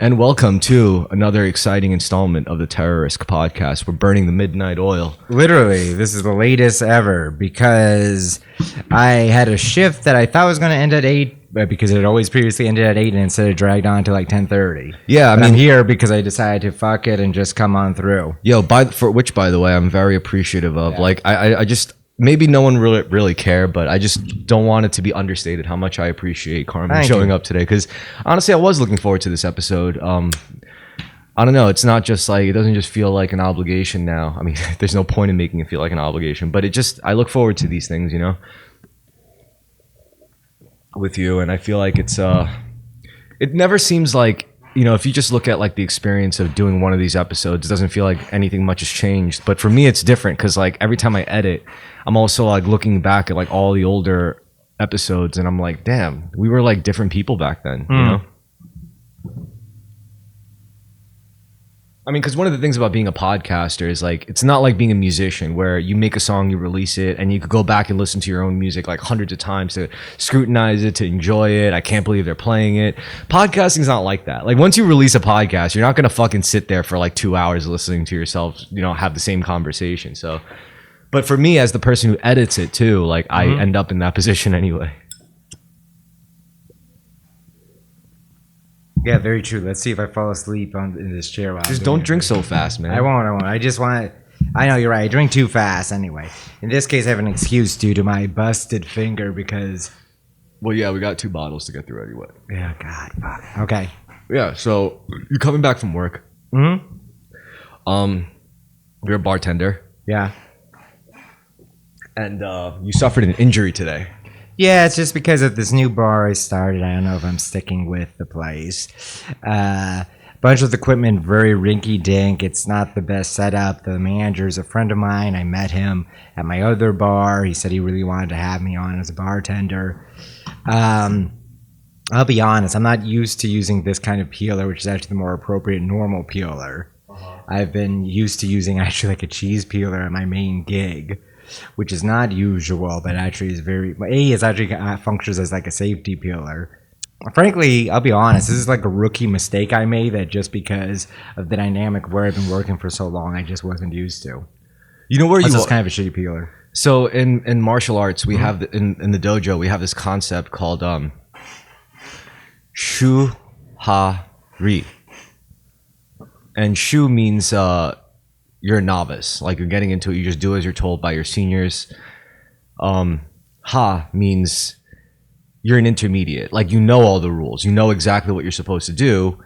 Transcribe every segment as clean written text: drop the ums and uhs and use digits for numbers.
And welcome to another exciting installment of the Terrorisk podcast. We're burning the midnight oil. Literally, this is the latest ever because I had a shift that I thought was going to end at 8, but because it had always previously ended at 8 and instead it dragged on to like 10:30. Yeah, I'm here because I decided to fuck it and just come on through. Yo, by the way, I'm very appreciative of. Yeah. Like, I just, maybe no one really care, but I just don't want it to be understated how much I appreciate Carmen showing up today. Because honestly, I was looking forward to this episode. I don't know. It's not just like, it doesn't just feel like an obligation now. I mean, there's no point in making it feel like an obligation, but I look forward to these things, you know, with you. And I feel like it never seems like, you know, if you just look at like the experience of doing one of these episodes, it doesn't feel like anything much has changed. But for me, it's different because like every time I edit, I'm also like looking back at like all the older episodes and I'm like, damn, we were like different people back then, you know? I mean, because one of the things about being a podcaster is like, it's not like being a musician where you make a song, you release it, and you could go back and listen to your own music like hundreds of times to scrutinize it, to enjoy it. I can't believe they're playing it. Podcasting's not like that. Like once you release a podcast, you're not going to fucking sit there for like 2 hours listening to yourself, you know, have the same conversation. So, but for me as the person who edits it too, like I end up in that position anyway. Yeah, very true. Let's see if I fall asleep in this chair. While just don't drink so fast, man. I won't. I just want to. I know you're right. I drink too fast anyway. In this case, I have an excuse due to my busted finger because. Well, yeah, we got 2 bottles to get through anyway. Yeah, God, fuck. Okay. Yeah, so you're coming back from work. Mm-hmm. You're a bartender. Yeah. And you suffered an injury today. Yeah, it's just because of this new bar I started. I don't know if I'm sticking with the place. Bunch of equipment, very rinky-dink. It's not the best setup. The manager's a friend of mine. I met him at my other bar. He said he really wanted to have me on as a bartender. I'll be honest. I'm not used to using this kind of peeler, which is actually the more appropriate normal peeler. I've been used to using actually like a cheese peeler at my main gig, which is not usual, but actually is it actually functions as like a safety peeler. Frankly, I'll be honest, this is like a rookie mistake I made that just because of the dynamic where I've been working for so long, I just wasn't used to. You know where It's kind of a shitty peeler. So in martial arts, we have in the dojo, we have this concept called shu ha ri. And shu means you're a novice, like you're getting into it, you just do as you're told by your seniors. Ha means you're an intermediate, like you know all the rules, you know exactly what you're supposed to do.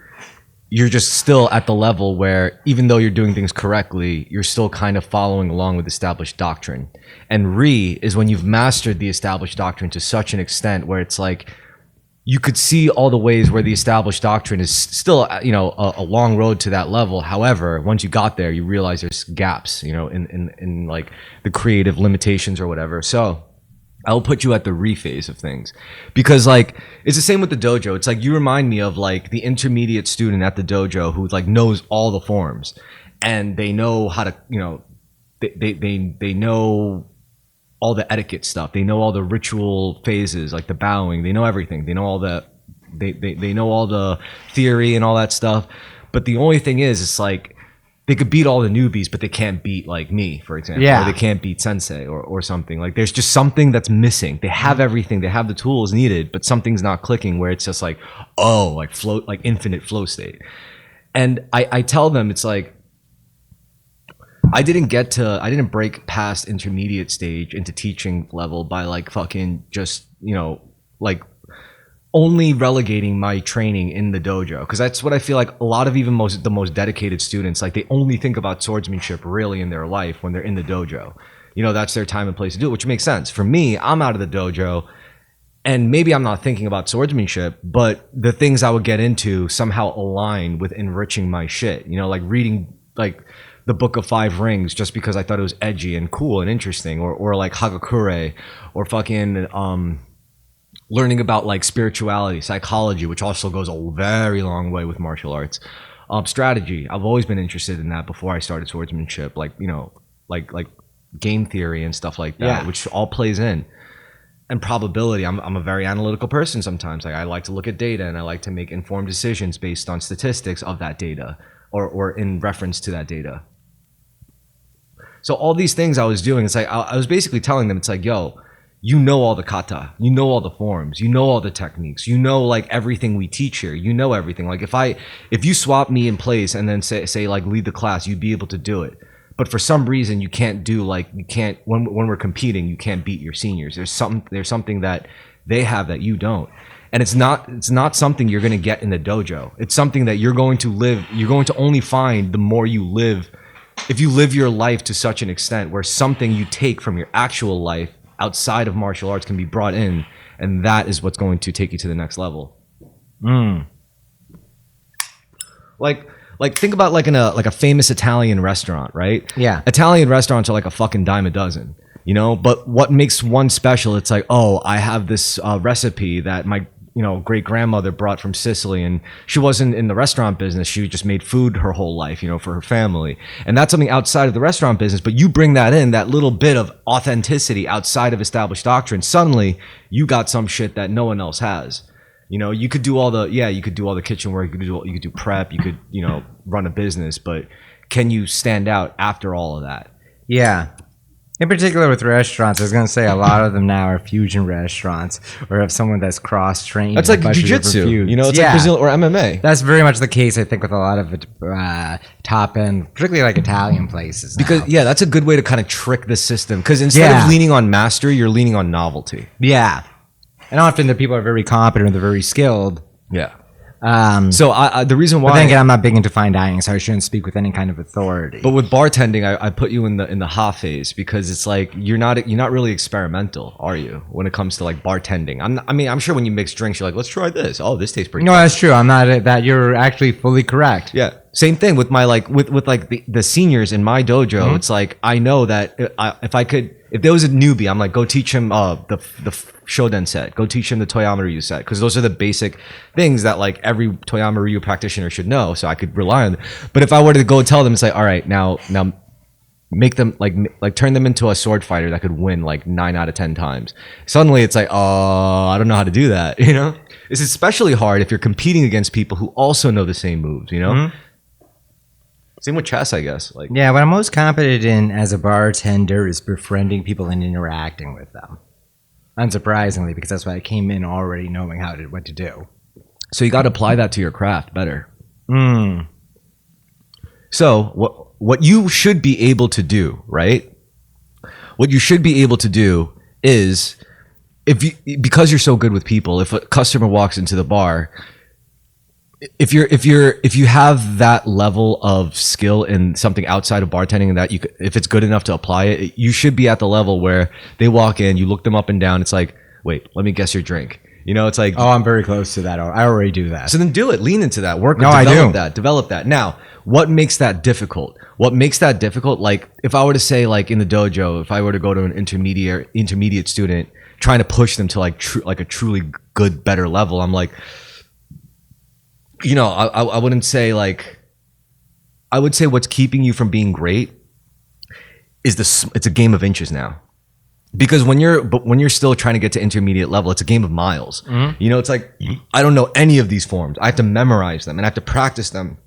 You're just still at the level where even though you're doing things correctly, you're still kind of following along with established doctrine. And Ri is when you've mastered the established doctrine to such an extent where it's like you could see all the ways where the established doctrine is still, you know, a long road to that level. However, once you got there, you realize there's gaps, you know, in like the creative limitations or whatever. So I'll put you at the Ri phase of things because like, it's the same with the dojo. It's like, you remind me of like the intermediate student at the dojo who like knows all the forms and they know how to, you know, they know all the etiquette stuff. They know all the ritual phases, like the bowing. They know everything. They know all the they know all the theory and all that stuff. But the only thing is, it's like they could beat all the newbies, but they can't beat like me, for example. Yeah. Or they can't beat sensei or something. Like there's just something that's missing. They have everything. They have the tools needed, but something's not clicking where it's just like, oh, like float, like infinite flow state. And I tell them, it's like, I didn't break past intermediate stage into teaching level by like fucking just, you know, like only relegating my training in the dojo. Because that's what I feel like a lot of even the most dedicated students, like they only think about swordsmanship really in their life when they're in the dojo. You know, that's their time and place to do it, which makes sense. For me, I'm out of the dojo and maybe I'm not thinking about swordsmanship, but the things I would get into somehow align with enriching my shit. You know, like reading like the Book of 5 Rings just because I thought it was edgy and cool and interesting, or like Hagakure, or fucking learning about like spirituality, psychology, which also goes a very long way with martial arts. Strategy, I've always been interested in that before I started swordsmanship, like, you know, like game theory and stuff like that, which all plays in. and probability. I'm a very analytical person sometimes. Like I like to look at data and I like to make informed decisions based on statistics of that data or in reference to that data. So all these things I was doing, it's like I was basically telling them, it's like, yo, you know all the kata, you know all the forms, you know all the techniques, you know like everything we teach here, you know everything. Like if you swap me in place and then say like lead the class, you'd be able to do it. But for some reason you can't when we're competing, you can't beat your seniors. There's something that they have that you don't. And it's not something you're gonna get in the dojo. It's something that you're going to only find the more you live. If you live your life to such an extent where something you take from your actual life outside of martial arts can be brought in, and that is what's going to take you to the next level. Like think about like a famous Italian restaurant, right? Yeah. Italian restaurants are like a fucking dime a dozen, you know? But what makes one special, it's like, oh, I have this recipe that my great grandmother brought from Sicily, and she wasn't in the restaurant business. She just made food her whole life, for her family. And that's something outside of the restaurant business, but you bring that in, that little bit of authenticity outside of established doctrine. Suddenly you got some shit that no one else has. You could do all the kitchen work, you could do prep, you could, run a business, but can you stand out after all of that? Yeah. In particular with restaurants, I was going to say a lot of them now are fusion restaurants or have someone that's cross-trained. That's like jiu-jitsu, it's like Brazil or MMA. That's very much the case, I think, with a lot of top-end, particularly like Italian places now. Because, that's a good way to kind of trick the system. Because instead of leaning on mastery, you're leaning on novelty. Yeah. And often the people are very competent or they're very skilled. Yeah. So the reason why, but then again, I'm not big into fine dining, so I shouldn't speak with any kind of authority. But with bartending, I put you in the ha phase because it's like you're not really experimental, are you? When it comes to like bartending, I'm sure when you mix drinks, you're like, let's try this. Oh, this tastes pretty. No, that's true. I'm not that. You're actually fully correct. Yeah. Same thing with my with the seniors in my dojo. Mm-hmm. It's like I know that if there was a newbie, I'm like, go teach him the Shoden set. Go teach him the Toyama Ryu set, because those are the basic things that like every Toyama Ryu practitioner should know. So I could rely on them. But if I were to go tell them, it's like, all right, now make them like turn them into a sword fighter that could win like 9 out of 10 times. Suddenly it's like, oh, I don't know how to do that. It's especially hard if you're competing against people who also know the same moves. Mm-hmm. Same with chess, I guess. Like, yeah, what I'm most competent in as a bartender is befriending people and interacting with them. Unsurprisingly, because that's why I came in already knowing what to do. So you got to apply that to your craft better. So what you should be able to do, right? What you should be able to do is, because you're so good with people, if a customer walks into the bar, if you have that level of skill in something outside of bartending, and that if it's good enough to apply it, you should be at the level where they walk in, you look them up and down. It's like, wait, let me guess your drink. It's like, oh, I'm very close to that. I already do that. So then do it. Lean into that. Develop that. Now, what makes that difficult? Like if I were to say, like in the dojo, if I were to go to an intermediate student, trying to push them to like a truly good, better level, I'm like, I wouldn't say like, I would say what's keeping you from being great is it's a game of inches now. Because when you're still trying to get to intermediate level, it's a game of miles. Mm-hmm. It's like, I don't know any of these forms. I have to memorize them and I have to practice them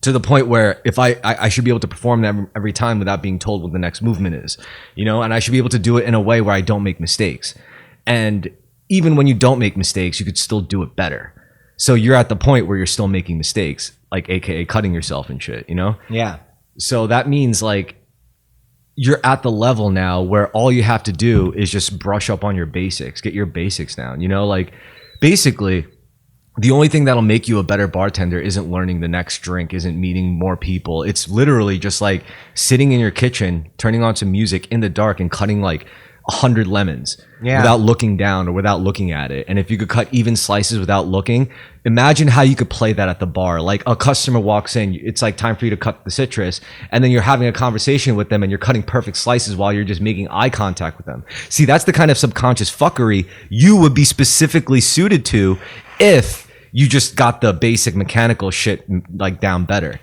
to the point where if I should be able to perform them every time without being told what the next movement is, and I should be able to do it in a way where I don't make mistakes. And even when you don't make mistakes, you could still do it better. So you're at the point where you're still making mistakes, like AKA cutting yourself and shit, Yeah. So that means like you're at the level now where all you have to do is just brush up on your basics, get your basics down, like basically the only thing that'll make you a better bartender isn't learning the next drink, isn't meeting more people. It's literally just like sitting in your kitchen, turning on some music in the dark and cutting like 100 lemons without looking down or without looking at it. And if you could cut even slices without looking, imagine how you could play that at the bar. Like a customer walks in, it's like time for you to cut the citrus, and then you're having a conversation with them and you're cutting perfect slices while you're just making eye contact with them. See, that's the kind of subconscious fuckery you would be specifically suited to if you just got the basic mechanical shit like down better.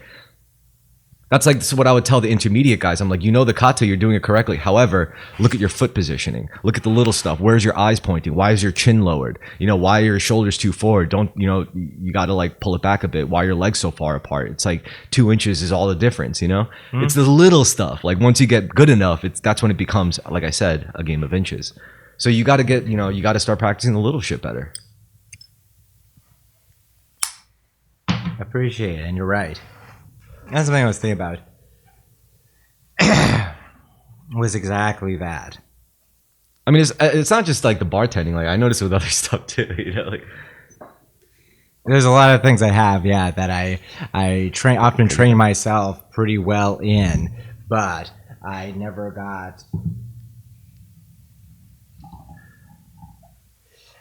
That's like what I would tell the intermediate guys. I'm like, you know, the kata, you're doing it correctly. However, look at your foot positioning. Look at the little stuff. Where's your eyes pointing? Why is your chin lowered? You know, why are your shoulders too forward? Don't, you know, you got to like pull it back a bit. Why are your legs so far apart? It's like 2 inches is all the difference, you know? It's the little stuff. Like once you get good enough, that's when it becomes, like I said, a game of inches. So you got to get, you know, you got to start practicing the little shit better. Appreciate it, and you're right. That's something I was thinking about. Was exactly that. I mean, it's not just like the bartending. Like I noticed with other stuff too. You know, like there's a lot of things I have, yeah, that I often train myself pretty well in, but I never got.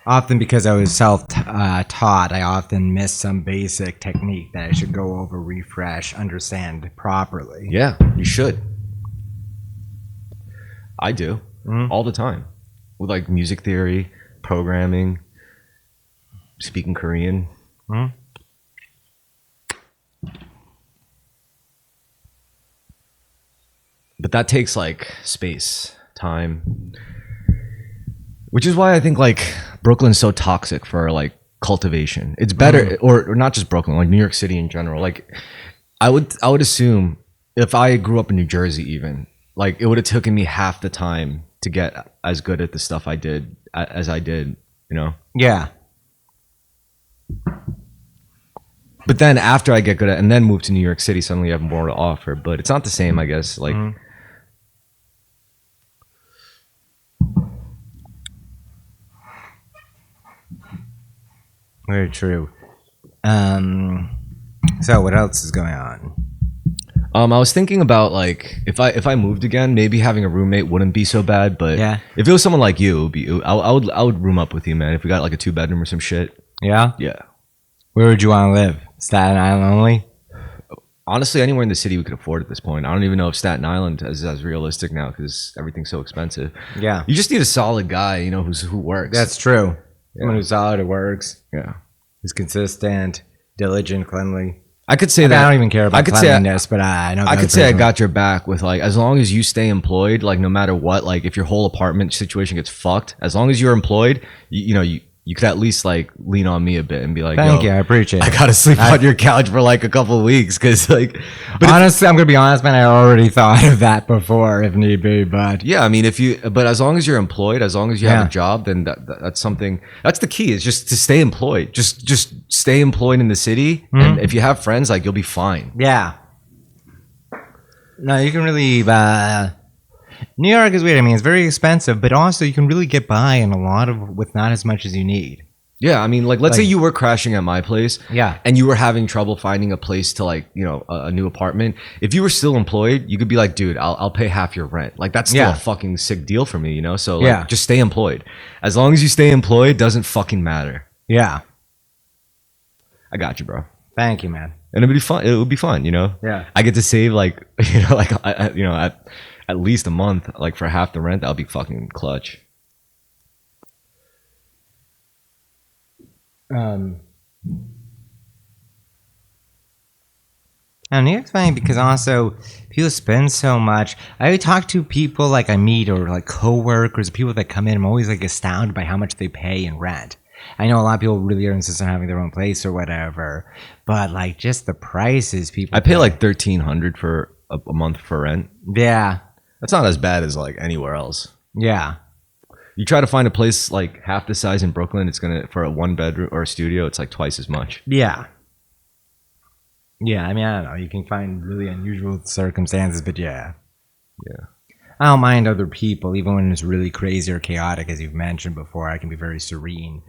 Often because I was self-taught, I often miss some basic technique that I should go over, refresh, understand properly. yeah, you should. I do all the time with like music theory, programming, speaking Korean. But that takes like space, time, which is why I think like Brooklyn's so toxic for like cultivation. It's better, or not just Brooklyn, like New York City in general. Like I would assume if I grew up in New Jersey, even like it would have taken me half the time to get as good at the stuff I did as I did, you know? Yeah. But then after I get good at, and then move to New York City, suddenly you have more to offer. But it's not the same, I guess. Like. Very true. So what else is going on? I was thinking about like if I moved again, maybe having a roommate wouldn't be so bad. But Yeah. if it was someone like you, it would be. I would room up with you, man. If we got like a 2-bedroom or some shit. Yeah? Yeah. Where would you want to live? Staten Island only? Honestly, anywhere in the city we could afford at this point. I don't even know if Staten Island is as realistic now because everything's so expensive. Yeah. You just need a solid guy, you know, who works. That's true. Someone who's solid, who works, yeah. who's consistent, diligent, cleanly. I could say I mean, that. I don't even care about I could say cleanliness, but I know. I could say I got your back with like, as long as you stay employed, like no matter what, like if your whole apartment situation gets fucked, as long as you're employed, you know, you could at least like lean on me a bit and be like, Thank you, I appreciate it. I gotta sleep on your couch for like a couple of weeks because like. But honestly, I'm gonna be honest, man. I already thought of that before, if need be. But yeah, I mean, but as long as you're employed, as long as you have a job, then that's something. That's the key. Is just to stay employed. Just stay employed in the city, and if you have friends, like you'll be fine. Yeah. No, you can really. New York is weird. I mean, it's very expensive, but also you can really get by in a lot of with not as much as you need. Yeah, I mean, like let's say you were crashing at my place, Yeah. and you were having trouble finding a place to like, you know, a new apartment. If you were still employed, you could be like, dude, I'll pay half your rent. Like that's still a fucking sick deal for me, you know. So like, just stay employed. As long as you stay employed, doesn't fucking matter. Yeah. I got you, bro. Thank you, man. And it would be fun. It would be fun, you know. Yeah. I get to save like, you know, like you know, at least a month, like for half the rent. That'll be fucking clutch. And New York's funny because also people spend so much. I talk to people like I meet or like coworkers, people that come in. I'm always like astounded by how much they pay in rent. I know a lot of people really are insistent on having their own place or whatever, but like just the prices people. I pay like $1,300 for a month for rent. Yeah, that's not as bad as like anywhere else. Yeah. You try to find a place like half the size in Brooklyn, it's gonna for a 1-bedroom or a studio, it's like twice as much. Yeah. Yeah, I mean, I don't know. You can find really unusual circumstances, but yeah. Yeah. I don't mind other people, even when it's really crazy or chaotic, as you've mentioned before. I can be very serene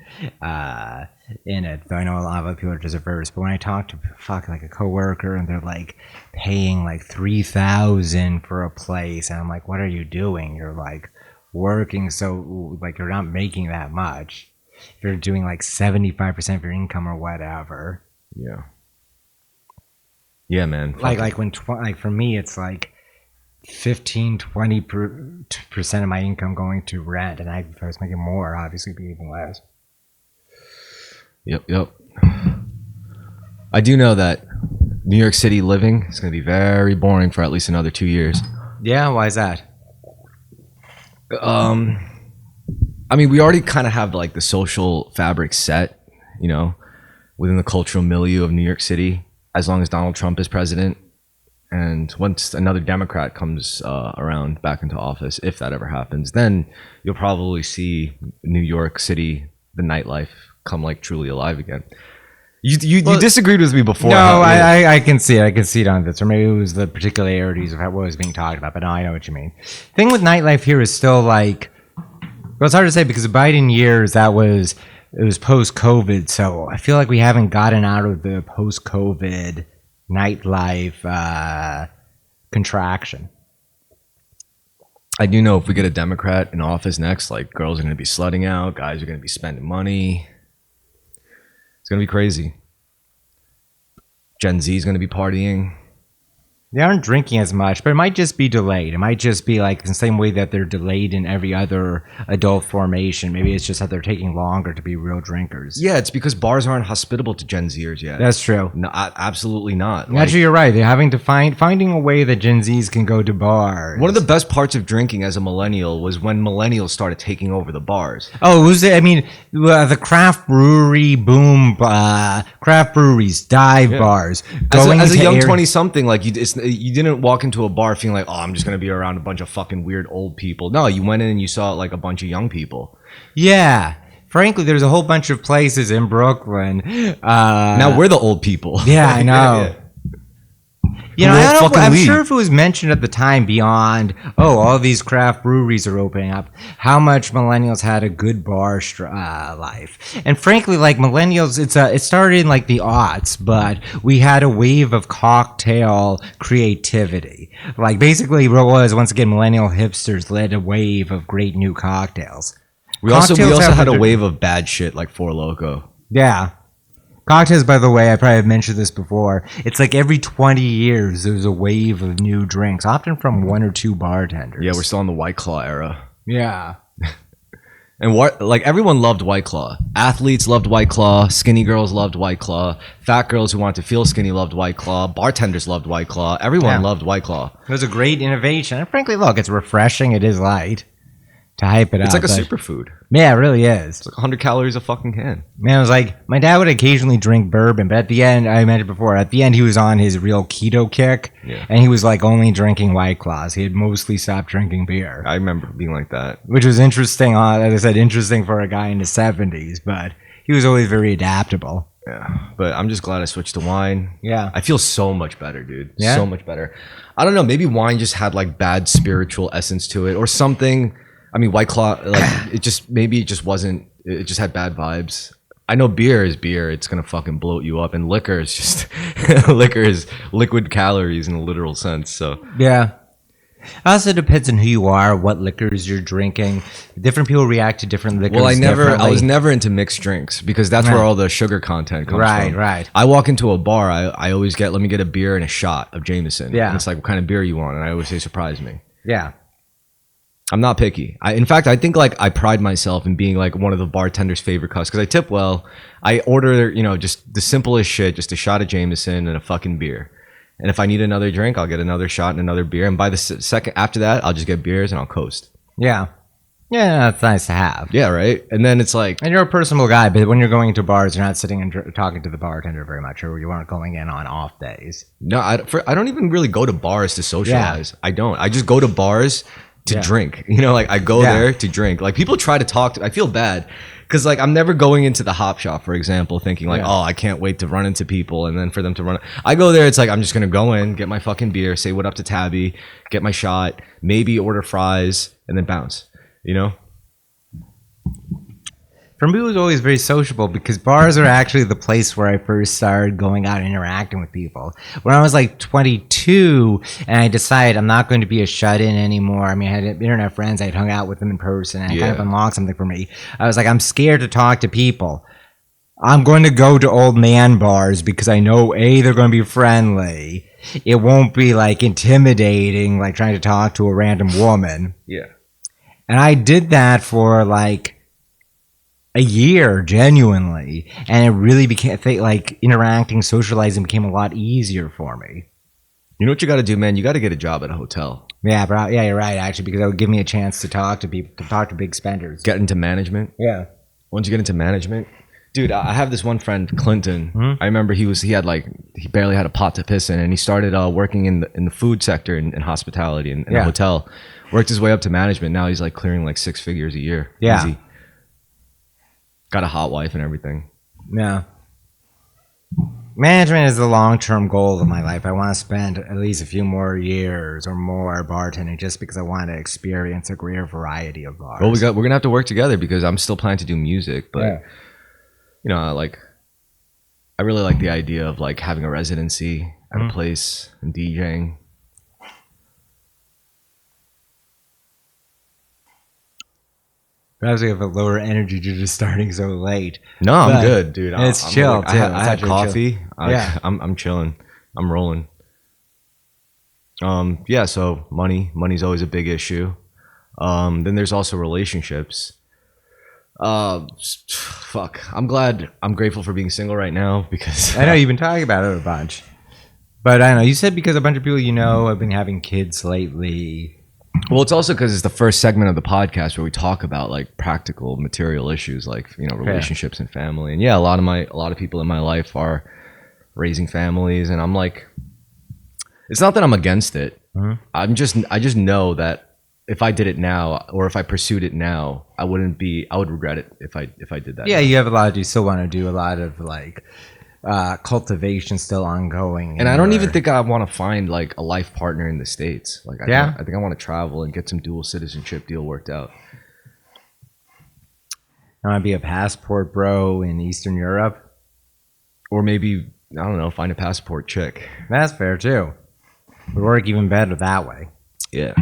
in it. Though I know a lot of other people are just averse. But when I talk to like a coworker and they're like paying like $3,000 for a place, and I'm like, what are you doing? You're like working, so like you're not making that much. If you're doing like 75% of your income or whatever. Yeah. Yeah, man. Like when like for me, it's like 15-20% of my income going to rent, and if I was making more, obviously it'd be even less. Yep. I do know that New York City living is going to be very boring for at least another 2 years. Yeah, why is that? I mean, we already kind of have like the social fabric set, you know, within the cultural milieu of New York City, as long as Donald Trump is president. And once another Democrat comes around back into office, if that ever happens, then you'll probably see New York City, the nightlife, come like truly alive again. You disagreed with me before. No, I can see it. I can see it on this. Or maybe it was the particularities of what was being talked about. But no, I know what you mean. Thing with nightlife here is still like, well, it's hard to say because the Biden years, it was post-COVID. So I feel like we haven't gotten out of the post-COVID nightlife contraction. I do know if we get a Democrat in office next, like girls are going to be slutting out, guys are going to be spending money. It's going to be crazy. Gen Z is going to be partying. They aren't drinking as much, but it might just be delayed. It might just be like the same way that they're delayed in every other adult formation. Maybe it's just that they're taking longer to be real drinkers. Yeah, it's because bars aren't hospitable to Gen Zers yet. That's true. No, absolutely not. Actually, you're right. They're having to finding a way that Gen Zs can go to bars. One of the best parts of drinking as a millennial was when millennials started taking over the bars. Oh, was it? I mean, the craft brewery boom, craft breweries, dive bars. As a young 20-something, like you didn't walk into a bar feeling like, oh, I'm just going to be around a bunch of fucking weird old people. No, you went in and you saw like a bunch of young people. Yeah. Frankly, there's a whole bunch of places in Brooklyn. Now we're the old people. Yeah, I know. You know, I'm sure if it was mentioned at the time beyond, all these craft breweries are opening up, how much millennials had a good bar life. And frankly, like millennials, it started in like the aughts, but we had a wave of cocktail creativity. Like basically what it was, once again, millennial hipsters led a wave of great new cocktails. We also had a wave of bad shit like Four Loko. Yeah. Cocktails, by the way, I probably have mentioned this before. It's like every 20 years, there's a wave of new drinks, often from one or two bartenders. Yeah, we're still in the White Claw era. Yeah. And like everyone loved White Claw. Athletes loved White Claw. Skinny girls loved White Claw. Fat girls who wanted to feel skinny loved White Claw. Bartenders loved White Claw. Everyone loved White Claw. It was a great innovation. And frankly, look, it's refreshing. It is light to hype it up. It's like a superfood. Yeah, it really is. It's like 100 calories a fucking can. Man, I was like, my dad would occasionally drink bourbon, but at the end, I mentioned before, at the end he was on his real keto kick, and he was like only drinking White Claws. He had mostly stopped drinking beer. I remember being like that. Which was interesting, as I said, interesting for a guy in his 70s, but he was always very adaptable. Yeah, but I'm just glad I switched to wine. Yeah. I feel so much better, dude. Yeah? So much better. I don't know, maybe wine just had like bad spiritual essence to it or something. I mean, White Claw, like it just wasn't. It just had bad vibes. I know beer is beer; it's gonna fucking bloat you up, and liquor is just liquor is liquid calories in a literal sense. So yeah, it also depends on who you are, what liquors you're drinking. Different people react to different liquors. Well, I was never into mixed drinks because that's where all the sugar content comes from. Right. I walk into a bar, I always let me get a beer and a shot of Jameson. Yeah, and it's like, what kind of beer you want? And I always say, surprise me. Yeah. I'm not picky. In fact, I think like I pride myself in being like one of the bartender's favorite customers because I tip well. I order, just the simplest shit, just a shot of Jameson and a fucking beer. And if I need another drink, I'll get another shot and another beer. And by the second after that, I'll just get beers and I'll coast. Yeah. Yeah, that's nice to have. Yeah, right? And then it's like... And you're a personable guy, but when you're going into bars, you're not sitting and talking to the bartender very much, or you aren't going in on off days. No, I don't even really go to bars to socialize. Yeah. I don't. I just go to bars to drink. Like I go there to drink. Like people try to talk to... I feel bad. Because like I'm never going into the hop shop, for example, thinking like, oh, I can't wait to run into people and then for them to run. I go there, it's like I'm just going to go in, get my fucking beer, say what up to Tabby, get my shot, maybe order fries, and then bounce. For me, it was always very sociable because bars are actually the place where I first started going out and interacting with people. When I was like 22 and I decided I'm not going to be a shut-in anymore. I mean, I had internet friends. I'd hung out with them in person and it kind of unlocked something for me. I was like, I'm scared to talk to people. I'm going to go to old man bars because I know, A, they're going to be friendly. It won't be like intimidating, like trying to talk to a random woman. Yeah. And I did that for like a year, genuinely, and it really became like interacting, socializing became a lot easier for me. You know what you got to do, man? You got to get a job at a hotel. Yeah, bro. Yeah, you're right. Actually, because that would give me a chance to talk to people, to talk to big spenders. Get into management. Yeah. Once you get into management, dude, I have this one friend, Clinton. I remember he barely had a pot to piss in, and he started working in the food sector in hospitality in a hotel. Worked his way up to management. Now he's like clearing like 6 figures a year. Yeah. Easy. Got a hot wife and everything. Yeah. Management is the long-term goal of my life. I want to spend at least a few more years or more bartending just because I want to experience a greater variety of bars. Well, we're gonna have to work together because I'm still planning to do music, but you know, I really like the idea of like having a residency at a place and DJing. Perhaps we have a lower energy due to starting so late. No, I'm good, dude. It's chill. I had coffee. I'm chilling. I'm rolling. Yeah. So money's always a big issue. Then there's also relationships. Fuck. I'm grateful for being single right now because I know you've been talking about it a bunch, but I know you said because a bunch of people you know have been having kids lately. Well, it's also because it's the first segment of the podcast where we talk about like practical material issues like, you know, relationships and family. And yeah, a lot of people in my life are raising families, and I'm like, it's not that I'm against it. I just know that if I did it now or if I pursued it now, I would regret it if I did that. Yeah, you have a lot you still want to do a lot of like cultivation still ongoing, and I don't even think I want to find like a life partner in the States. Like, I think I want to travel and get some dual citizenship deal worked out. I want to be a passport bro in Eastern Europe, or maybe I don't know, find a passport chick. That's fair too. Would work even better that way. Yeah.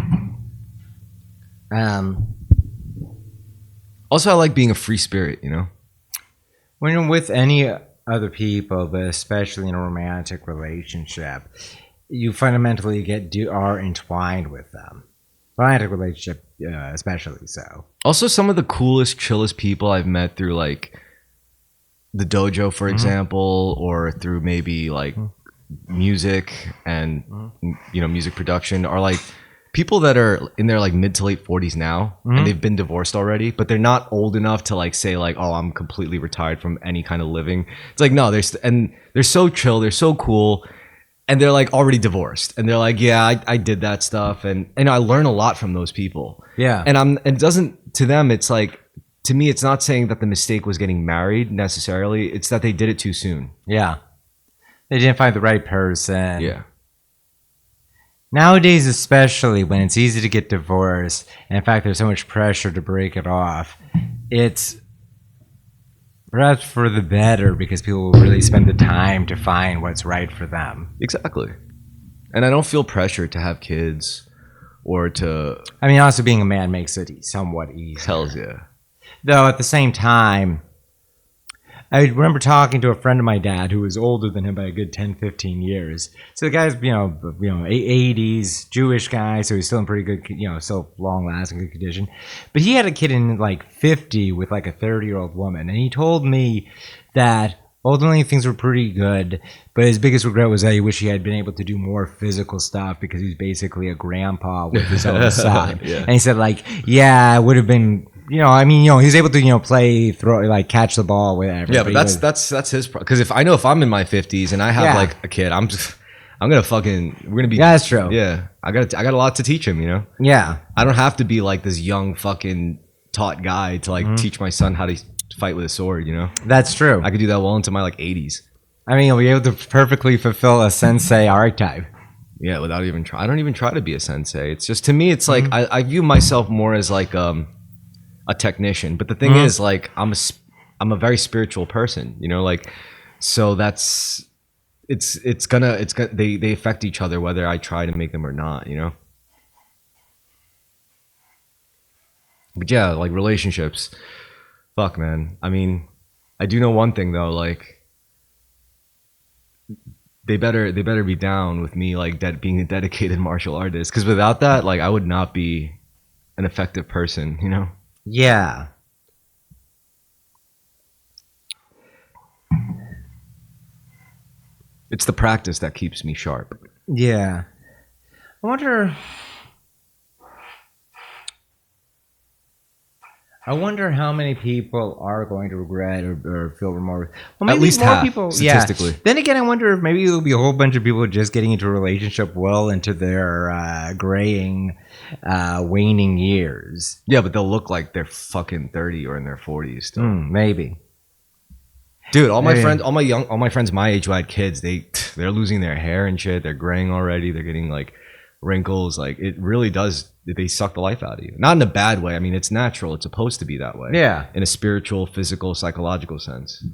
Also, I like being a free spirit. You know, when you're with any other people, but especially in a romantic relationship, you fundamentally are entwined with them. Romantic relationship, especially so. Also, some of the coolest, chillest people I've met through like the dojo, for example, or through maybe like music and you know, music production are like people that are in their like mid to late 40s now, and they've been divorced already, but they're not old enough to like say like, oh, I'm completely retired from any kind of living. It's like, no, they're so chill, they're so cool, and they're like already divorced, and they're like, yeah, I did that stuff, and I learn a lot from those people. Yeah, and it doesn't, to them, it's like, to me, it's not saying that the mistake was getting married necessarily. It's that they did it too soon. Yeah, they didn't find the right person. Yeah. Nowadays, especially when it's easy to get divorced, and in fact, there's so much pressure to break it off, it's perhaps for the better because people will really spend the time to find what's right for them. Exactly. And I don't feel pressure to have kids or to... I mean, also being a man makes it somewhat easier. Hells yeah. Though at the same time, I remember talking to a friend of my dad who was older than him by a good 10, 15 years. So the guy's, 80s, Jewish guy, so he's still in pretty good, still long-lasting, good condition. But he had a kid in, like, 50 with, like, a 30-year-old woman. And he told me that ultimately things were pretty good, but his biggest regret was that he wished he had been able to do more physical stuff because he was basically a grandpa with his own son. Yeah. And he said, like, yeah, it would have been... he was able to, play, throw, like, catch the ball, whatever. Yeah, but that's his problem. Because if I'm in my 50s and I have like a kid, we're gonna be. Yeah, that's true. Yeah, I got a lot to teach him. Yeah, I don't have to be like this young fucking taught guy to like teach my son how to fight with a sword. That's true. I could do that well into my like 80s. I mean, you'll be able to perfectly fulfill a sensei archetype. Yeah, without even try. I don't even try to be a sensei. It's just, to me, it's like I view myself more as like a technician, but the thing is, like, I'm a very spiritual person, like, so that's they affect each other whether I try to make them or not, but yeah, like relationships, fuck, man. I mean, I do know one thing though, like, they better be down with me, like, being a dedicated martial artist, because without that, like, I would not be an effective person, Yeah. It's the practice that keeps me sharp. Yeah. I wonder how many people are going to regret or feel remorse. Well, maybe At least more half, people, statistically. Yeah. Then again, I wonder if maybe there'll be a whole bunch of people just getting into a relationship well into their graying, waning years. Yeah, but they'll look like they're fucking 30 or in their 40s still. Maybe. Dude, all my friends my age who had kids, they're losing their hair and shit. They're graying already. They're getting like wrinkles. Like it really does. They suck the life out of you. Not in a bad way. I mean, it's natural. It's supposed to be that way. Yeah. In a spiritual, physical, psychological sense.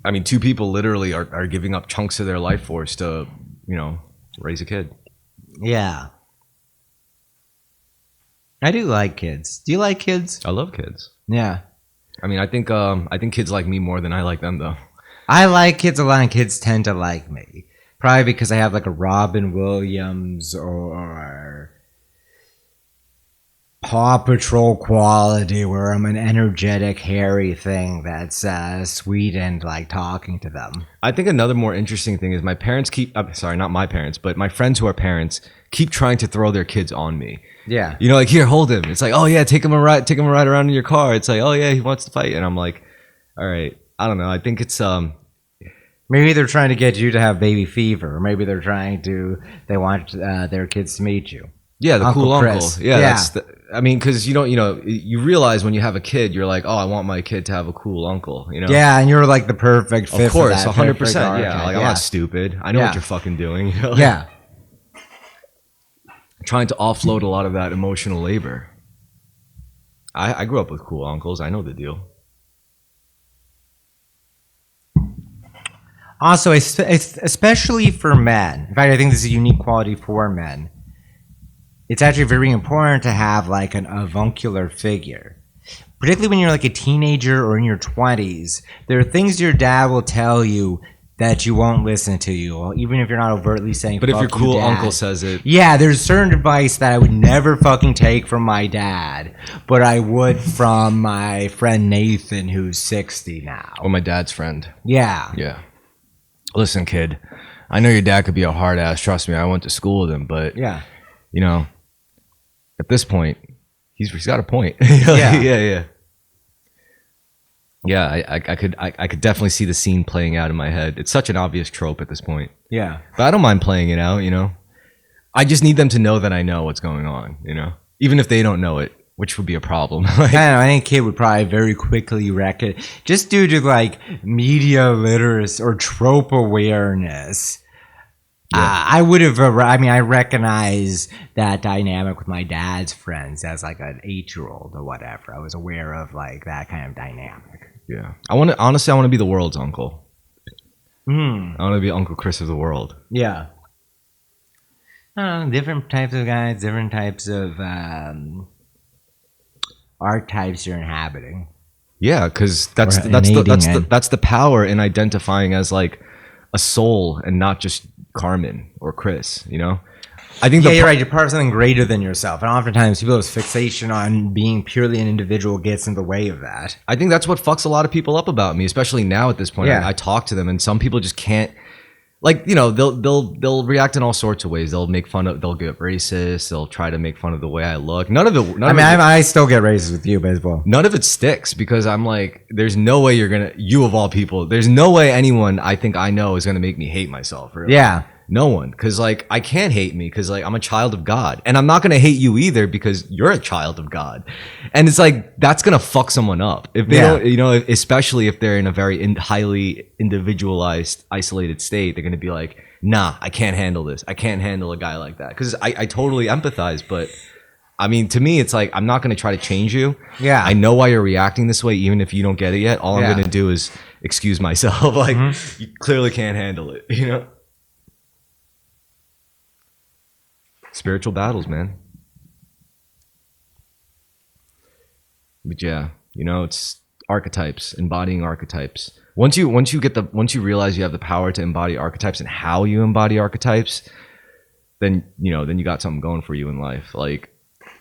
I mean, two people literally are giving up chunks of their life force to, raise a kid. Yeah. I do like kids. Do you like kids? I love kids. Yeah. I mean, I think kids like me more than I like them, though. I like kids a lot, and kids tend to like me. Probably because I have like a Robin Williams or Paw Patrol quality where I'm an energetic, hairy thing that's sweet and like talking to them. I think another more interesting thing is my parents sorry, not my parents, but my friends who are parents keep trying to throw their kids on me. Yeah. Like, here, hold him. It's like, oh yeah, take him a ride around in your car. It's like, oh yeah, he wants to fight. And I'm like, all right, I don't know. I think it's maybe they're trying to get you to have baby fever, or maybe they want their kids to meet you. Yeah, the Uncle cool Chris. uncle. Yeah. Because you realize when you have a kid, you're like, oh, I want my kid to have a cool uncle. Yeah, and you're like the perfect fit. Of course, for that 100%. Yeah, like I'm not stupid. I know what you're fucking doing. Yeah. Trying to offload a lot of that emotional labor. I grew up with cool uncles. I know the deal. Also, especially for men. In fact, I think this is a unique quality for men. It's actually very important to have like an avuncular figure. Particularly when you're like a teenager or in your 20s. There are things your dad will tell you that you won't listen to you, even if you're not overtly saying, but if your cool dad. uncle says it. Yeah, there's certain advice that I would never fucking take from my dad, but I would from my friend Nathan, who's 60 now. Or my dad's friend. Yeah. Yeah. Listen, kid, I know your dad could be a hard ass. Trust me, I went to school with him, but yeah, at this point, he's got a point. Yeah. Yeah, I could definitely see the scene playing out in my head. It's such an obvious trope at this point. Yeah. But I don't mind playing it out, I just need them to know that I know what's going on, even if they don't know it, which would be a problem. I don't know, any kid would probably very quickly recognize, just due to like media literacy or trope awareness. Yeah. I would have, I recognize that dynamic with my dad's friends as like an 8-year-old or whatever. I was aware of like that kind of dynamic. Yeah. I want to be the world's uncle. I want to be Uncle Chris of the world. Yeah. I don't know, different types of guys, different types of archetypes you're inhabiting. Yeah, because that's the power in identifying as like a soul and not just Carmen or Chris, I think you're right. You're part of something greater than yourself, and oftentimes people's fixation on being purely an individual gets in the way of that. I think that's what fucks a lot of people up about me, especially now at this point. Yeah. I talk to them, and some people just can't. Like, they'll react in all sorts of ways. They'll get racist. They'll try to make fun of the way I look. I still get racist with you, baseball. None of it sticks because I'm like, there's no way you of all people, there's no way anyone I think I know is gonna make me hate myself. Really. Yeah. No one, because like I can't hate me because like I'm a child of God, and I'm not gonna hate you either because you're a child of God, and it's like that's gonna fuck someone up if they don't, especially if they're in a very highly individualized, isolated state. They're gonna be like, nah, I can't handle this. I can't handle a guy like that because I totally empathize, but I mean to me it's like I'm not gonna try to change you. Yeah, I know why you're reacting this way, even if you don't get it yet. All I'm gonna do is excuse myself. Like you clearly can't handle it, Spiritual battles, man. But yeah, it's archetypes, embodying archetypes. Once you realize you have the power to embody archetypes and how you embody archetypes, then you got something going for you in life. Like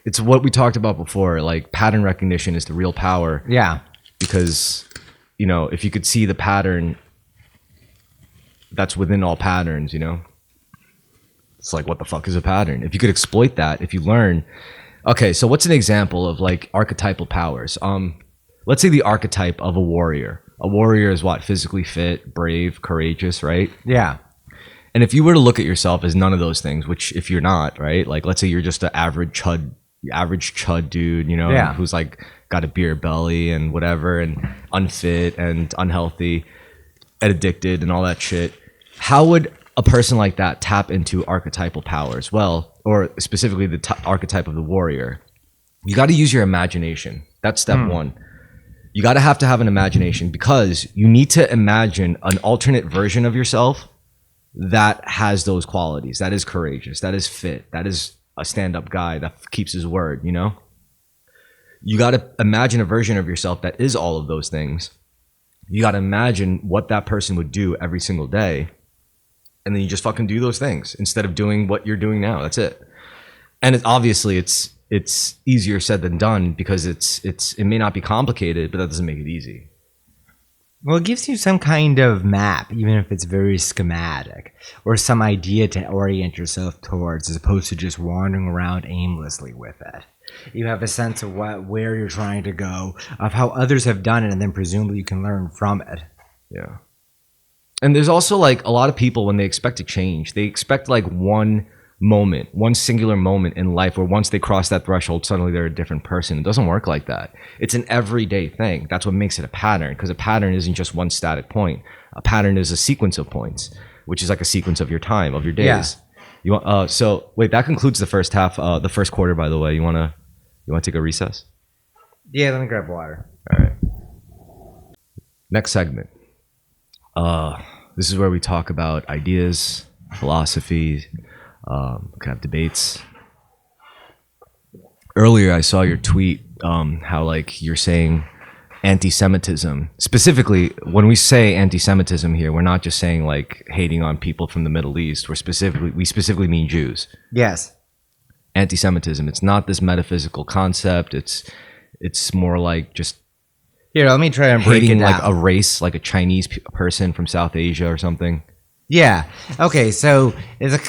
it's what we talked about before. Like pattern recognition is the real power. Yeah. Because you know, if you could see the pattern that's within all patterns, you know, it's like, what the fuck is a pattern? If you could exploit that, if you learn, okay, so what's an example of like archetypal powers? Let's say the archetype of a warrior. A warrior is what? Physically fit, brave, courageous, right? Yeah. And if you were to look at yourself as none of those things, which if you're not, right? Like, let's say you're just an average chud dude, you know, Yeah. who's like got a beer belly and whatever, and unfit and unhealthy and addicted and all that shit. How would a person like that tap into archetypal powers? Well, or specifically the archetype of the warrior. You got to use your imagination. That's step one. You got to have an imagination, because you need to imagine an alternate version of yourself that has those qualities, that is courageous, that is fit, that is a stand-up guy that keeps his word, you know? You got to imagine a version of yourself that is all of those things. You got to imagine what that person would do every single day, and then you just fucking do those things instead of doing what you're doing now. That's it. And it's easier said than done, because it may not be complicated, but that doesn't make it easy. Well, it gives you some kind of map, even if it's very schematic, or some idea to orient yourself towards, as opposed to just wandering around aimlessly with it. You have a sense of where you're trying to go, of how others have done it, and then presumably you can learn from it. Yeah. And there's also like a lot of people, when they expect to change, they expect like one singular moment in life where once they cross that threshold, suddenly they're a different person. It doesn't work like that. It's an everyday thing. That's what makes it a pattern, because a pattern isn't just one static point. A pattern is a sequence of points, which is like a sequence of your time, of your days. Yeah. You want, so wait, that concludes the first half, the first quarter, by the way. You want to take a recess? Yeah, let me grab water. All right. Next segment. This is where we talk about ideas, philosophy, kind of debates. Earlier, I saw your tweet, how like you're saying anti-Semitism. Specifically, when we say anti-Semitism here, we're not just saying like hating on people from the Middle East. We specifically mean Jews. Yes. Anti-Semitism. It's not this metaphysical concept. It's more like just Here, let me try and break it hating down. like a race, like a Chinese person from South Asia or something. Yeah. Okay. So it's a.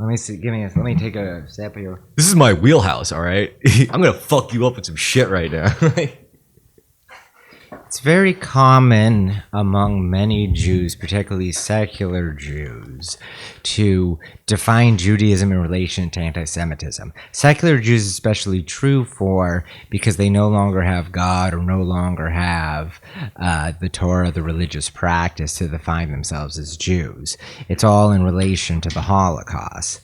Let me see. Let me take a step here. This is my wheelhouse, all right? I'm gonna fuck you up with some shit right now. It's very common among many Jews, particularly secular Jews, to define Judaism in relation to anti-Semitism. Secular Jews is especially true because they no longer have God, or no longer have the Torah, the religious practice, to define themselves as Jews. It's all in relation to the Holocaust.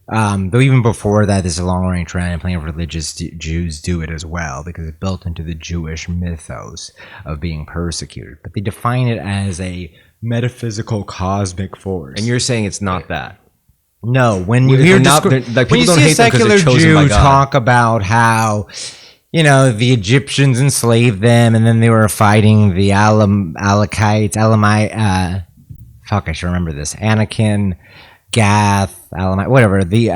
Though even before that, there's a long-running trend, and plenty of religious Jews do it as well, because it's built into the Jewish mythos of being persecuted. But they define it as a metaphysical cosmic force. And you're saying it's not that. No, when you They're hear not- when they're- like, people you don't see a hate them 'cause they're secular chosen by Jew God. talk about how, you know, the Egyptians enslaved them, and then they were fighting the Amalekites, fuck, I should remember this, Anakin, Gath, Elamite, whatever, the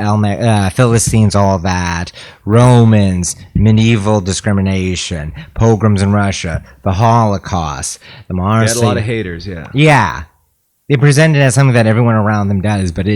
Philistines, all that, Romans, medieval discrimination, pogroms in Russia, the Holocaust, the They Mars. had a lot of haters, yeah. Yeah. They present it as something that everyone around them does, but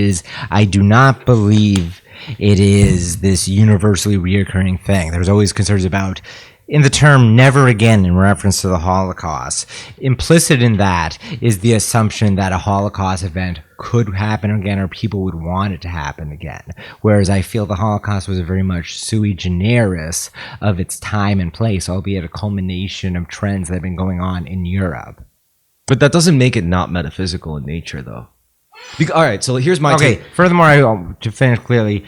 I do not believe it is this universally reoccurring thing. There's always concerns about, in the term never again, in reference to the Holocaust. Implicit in that is the assumption that a Holocaust event could happen again, or people would want it to happen again. Whereas I feel the Holocaust was a very much sui generis of its time and place, albeit a culmination of trends that have been going on in Europe. But that doesn't make it not metaphysical in nature, though. All right, so here's my take. Furthermore, to finish clearly,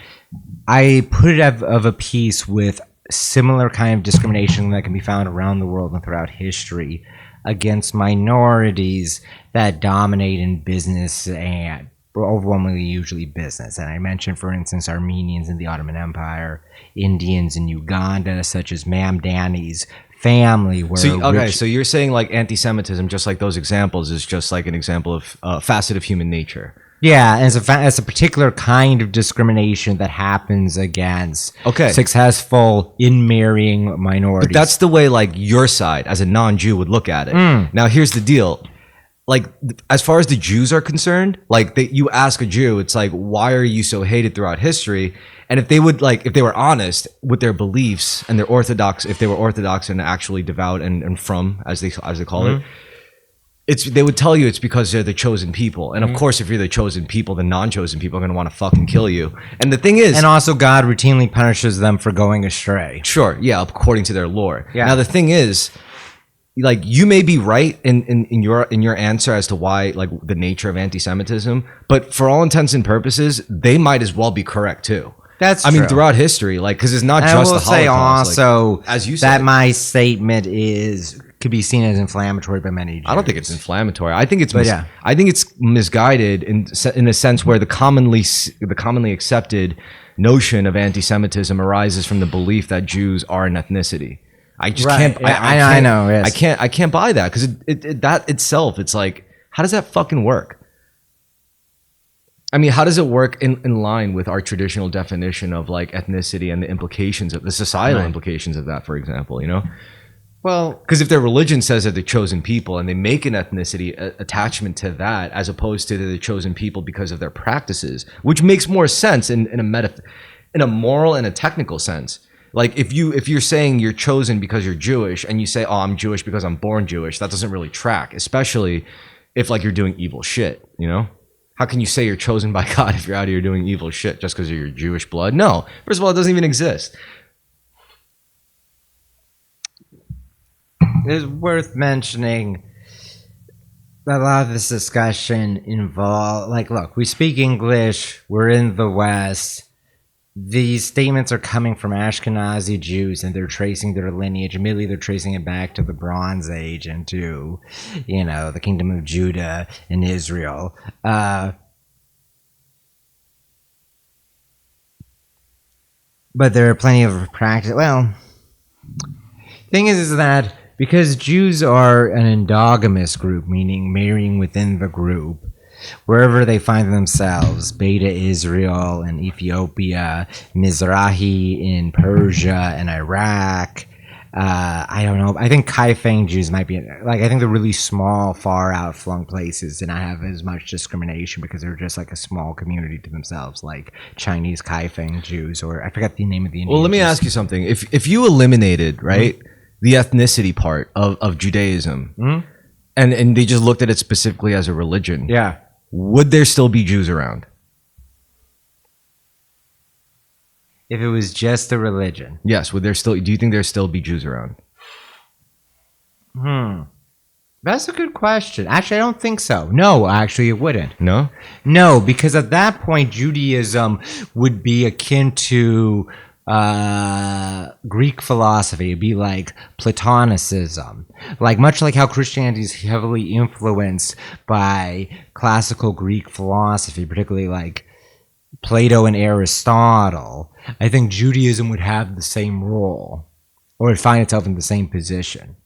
I put it of a piece with similar kind of discrimination that can be found around the world and throughout history against minorities that dominate in business, and overwhelmingly usually business. And I mentioned, for instance, Armenians in the Ottoman Empire, Indians in Uganda, such as Mam Dani's family were So you're saying like anti-Semitism, just like those examples, is just like an example of facet of human nature. Yeah, and it's a particular kind of discrimination that happens against successful in marrying minorities. But that's the way like your side as a non-Jew would look at it. Now here's the deal. Like as far as the Jews are concerned, like you ask a Jew, it's like, why are you so hated throughout history? And if they were honest with their beliefs and they're orthodox, if they were orthodox and actually devout and from, as they call it, they would tell you it's because they're the chosen people. And of course, if you're the chosen people, the non-chosen people are going to want to fucking kill you. And the thing is... And also God routinely punishes them for going astray. Sure, yeah, according to their lore. Yeah. Now, the thing is, like, you may be right in your answer as to why, like, the nature of anti-Semitism, but for all intents and purposes, they might as well be correct, too. That's true. I mean, throughout history, like, because it's not and just the Holocaust. I will say also, like, as you said, that my statement could be seen as inflammatory by many Jews. I don't think it's inflammatory. I think it's I think it's misguided in a sense where the commonly accepted notion of anti-Semitism arises from the belief that Jews are an ethnicity. I just can't. I know. Yes. I can't buy that because that itself, it's like, how does that fucking work? I mean, how does it work in line with our traditional definition of like ethnicity and the implications of the societal implications of that, for example, you know? Well, because if their religion says that they're chosen people and they make an ethnicity attachment to that, as opposed to the chosen people because of their practices, which makes more sense in a moral and a technical sense. Like if you're saying you're chosen because you're Jewish and you say, oh, I'm Jewish because I'm born Jewish, that doesn't really track, especially if like you're doing evil shit, you know? How can you say you're chosen by God if you're out here doing evil shit just because of your Jewish blood? No. First of all, it doesn't even exist. It's worth mentioning that a lot of this discussion involve, like, look, we speak English, we're in the West. These statements are coming from Ashkenazi Jews, and they're tracing their lineage. Immediately, they're tracing it back to the Bronze Age and to, you know, the Kingdom of Judah and Israel. But there are plenty of practice. Well, thing is that because Jews are an endogamous group, meaning marrying within the group, wherever they find themselves, Beta Israel and Ethiopia, Mizrahi in Persia and Iraq. I don't know. I think Kaifeng Jews might be like, I think the really small, far out flung places did not have as much discrimination because they're just like a small community to themselves, like Chinese Kaifeng Jews, or I forgot the name of the Indian. Well, let me ask you something. If you eliminated, right, the ethnicity part of Judaism, and they just looked at it specifically as a religion, would there still be Jews around? If it was just a religion. Yes, would there still? Do you think there still be Jews around? That's a good question. Actually, I don't think so. No, actually, it wouldn't. No? No, because at that point, Judaism would be akin to Greek philosophy. It'd be like Platonicism. Like, much like how Christianity is heavily influenced by classical Greek philosophy, particularly like Plato and Aristotle, I think Judaism would have the same role, or would find itself in the same position.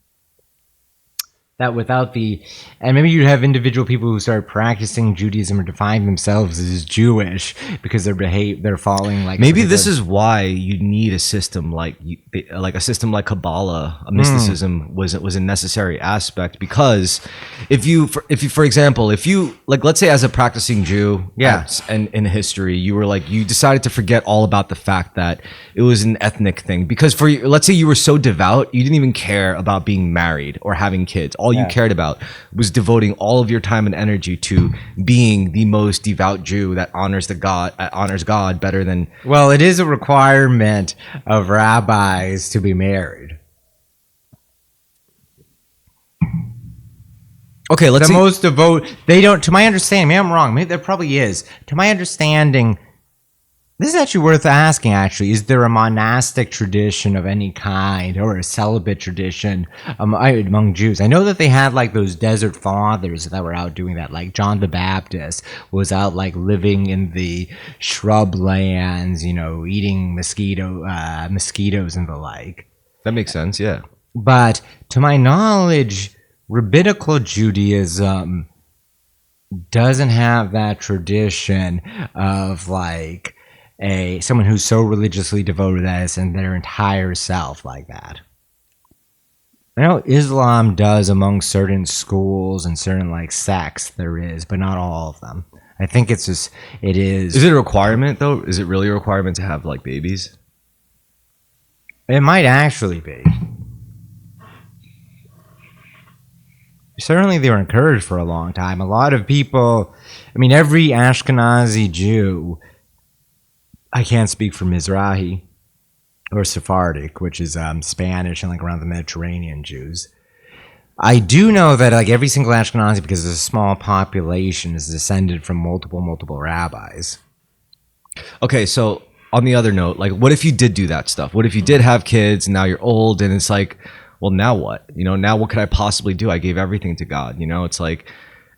That without and maybe you'd have individual people who start practicing Judaism or define themselves as Jewish because they're following like. Maybe this is why you need a system like a system like Kabbalah, mysticism was a necessary aspect, because if you for example, if you like, let's say as a practicing Jew, and in history, you decided to forget all about the fact that it was an ethnic thing, because let's say you were so devout, you didn't even care about being married or having kids. All you cared about was devoting all of your time and energy to being the most devout Jew that honors God better than. Well, it is a requirement of rabbis to be married. Okay, let's see. Most devout. They don't. To my understanding, maybe I'm wrong. Maybe there probably is. To my understanding. This is actually worth asking, actually. Is there a monastic tradition of any kind, or a celibate tradition among Jews? I know that they had like those desert fathers that were out doing that. Like John the Baptist was out like living in the shrub lands, you know, eating mosquitoes and the like. That makes sense, yeah. But to my knowledge, rabbinical Judaism doesn't have that tradition of like someone who's so religiously devoted that it's in their entire self like that. I know Islam does among certain schools and certain like sects there is, but not all of them. I think it's just it is. Is it a requirement though? Is it really a requirement to have like babies? It might actually be. Certainly, they were encouraged for a long time. A lot of people, I mean, every Ashkenazi Jew. I can't speak for Mizrahi or Sephardic, which is Spanish and like around the Mediterranean Jews. I do know that like every single Ashkenazi, because it's a small population, is descended from multiple rabbis. Okay, so on the other note, like, what if you did do that stuff? What if you did have kids and now you're old and it's like, well, now what? You know, now what could I possibly do? I gave everything to God. You know, it's like,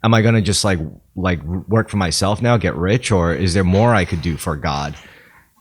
am I gonna just like work for myself now, get rich, or is there more I could do for God?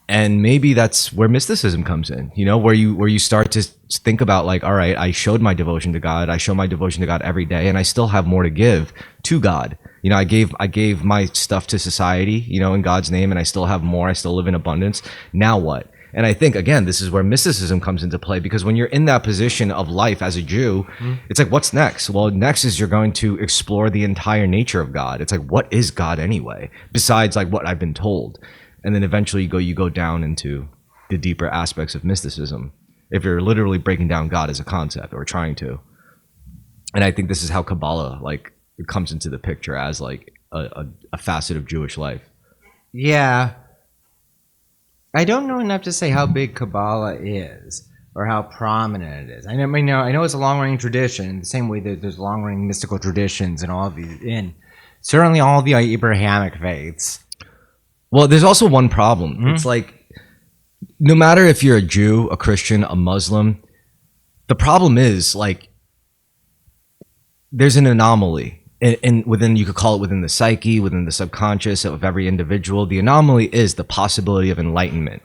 And maybe that's where mysticism comes in, you know, where you start to think about like, all right, I showed my devotion to God. I show my devotion to God every day, and I still have more to give to God. You know, I gave my stuff to society, you know, in God's name, and I still have more. I still live in abundance. Now what? And I think, again, this is where mysticism comes into play, because when you're in that position of life as a Jew, it's like, what's next? Well, next is you're going to explore the entire nature of God. It's like, what is God anyway, besides like what I've been told? And then eventually you go down into the deeper aspects of mysticism, if you're literally breaking down God as a concept or trying to. And I think this is how Kabbalah like it comes into the picture as like a facet of Jewish life. Yeah. I don't know enough to say how big Kabbalah is or how prominent it is. I know it's a long-running tradition, the same way that there's long-running mystical traditions and all of these, in certainly all the Abrahamic faiths. Well, there's also one problem. It's like, no matter if you're a Jew, a Christian, a Muslim, the problem is like, there's an anomaly. And within, you could call it within the psyche, within the subconscious of every individual. The anomaly is the possibility of enlightenment.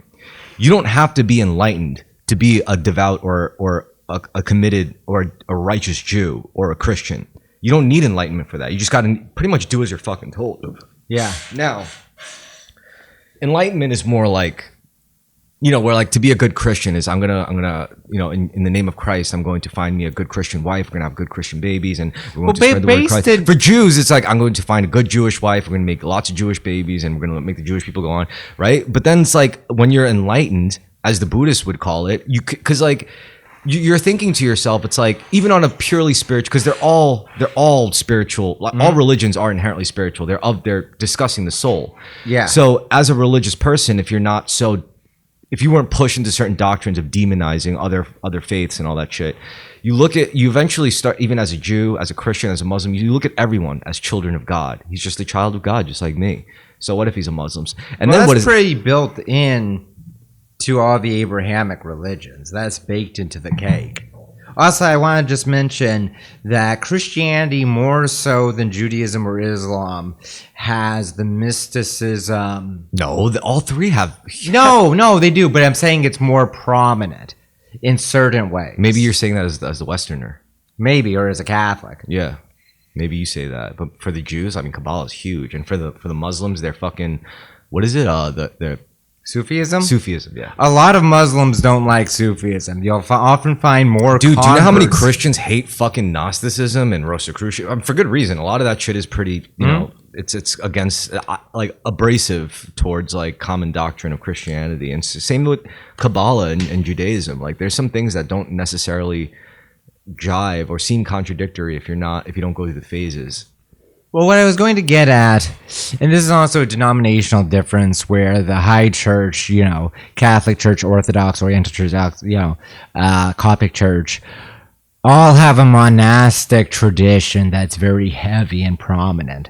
You don't have to be enlightened to be a devout or a committed or a righteous Jew or a Christian. You don't need enlightenment for that. You just got to pretty much do as you're fucking told. Yeah. Now, enlightenment is more like, you know, where like to be a good Christian is I'm gonna you know, in the name of Christ, I'm going to find me a good Christian wife. We're gonna have good Christian babies, and we're going to spread the word of Christ. For Jews, it's like I'm going to find a good Jewish wife. We're gonna make lots of Jewish babies, and we're gonna make the Jewish people go on, right? But then it's like when you're enlightened, as the Buddhists would call it, because like you're thinking to yourself, it's like even on a purely spiritual, because they're all spiritual. Like, all religions are inherently spiritual. They're discussing the soul. Yeah. So as a religious person, if you weren't pushed into certain doctrines of demonizing other faiths and all that shit, you eventually start, even as a Jew, as a Christian, as a Muslim, you look at everyone as children of God. He's just a child of God, just like me. So what if he's a Muslim? And well, then that's pretty built in to all the Abrahamic religions. That's baked into the cake. Also, I want to just mention that Christianity, more so than Judaism or Islam, has the mysticism. No, all three have. No, they do. But I'm saying it's more prominent in certain ways. Maybe you're saying that as the Westerner. Maybe, or as a Catholic. Yeah, maybe you say that. But for the Jews, I mean, Kabbalah is huge, and for the Muslims, they're fucking. What is it? The Sufism? Sufism, yeah. A lot of Muslims don't like Sufism. You'll often find more Dude, do you know how many Christians hate fucking Gnosticism and Rosicrucian? For good reason. A lot of that shit is pretty, you know, it's against, like, abrasive towards, like, common doctrine of Christianity. And same with Kabbalah and Judaism. Like, there's some things that don't necessarily jive or seem contradictory if you don't go through the phases. Well, what I was going to get at, and this is also a denominational difference where the high church, you know, Catholic Church, Orthodox, Oriental Church, you know, Coptic Church, all have a monastic tradition that's very heavy and prominent.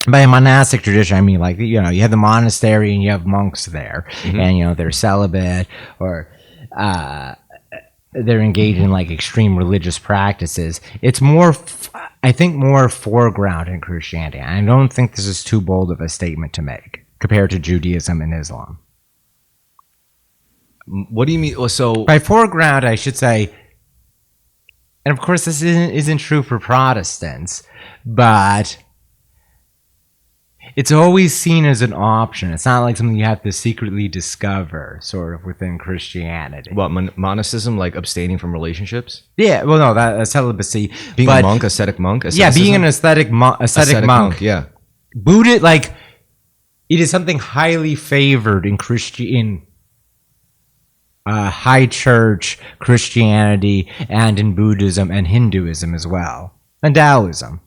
By a monastic tradition, I mean, like, you know, you have the monastery and you have monks there, and, you know, they're celibate or they're engaged in, like, extreme religious practices. It's more, I think, more foreground in Christianity. I don't think this is too bold of a statement to make compared to Judaism and Islam. What do you mean? So by foreground, I should say, and of course this isn't true for Protestants, but It's always seen as an option. It's not like something you have to secretly discover, sort of, within Christianity. What, monasticism, like abstaining from relationships? Yeah, well, no, that's celibacy. Being but, a monk, ascetic monk? Yeah, being an ascetic monk. Yeah. Buddha, like, it is something highly favored in high church Christianity and in Buddhism and Hinduism as well. And Taoism.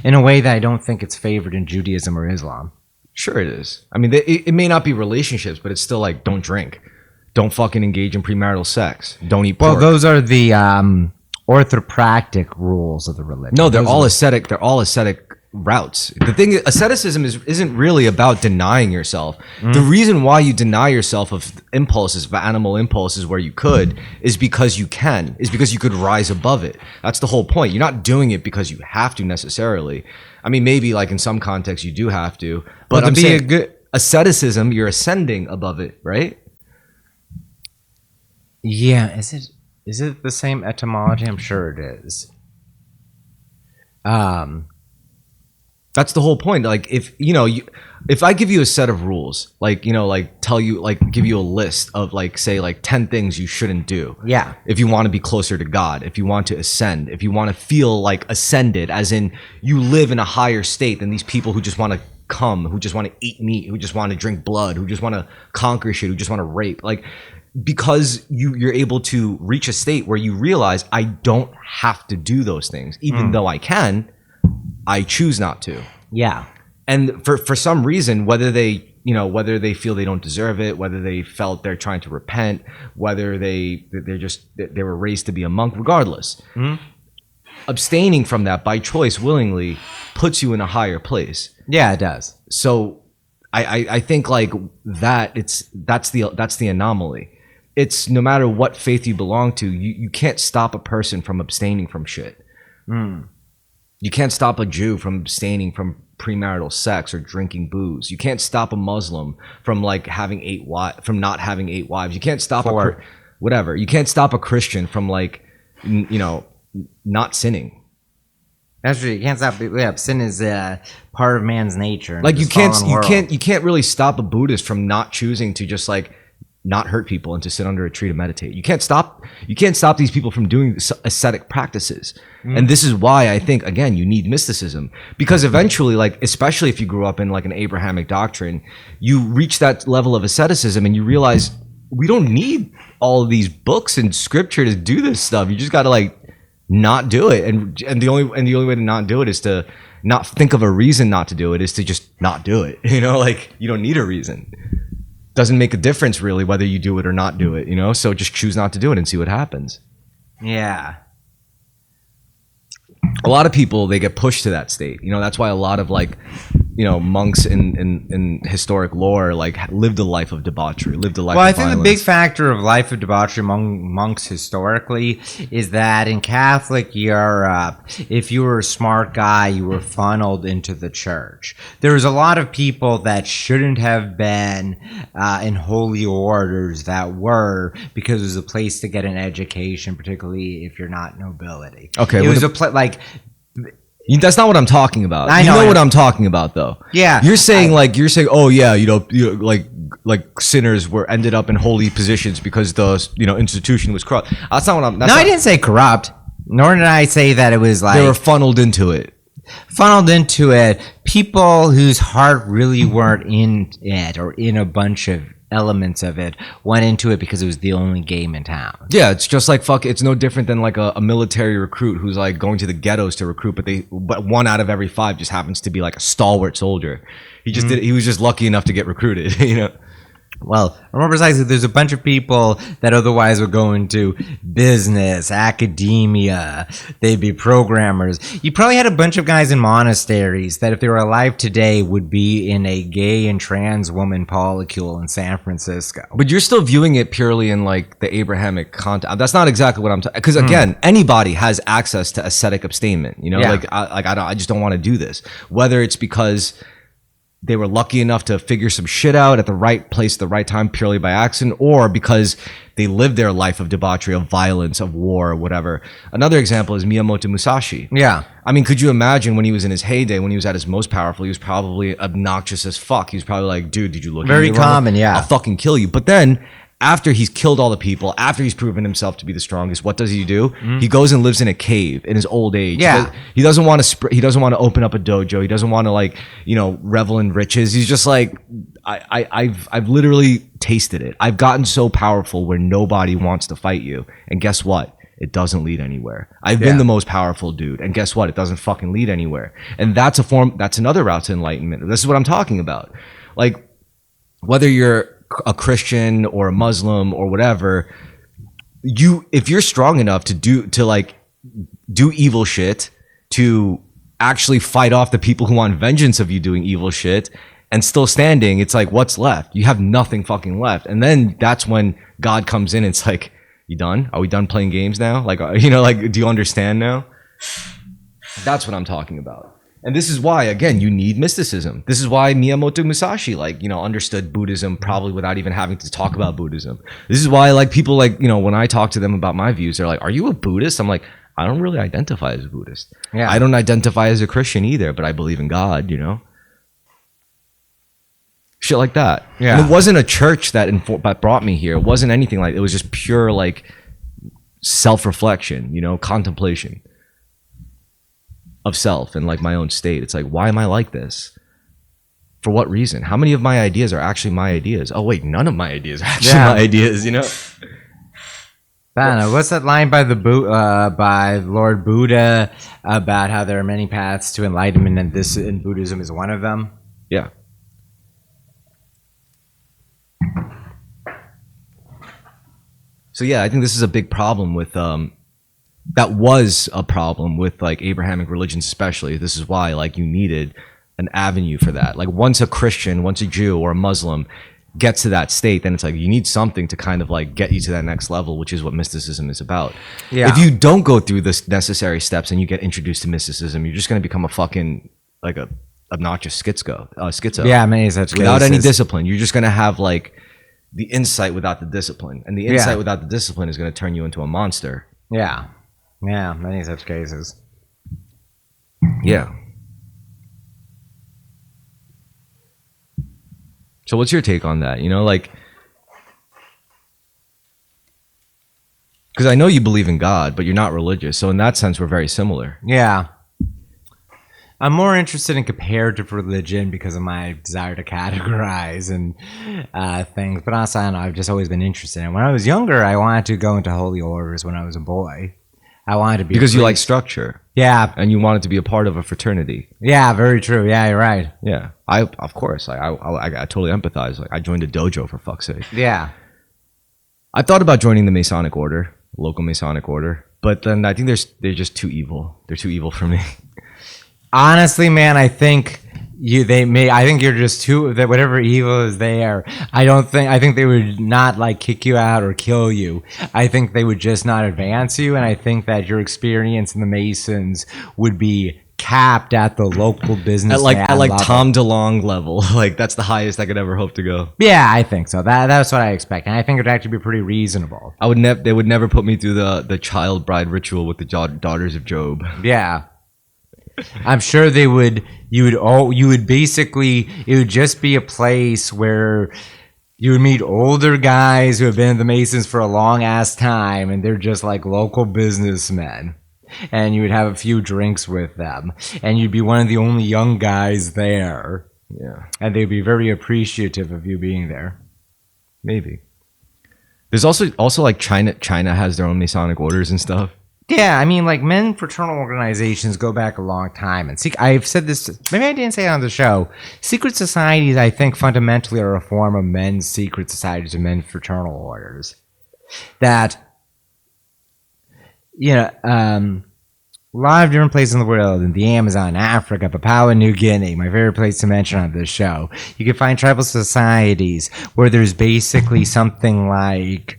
In a way that I don't think it's favored in Judaism or Islam. Sure it is. I mean, it may not be relationships, but it's still like, don't drink. Don't fucking engage in premarital sex. Don't eat pork. Well, those are the orthopractic rules of the religion. No, they're all ascetic. They're all ascetic routes. The thing is, asceticism isn't really about denying yourself. The reason why you deny yourself of impulses, of animal impulses where you could, is because you could rise above it. That's the whole point. You're not doing it because you have to necessarily. I mean, maybe like in some contexts you do have to, but I'm saying, a good asceticism, you're ascending above it, right? Yeah, is it the same etymology? I'm sure it is. That's the whole point. Like, if I give you a set of rules, like, tell you, like, give you a list of, like, say, like 10 things you shouldn't do. Yeah. If you want to be closer to God, if you want to ascend, if you want to feel like ascended, as in you live in a higher state than these people who just want to come, who just want to eat meat, who just want to drink blood, who just want to conquer shit, who just want to rape. Like, because you're able to reach a state where you realize I don't have to do those things, even though I can. I choose not to. Yeah. And for some reason, whether they feel they don't deserve it, whether they felt they're trying to repent, whether they were raised to be a monk, regardless, abstaining from that by choice, willingly, puts you in a higher place. Yeah, it does. So I think like that's the anomaly. It's no matter what faith you belong to, you can't stop a person from abstaining from shit. You can't stop a Jew from abstaining from premarital sex or drinking booze. You can't stop a Muslim from like not having 8 wives. You can't stop whatever. You can't stop a Christian from like not sinning. That's true. You can't stop. Yeah, sin is part of man's nature. Like you can't really stop a Buddhist from not choosing to just like not hurt people and to sit under a tree to meditate. You can't stop these people from doing ascetic practices. And this is why I think, again, you need mysticism, because eventually, like, especially if you grew up in like an Abrahamic doctrine, you reach that level of asceticism and you realize we don't need all of these books and scripture to do this stuff. You just got to like not do it. And the only way to not do it is to not think of a reason not to do it, is to just not do it. Like you don't need a reason. Doesn't make a difference really whether you do it or not do it, so just choose not to do it and see what happens. Yeah. A lot of people, they get pushed to that state. That's why a lot of like monks in historic lore like lived a life of debauchery, lived a life of violence. Well, I think the big factor of life of debauchery among monks historically is that in Catholic Europe, if you were a smart guy, you were funneled into the church. There was a lot of people that shouldn't have been in holy orders that were, because it was a place to get an education, particularly if you're not nobility. Okay, it was a place like. That's not what I'm talking about. I know what I'm talking about, though. Yeah, you're saying, oh yeah, like sinners ended up in holy positions because the institution was corrupt. That's not what I'm. I didn't say corrupt. Nor did I say that it was like they were funneled into it. People whose heart really weren't in it or in a bunch of elements of it went into it because it was the only game in town. Yeah, it's just like it's no different than like a military recruit who's like going to the ghettos to recruit, but 1 out of every 5 just happens to be like a stalwart soldier. He was just lucky enough to get recruited. Well, more precisely, there's a bunch of people that otherwise would go into business, academia, they'd be programmers. You probably had a bunch of guys in monasteries that if they were alive today would be in a gay and trans woman polycule in San Francisco. But you're still viewing it purely in like the Abrahamic context. That's not exactly what I'm talking, because again, anybody has access to ascetic abstainment, Yeah. I just don't want to do this. Whether it's because they were lucky enough to figure some shit out at the right place at the right time purely by accident, or because they lived their life of debauchery, of violence, of war, whatever. Another example is Miyamoto Musashi. Yeah. I mean, could you imagine when he was in his heyday, when he was at his most powerful, he was probably obnoxious as fuck. He was probably like, dude, did you look at me? Very common, yeah. I'll fucking kill you. But then after he's killed all the people, after he's proven himself to be the strongest, what does he do? He goes and lives in a cave in his old age. Yeah. He doesn't want to he doesn't want to open up a dojo. He doesn't want to, like, you know, revel in riches. He's just like, I've literally tasted it. I've gotten so powerful where nobody wants to fight you. And guess what? It doesn't lead anywhere. I've been the most powerful dude. And guess what? It doesn't fucking lead anywhere. And that's another route to enlightenment. This is what I'm talking about. Like, whether you're a Christian or a Muslim or whatever, if you're strong enough to do evil shit, to actually fight off the people who want vengeance of you doing evil shit and still standing, it's like, what's left? You have nothing fucking left. And then that's when God comes in and it's like, you done? Are we done playing games now? Like, you know, like, do you understand now? That's what I'm talking about. And this is why, again, you need mysticism. This is why Miyamoto Musashi, like, you know, understood Buddhism probably without even having to talk about Buddhism. This is why, like, people, like, you know, when I talk to them about my views, they're like, are you a Buddhist? I'm like, I don't really identify as a Buddhist. Yeah. I don't identify as a Christian either, but I believe in God, you know? Shit like that. Yeah. And it wasn't a church that brought me here. It wasn't anything like, it was just pure, like, self-reflection, you know, contemplation of self and, like, my own state. It's like, why am I like this? For what reason? How many of my ideas are actually my ideas? Oh wait, none of my ideas are actually my ideas, you know? I don't know. What's that line by by Lord Buddha about how there are many paths to enlightenment and this in Buddhism is one of them? Yeah. So yeah, I think this is a big problem with that was a problem with, like, Abrahamic religions especially. This is why, like, you needed an avenue for that. Like, once a Christian, once a Jew or a Muslim gets to that state, then it's like you need something to kind of, like, get you to that next level, which is what mysticism is about. Yeah. If you don't go through the necessary steps and you get introduced to mysticism, you're just going to become a fucking, like, a obnoxious schizo. Yeah, many such Without cases. any discipline. You're just going to have, like, the insight without the discipline. And the insight without the discipline is going to turn you into a monster. Yeah. Yeah, many such cases. Yeah. So what's your take on that? You know, like, because I know you believe in God, but you're not religious. So in that sense, we're very similar. Yeah. I'm more interested in comparative religion because of my desire to categorize and things. But also, I don't know, I've just always been interested in it. When I was younger, I wanted to go into holy orders when I was a boy. I wanted to be Because you like structure. Yeah. And you wanted to be a part of a fraternity. Yeah, very true. Yeah, you're right. Yeah. Of course. I totally empathize. Like, I joined a dojo, for fuck's sake. Yeah. I thought about joining the Masonic order, local Masonic order. But then I think they're just too evil. They're too evil for me. Honestly, man, I think you're just too, that whatever evil is there, I think they would not, like, kick you out or kill you. I think they would just not advance you, and I think that your experience in the Masons would be capped at the local business at like level. Tom DeLonge level. Like, that's the highest I could ever hope to go. Yeah, I think so. That's what I expect, and I think it would actually be pretty reasonable. They would never put me through the child bride ritual with the daughters of Job. Yeah. I'm sure they would. It would just be a place where you would meet older guys who have been in the Masons for a long ass time, and they're just like local businessmen. And you would have a few drinks with them, and you'd be one of the only young guys there. Yeah, and they'd be very appreciative of you being there. Maybe. There's also like China has their own Masonic orders and stuff. Yeah, I mean, like, men fraternal organizations go back a long time. And I've said this, maybe I didn't say it on the show. Secret societies, I think, fundamentally are a form of men's secret societies or men's fraternal orders. That, you know, a lot of different places in the world, in the Amazon, Africa, Papua New Guinea, my favorite place to mention on this show, you can find tribal societies where there's basically something like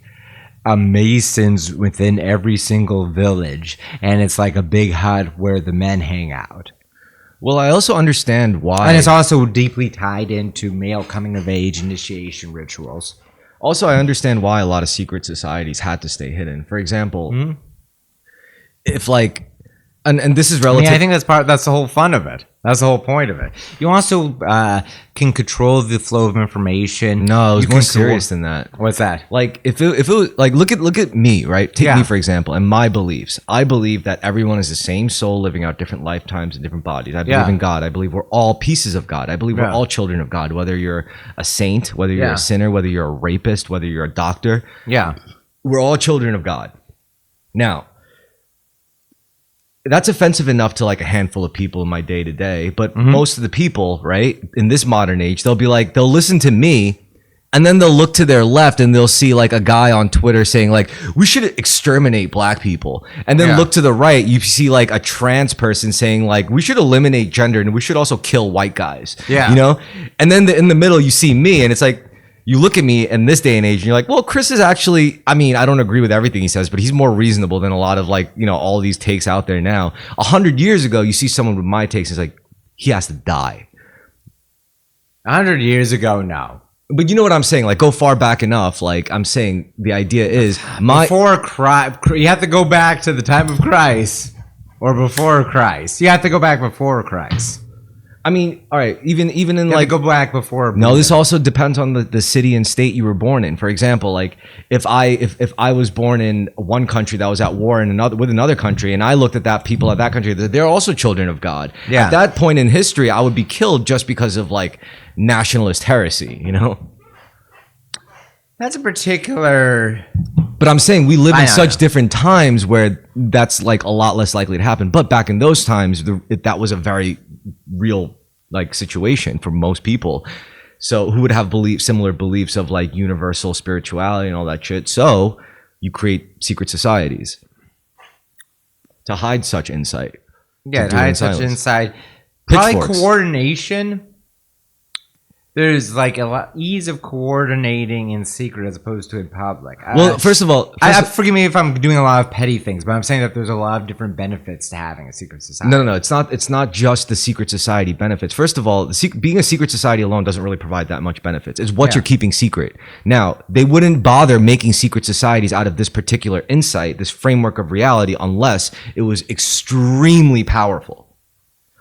Masons within every single village, and it's like a big hut where the men hang out. Well, I also understand why. And it's also deeply tied into male coming of age initiation rituals. Also, I understand why a lot of secret societies had to stay hidden. For example, if like, and this is I relative. mean, I think that's the whole fun of it. That's the whole point of it. You also can control the flow of information. No, it was You more can serious than that. What's that? Like if it was like look at me, right? Take Yeah. me for example, and my beliefs. I believe that everyone is the same soul living out different lifetimes in different bodies. I believe Yeah. in God. I believe we're all pieces of God. I believe we're Yeah. all children of God. Whether you're a saint, whether you're Yeah. a sinner, whether you're a rapist, whether you're a doctor, Yeah. we're all children of God. Now, that's offensive enough to like a handful of people in my day to day, but most of the people, right, in this modern age, they'll be like, they'll listen to me and then they'll look to their left and they'll see like a guy on Twitter saying like, we should exterminate black people. And then Yeah. look to the right, you see like a trans person saying like, we should eliminate gender and we should also kill white guys. Yeah. You know? And then in the middle, you see me and it's like, you look at me in this day and age and you're like, well, Chris is actually, I mean, I don't agree with everything he says, but he's more reasonable than a lot of like, you know, all these takes out there now. 100 years ago, you see someone with my takes and it's like, he has to die. 100 years ago, no. But you know what I'm saying? Like, go far back enough. Like, I'm saying the idea is Before Christ, you have to go back to the time of Christ or before Christ. You have to go back before Christ. I mean, all right, even in You like, have to go back before. no, this also depends on the city and state you were born in. For example, like if I was born in one country that was at war in another country, and I looked at that people of that country, they're also children of God. Yeah. At that point in history, I would be killed just because of like nationalist heresy, you know? That's a particular. But I'm saying we live I in know. such different times where that's like a lot less likely to happen. But back in those times, that was a very real like situation for most people. So who would have similar beliefs of like universal spirituality and all that shit. So you create secret societies to hide such insight. Yeah, do it I in had such silence. insight. Probably Pitchforks. coordination. There's like a lot ease of coordinating in secret as opposed to in public. Well, first of all, Forgive me if I'm doing a lot of petty things, but I'm saying that there's a lot of different benefits to having a secret society. no. It's not just the secret society benefits. First of all, being a secret society alone doesn't really provide that much benefits. It's what Yeah. you're keeping secret. Now, they wouldn't bother making secret societies out of this particular insight, this framework of reality, unless it was extremely powerful.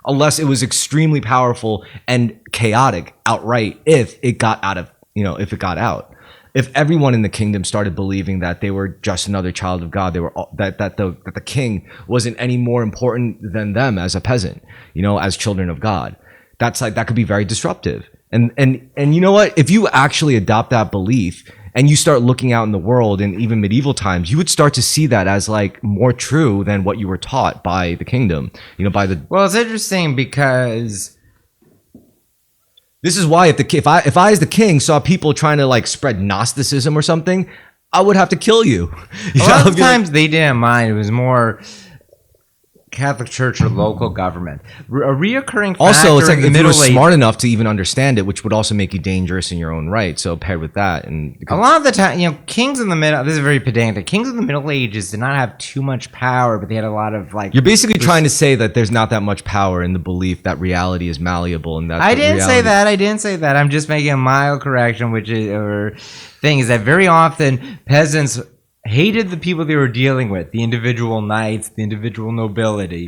Unless it was extremely powerful and chaotic outright if it got out. If everyone in the kingdom started believing that they were just another child of God, they were that the king wasn't any more important than them as a peasant, you know, as children of God. That's like, that could be very disruptive. And you know what? If you actually adopt that belief and you start looking out in the world in even medieval times, you would start to see that as like more true than what you were taught by the kingdom, you know, by the. Well, it's interesting because This is why if I as the king saw people trying to like spread Gnosticism or something, I would have to kill you. a lot of times they didn't mind. It was more Catholic Church or local government. A reoccurring factor Also, it's like in the if you were Middle Ages. smart enough to even understand it, which would also make you dangerous in your own right. So paired with that, and A lot of the time, you know, kings in the middle. This is very pedantic. Kings in the Middle Ages did not have too much power, but they had a lot of like. you're basically trying to say that there's not that much power in the belief that reality is malleable and that I didn't say that. I didn't say that. I'm just making a mild correction, which is or thing is that very often peasants hated the people they were dealing with, the individual knights, the individual nobility,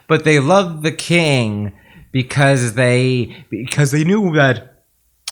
but they loved the king because they knew that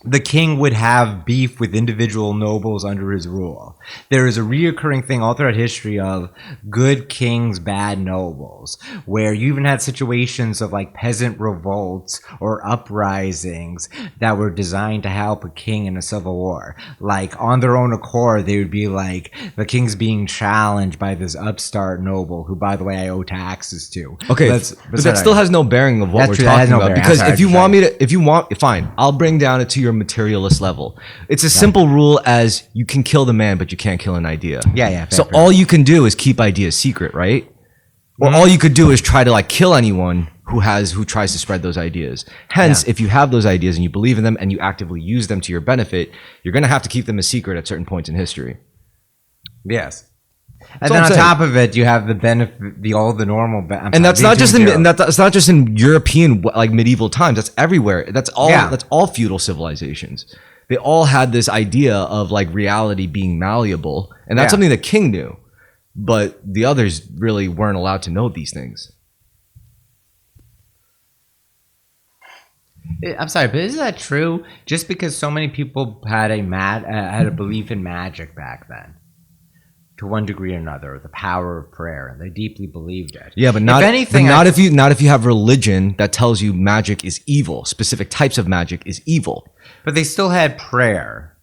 the king would have beef with individual nobles under his rule. There is a reoccurring thing all throughout history of good kings, bad nobles, where you even had situations of like peasant revolts or uprisings that were designed to help a king in a civil war. Like on their own accord, they would be like, the king's being challenged by this upstart noble, who, by the way, I owe taxes to. Okay, but that still has no bearing of what That's we're true, that has talking no about. bearing. Because I'm sorry, if you want, fine, I'll bring down it to your materialist level. It's a simple rule as you can kill the man, but you can't kill an idea. Yeah. So all you can do is keep ideas secret, right? Or all you could do is try to like kill anyone who tries to spread those ideas. Hence, if you have those ideas and you believe in them and you actively use them to your benefit, you're going to have to keep them a secret at certain points in history. Yes. And then on top of it, you have the benefit, all the normal. And that's not just that's not just in European like medieval times. That's everywhere. That's all feudal civilizations. They all had this idea of like reality being malleable, and that's something the king knew, but the others really weren't allowed to know these things. I'm sorry, but is that true? Just because so many people had a belief in magic back then, to one degree or another, the power of prayer, and they deeply believed it. Yeah, but not if you have religion that tells you magic is evil. Specific types of magic is evil. But they still had prayer,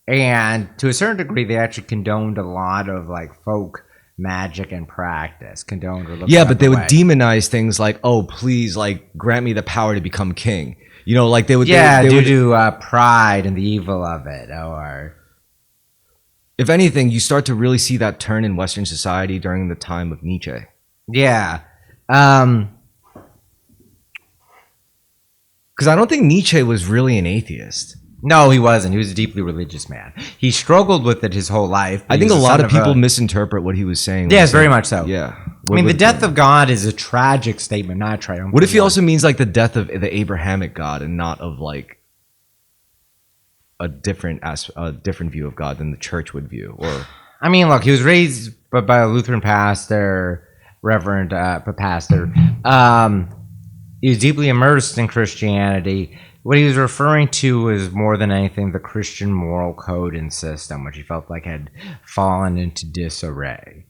and to a certain degree, they actually condoned a lot of like folk magic and practice. Condoned or but they would demonize things like, oh, please, like grant me the power to become king. You know, like they would due to pride and the evil of it, or. If anything, you start to really see that turn in Western society during the time of Nietzsche. Yeah. Because I don't think Nietzsche was really an atheist. No, he wasn't. He was a deeply religious man. He struggled with it his whole life. I think a lot of people misinterpret what he was saying. Yes, very much so. Yeah. I mean, the death of God is a tragic statement, not triumphant. What if he also means like the death of the Abrahamic God and not of like a different view of God than the church would view? Or I mean, look, he was raised by a Lutheran pastor, Reverend pastor. He was deeply immersed in Christianity. What he was referring to was more than anything the Christian moral code and system, which he felt like had fallen into disarray.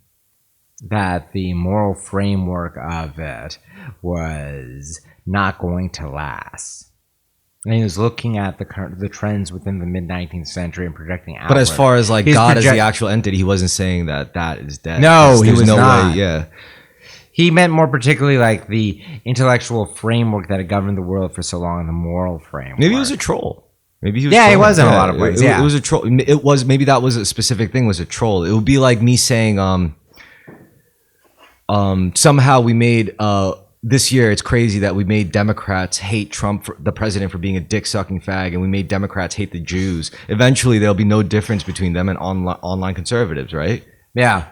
That the moral framework of it was not going to last. And he was looking at the trends within the mid-19th century and projecting outward. But as far as like God as the actual entity, he wasn't saying that is dead. No, he was no not. Way, yeah. He meant more particularly like the intellectual framework that had governed the world for so long, the moral framework. Maybe he was a troll. Maybe he was. Yeah, he was in a lot of ways. It was a troll. It was maybe that was a specific thing. Was a troll. It would be like me saying, somehow we made this year. It's crazy that we made Democrats hate Trump, the president, for being a dick-sucking fag, and we made Democrats hate the Jews. Eventually, there'll be no difference between them and online conservatives, right? Yeah.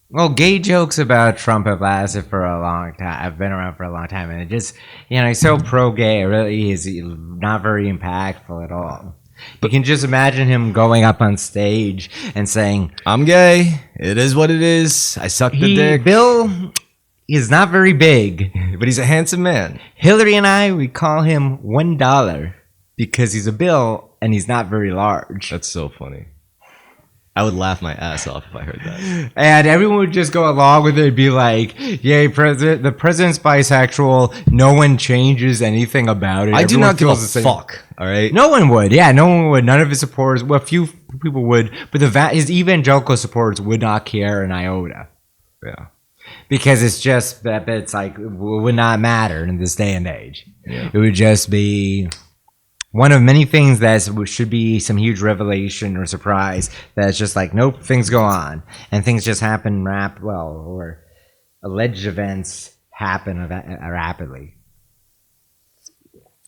Well, gay jokes about Trump have lasted for a long time. I've been around for a long time, and it just, he's so pro-gay. It really is not very impactful at all. But you can just imagine him going up on stage and saying, "I'm gay. It is what it is. I suck the dick." Bill is not very big, but he's a handsome man. Hillary and I, we call him $1 because he's a bill and he's not very large. That's so funny. I would laugh my ass off if I heard that. And everyone would just go along with it and be like, yay, the president's bisexual. No one changes anything about it. I do not give a fuck, all right? No one would. Yeah, no one would. None of his supporters, well, a few people would, but his evangelical supporters would not care an iota. Yeah. Because it's just that it's like, it would not matter in this day and age. Yeah. It would just be one of many things that should be some huge revelation or surprise that's just like, nope, things go on. And things just happen or alleged events happen rapidly.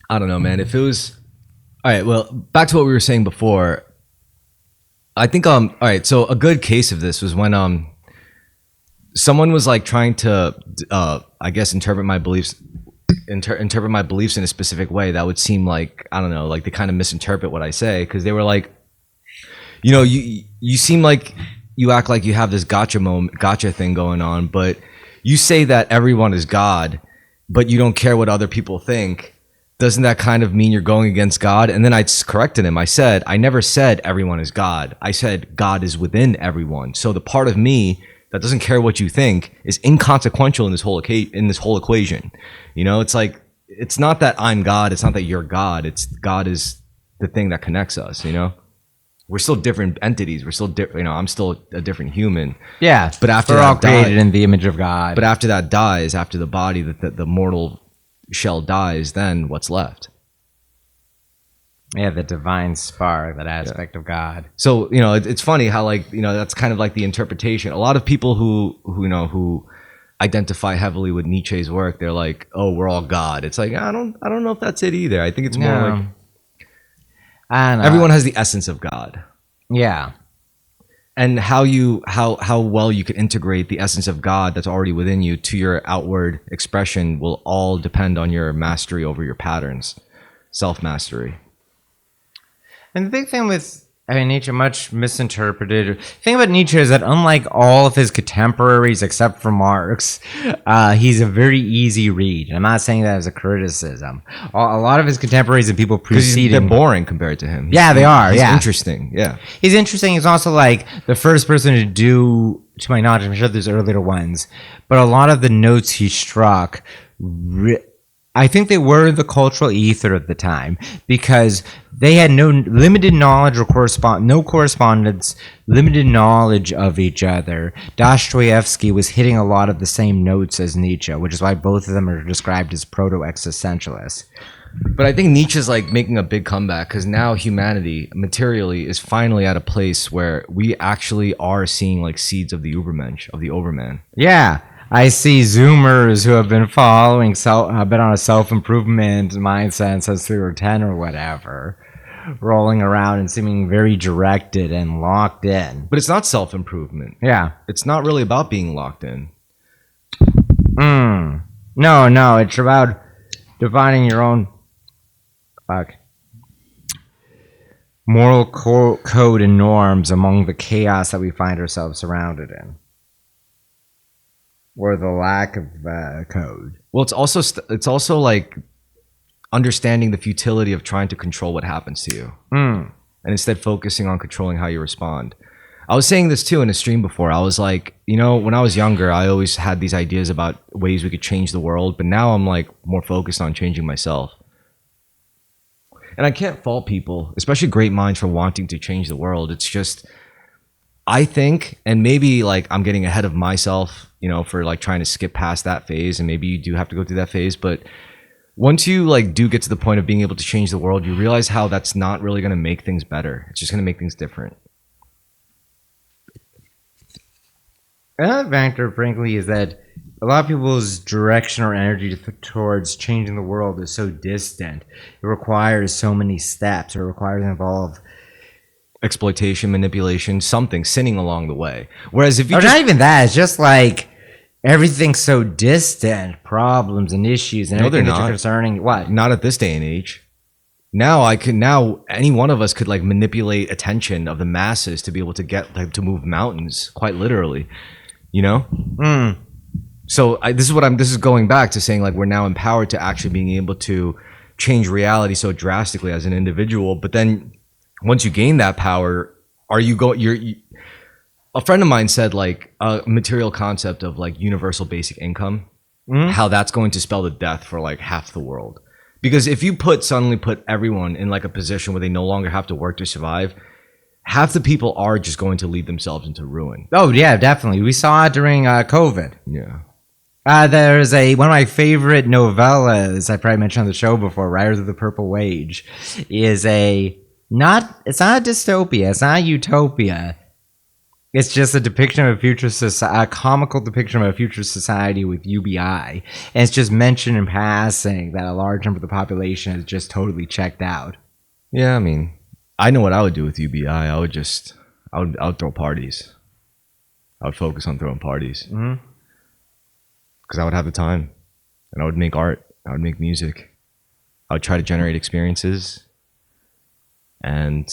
I don't know, man. If it was... All right, well, back to what we were saying before. I think, all right, so a good case of this was when someone was like trying to, I guess, interpret my beliefs in a specific way that would seem like, I don't know, like they kind of misinterpret what I say, because they were like, you seem like you act like you have this gotcha thing going on, but you say that everyone is God, but you don't care what other people think. Doesn't that kind of mean you're going against God? And then I corrected him. I never said everyone is God. I said God is within everyone. So the part of me that doesn't care what you think is inconsequential in this whole equation. It's like, it's not that I'm God. It's not that you're God. It's God is the thing that connects us. We're still different entities. We're still different. I'm still a different human. Yeah, but after we're all created in the image of God. But after that dies, after the body, the mortal shell dies, then what's left? Yeah, the divine spark, that aspect of God. So, it's funny how that's kind of like the interpretation. A lot of people who identify heavily with Nietzsche's work, they're like, "Oh, we're all God." It's like, I don't know if that's it either. I think it's more like I don't know. Everyone has the essence of God. Yeah. and how well you could integrate the essence of God that's already within you to your outward expression will all depend on your mastery over your patterns, self-mastery. And the big thing with Nietzsche, much misinterpreted. The thing about Nietzsche is that unlike all of his contemporaries, except for Marx, he's a very easy read. I'm not saying that as a criticism. A lot of his contemporaries and people preceding, They're boring compared to him. Yeah, they are. He's Yeah, interesting. Yeah, he's interesting. He's also like the first person to do, to my knowledge, I'm sure there's earlier ones, but a lot of the notes he struck, I think they were the cultural ether at the time because they had no limited knowledge or no correspondence, limited knowledge of each other. Dostoevsky was hitting a lot of the same notes as Nietzsche, which is why both of them are described as proto-existentialists. but I think Nietzsche's like making a big comeback because now humanity materially is finally at a place where we actually are seeing like seeds of the Übermensch, of the Overman. Yeah. I see Zoomers who have been following, have been on a self-improvement mindset since they were 10 or whatever, rolling around and seeming very directed and locked in. But it's not self-improvement. Yeah. It's not really about being locked in. No, it's about defining your own moral code and norms among the chaos that we find ourselves surrounded in. Or the lack of code. Well, it's also like understanding the futility of trying to control what happens to you, and instead focusing on controlling how you respond. I was saying this too in a stream before. I was like, when I was younger, I always had these ideas about ways we could change the world, but now I'm like more focused on changing myself. And I can't fault people, especially great minds, for wanting to change the world. It's just, I think, and maybe like I'm getting ahead of myself, for like trying to skip past that phase, and maybe you do have to go through that phase, but once you like do get to the point of being able to change the world, you realize how that's not really going to make things better. It's just going to make things different. Another factor, frankly, is that a lot of people's direction or energy towards changing the world is so distant. It requires so many steps. It requires involve Exploitation, manipulation, something, sinning along the way. Whereas if you not even that, it's just like everything's so distant, problems and issues and everything that you're concerning. What? Not at this day and age. Now any one of us could like manipulate attention of the masses to be able to get like to move mountains, quite literally. So this is going back to saying like we're now empowered to actually being able to change reality so drastically as an individual. But then once you gain that power, a friend of mine said like a material concept of like universal basic income, how that's going to spell the death for like half the world. Because if you suddenly put everyone in like a position where they no longer have to work to survive, half the people are just going to lead themselves into ruin. Oh yeah, definitely. We saw it during COVID. Yeah. There's one of my favorite novellas I probably mentioned on the show before, Riders of the Purple Wage, is it's not a dystopia, it's not a utopia. It's just a depiction of a comical depiction of a future society with UBI. And it's just mentioned in passing that a large number of the population is just totally checked out. Yeah, I mean, I know what I would do with UBI. I would throw parties. I would focus on throwing parties. Because I would have the time. And I would make art. I would make music. I would try to generate experiences. And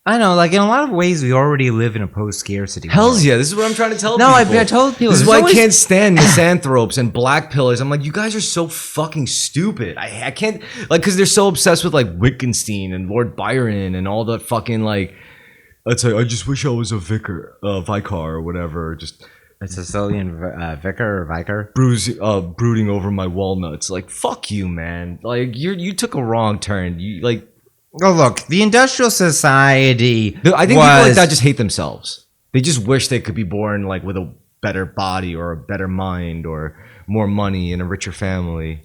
I know, like in a lot of ways, we already live in a post-scarcity. Hells yeah, this is what I'm trying to tell people. No, I told people. This is why I can't stand misanthropes and black pillars. I'm like, you guys are so fucking stupid. I can't, like, because they're so obsessed with like Wittgenstein and Lord Byron and all the fucking like, let's say, I just wish I was a vicar or whatever. Just a Sicilian vicar or vicar, brooding over my walnuts. Like, fuck you, man. Like, you took a wrong turn. You like. Oh, look, the industrial society. I think people like that just hate themselves. They just wish they could be born like with a better body or a better mind or more money and a richer family.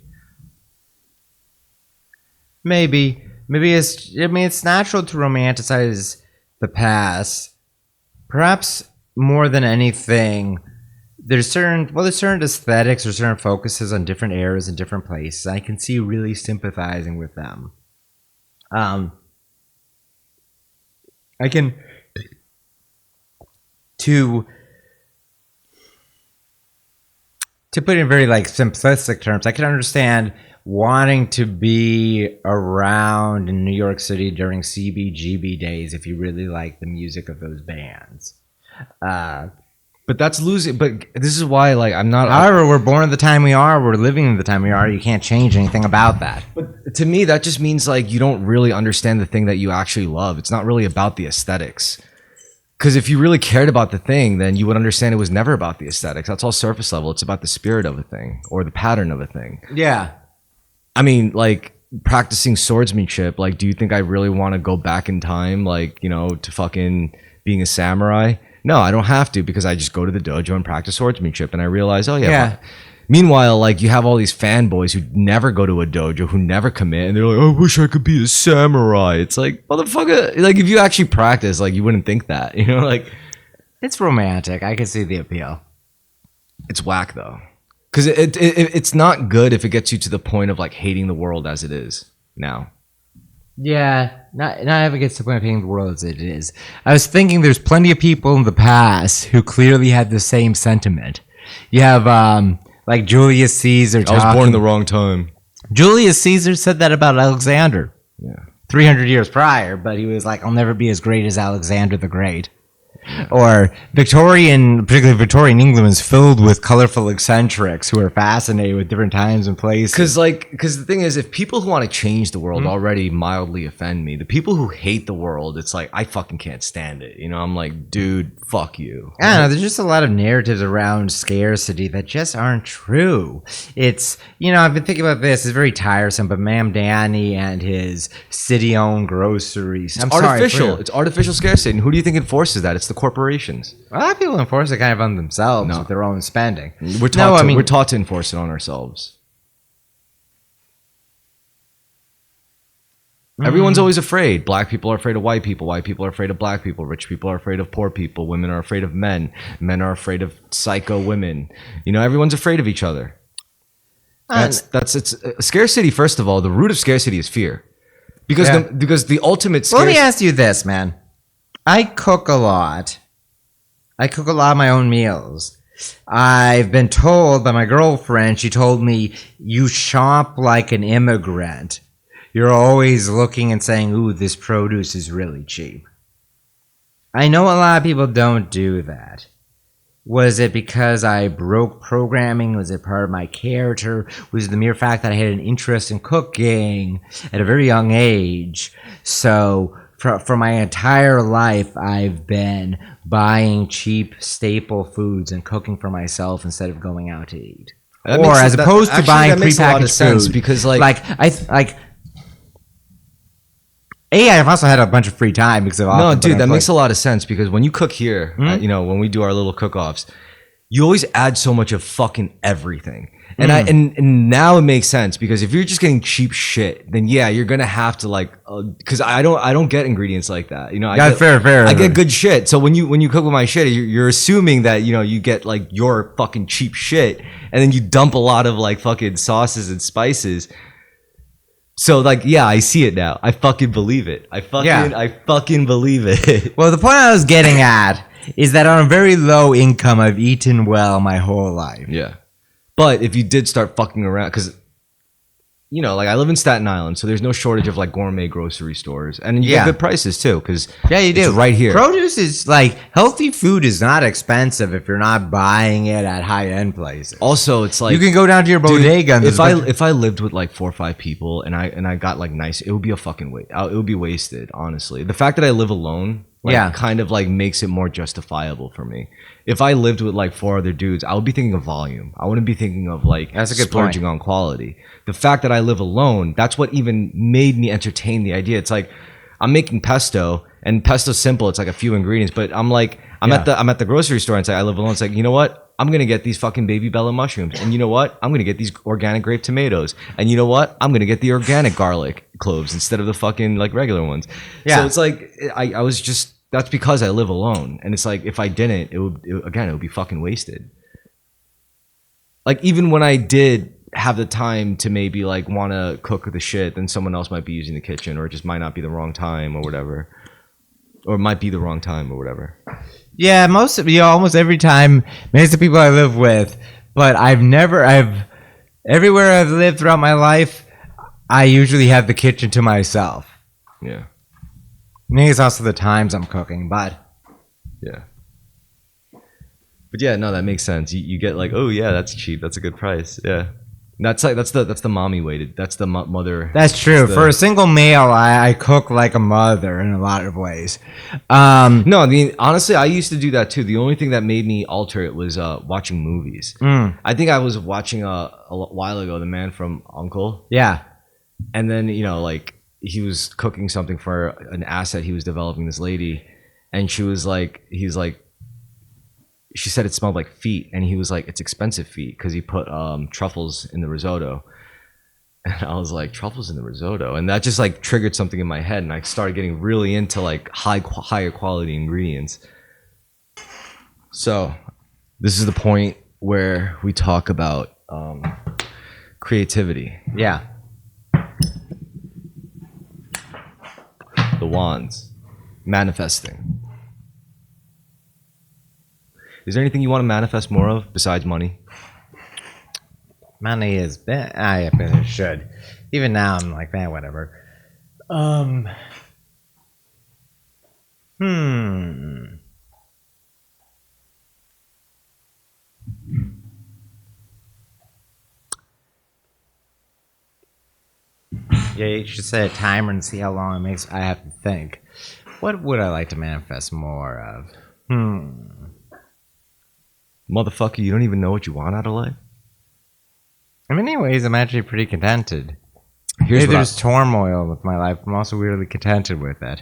Maybe it's natural to romanticize the past. Perhaps more than anything, there's certain aesthetics or certain focuses on different eras and different places. I can see really sympathizing with them. to put it in very like simplistic terms, I can understand wanting to be around in New York City during CBGB days if you really like the music of those bands. But that's losing. But this is why, like, I'm not. However, we're born at the time we are. We're living in the time we are. You can't change anything about that. But to me, that just means like you don't really understand the thing that you actually love. It's not really about the aesthetics. Because if you really cared about the thing, then you would understand it was never about the aesthetics. That's all surface level. It's about the spirit of a thing or the pattern of a thing. Yeah. I mean, like practicing swordsmanship. Like, do you think I really want to go back in time, like, you know, to fucking being a samurai? No, I don't have to, because I just go to the dojo and practice swordsmanship, and I realize, oh yeah. Meanwhile, like, you have all these fanboys who never go to a dojo, who never commit, and they're like, I wish I could be a samurai. It's like, motherfucker, like, if you actually practice, like, you wouldn't think that, you know, like. It's romantic. I can see the appeal. It's whack, though. Because it's not good if it gets you to the point of, like, hating the world as it is now. Yeah, not ever gets to the point of hating the world as it is. I was thinking there's plenty of people in the past who clearly had the same sentiment. You have, like Julius Caesar. I was born in the wrong time. Julius Caesar said that about Alexander. Yeah. 300 years prior, but he was like, I'll never be as great as Alexander the Great. Or particularly Victorian England, was filled with colorful eccentrics who are fascinated with different times and places. Because the thing is, if people who want to change the world already mildly offend me, the people who hate the world, it's like, I fucking can't stand it. You know, I'm like, dude, fuck you. I don't know, there's just a lot of narratives around scarcity that just aren't true. It's, you know, I've been thinking about this. It's very tiresome, but Ma'am Danny and his city-owned groceries. It's artificial. It's artificial scarcity. And who do you think enforces that? It's the corporations. A lot of people enforce it kind of on themselves with their own spending. We're taught to enforce it on ourselves. Everyone's always afraid. Black people are afraid of white people. White people are afraid of black people. Rich people are afraid of poor people. Women are afraid of men. Men are afraid of psycho women. You know, everyone's afraid of each other. It's scarcity. First of all, the root of scarcity is fear, because the ultimate. Let me ask you this, man. I cook a lot. I cook a lot of my own meals. I've been told by my girlfriend, she told me, you shop like an immigrant. You're always looking and saying, ooh, this produce is really cheap. I know a lot of people don't do that. Was it because I broke programming? Was it part of my character? Was it the mere fact that I had an interest in cooking at a very young age? So for my entire life, I've been buying cheap staple foods and cooking for myself instead of going out to eat. Or as opposed to buying prepackaged foods. Because I've also had a bunch of free time because of no, dude, that makes a lot of sense, because when you cook here, you know, when we do our little cook-offs, you always add so much of fucking everything. And and now it makes sense, because if you're just getting cheap shit, then yeah, you're gonna have to like, because I don't get ingredients like that. You know, I get good shit. So when you cook with my shit, you're assuming that, you know, you get like your fucking cheap shit, and then you dump a lot of like fucking sauces and spices. So like, yeah, I see it now. I fucking believe it. I fucking believe it. Well, the point I was getting at is that on a very low income, I've eaten well my whole life. Yeah. But if you did start fucking around, because, you know, like I live in Staten Island, so there's no shortage of like gourmet grocery stores, and you get good prices too, because you do. It's right here. Produce is like, healthy food is not expensive if you're not buying it at high end places. Also, it's like, you can go down to your bodega. Dude, if I lived with like 4 or 5 people and I got like nice, it would be a fucking waste. It would be wasted, honestly. The fact that I live alone, kind of like makes it more justifiable for me. If I lived with like 4 other dudes, I would be thinking of volume. I wouldn't be thinking of like splurging on quality. The fact that I live alone, that's what even made me entertain the idea. It's like, I'm making pesto, and pesto's simple. It's like a few ingredients, but I'm at the grocery store and say I live alone. It's like, you know what? I'm gonna get these fucking baby bella mushrooms, and you know what? I'm gonna get these organic grape tomatoes, and you know what? I'm gonna get the organic garlic cloves instead of the fucking like regular ones. Yeah. So it's like I was just. That's because I live alone, and it's like, if I didn't, it would be fucking wasted. Like, even when I did have the time to maybe like want to cook the shit, then someone else might be using the kitchen, or it just might not be the wrong time or whatever, or it might be the wrong time or whatever. Yeah, almost every time, most of the people I live with, but everywhere I've lived throughout my life, I usually have the kitchen to myself. Yeah. Maybe it's also the times I'm cooking, but Yeah. But yeah, no, that makes sense. You get like, oh yeah, that's cheap. That's a good price. Yeah. That's the mommy weighted. That's the mother. that's true. The, For a single male, I cook like a mother in a lot of ways. no, I mean honestly, I used to do that too. The only thing that made me alter it was watching movies. I think I was watching a while ago The Man from U.N.C.L.E. Yeah. And then like he was cooking something for an asset he was developing, this lady, and he's like, she said it smelled like feet, and he was like, it's expensive feet because he put truffles in the risotto. And I was like, truffles in the risotto, and that just like triggered something in my head, and I started getting really into like higher quality ingredients. So this is the point where we talk about creativity. Yeah. The wands, manifesting. Is there anything you want to manifest more of besides money? Money is bad. I it should. Even now, I'm like, man, whatever. Yeah, you should set a timer and see how long it makes. I have to think. What would I like to manifest more of? Motherfucker, you don't even know what you want out of life? In many ways, I'm actually pretty contented. Here's what There's turmoil with my life. I'm also weirdly contented with it.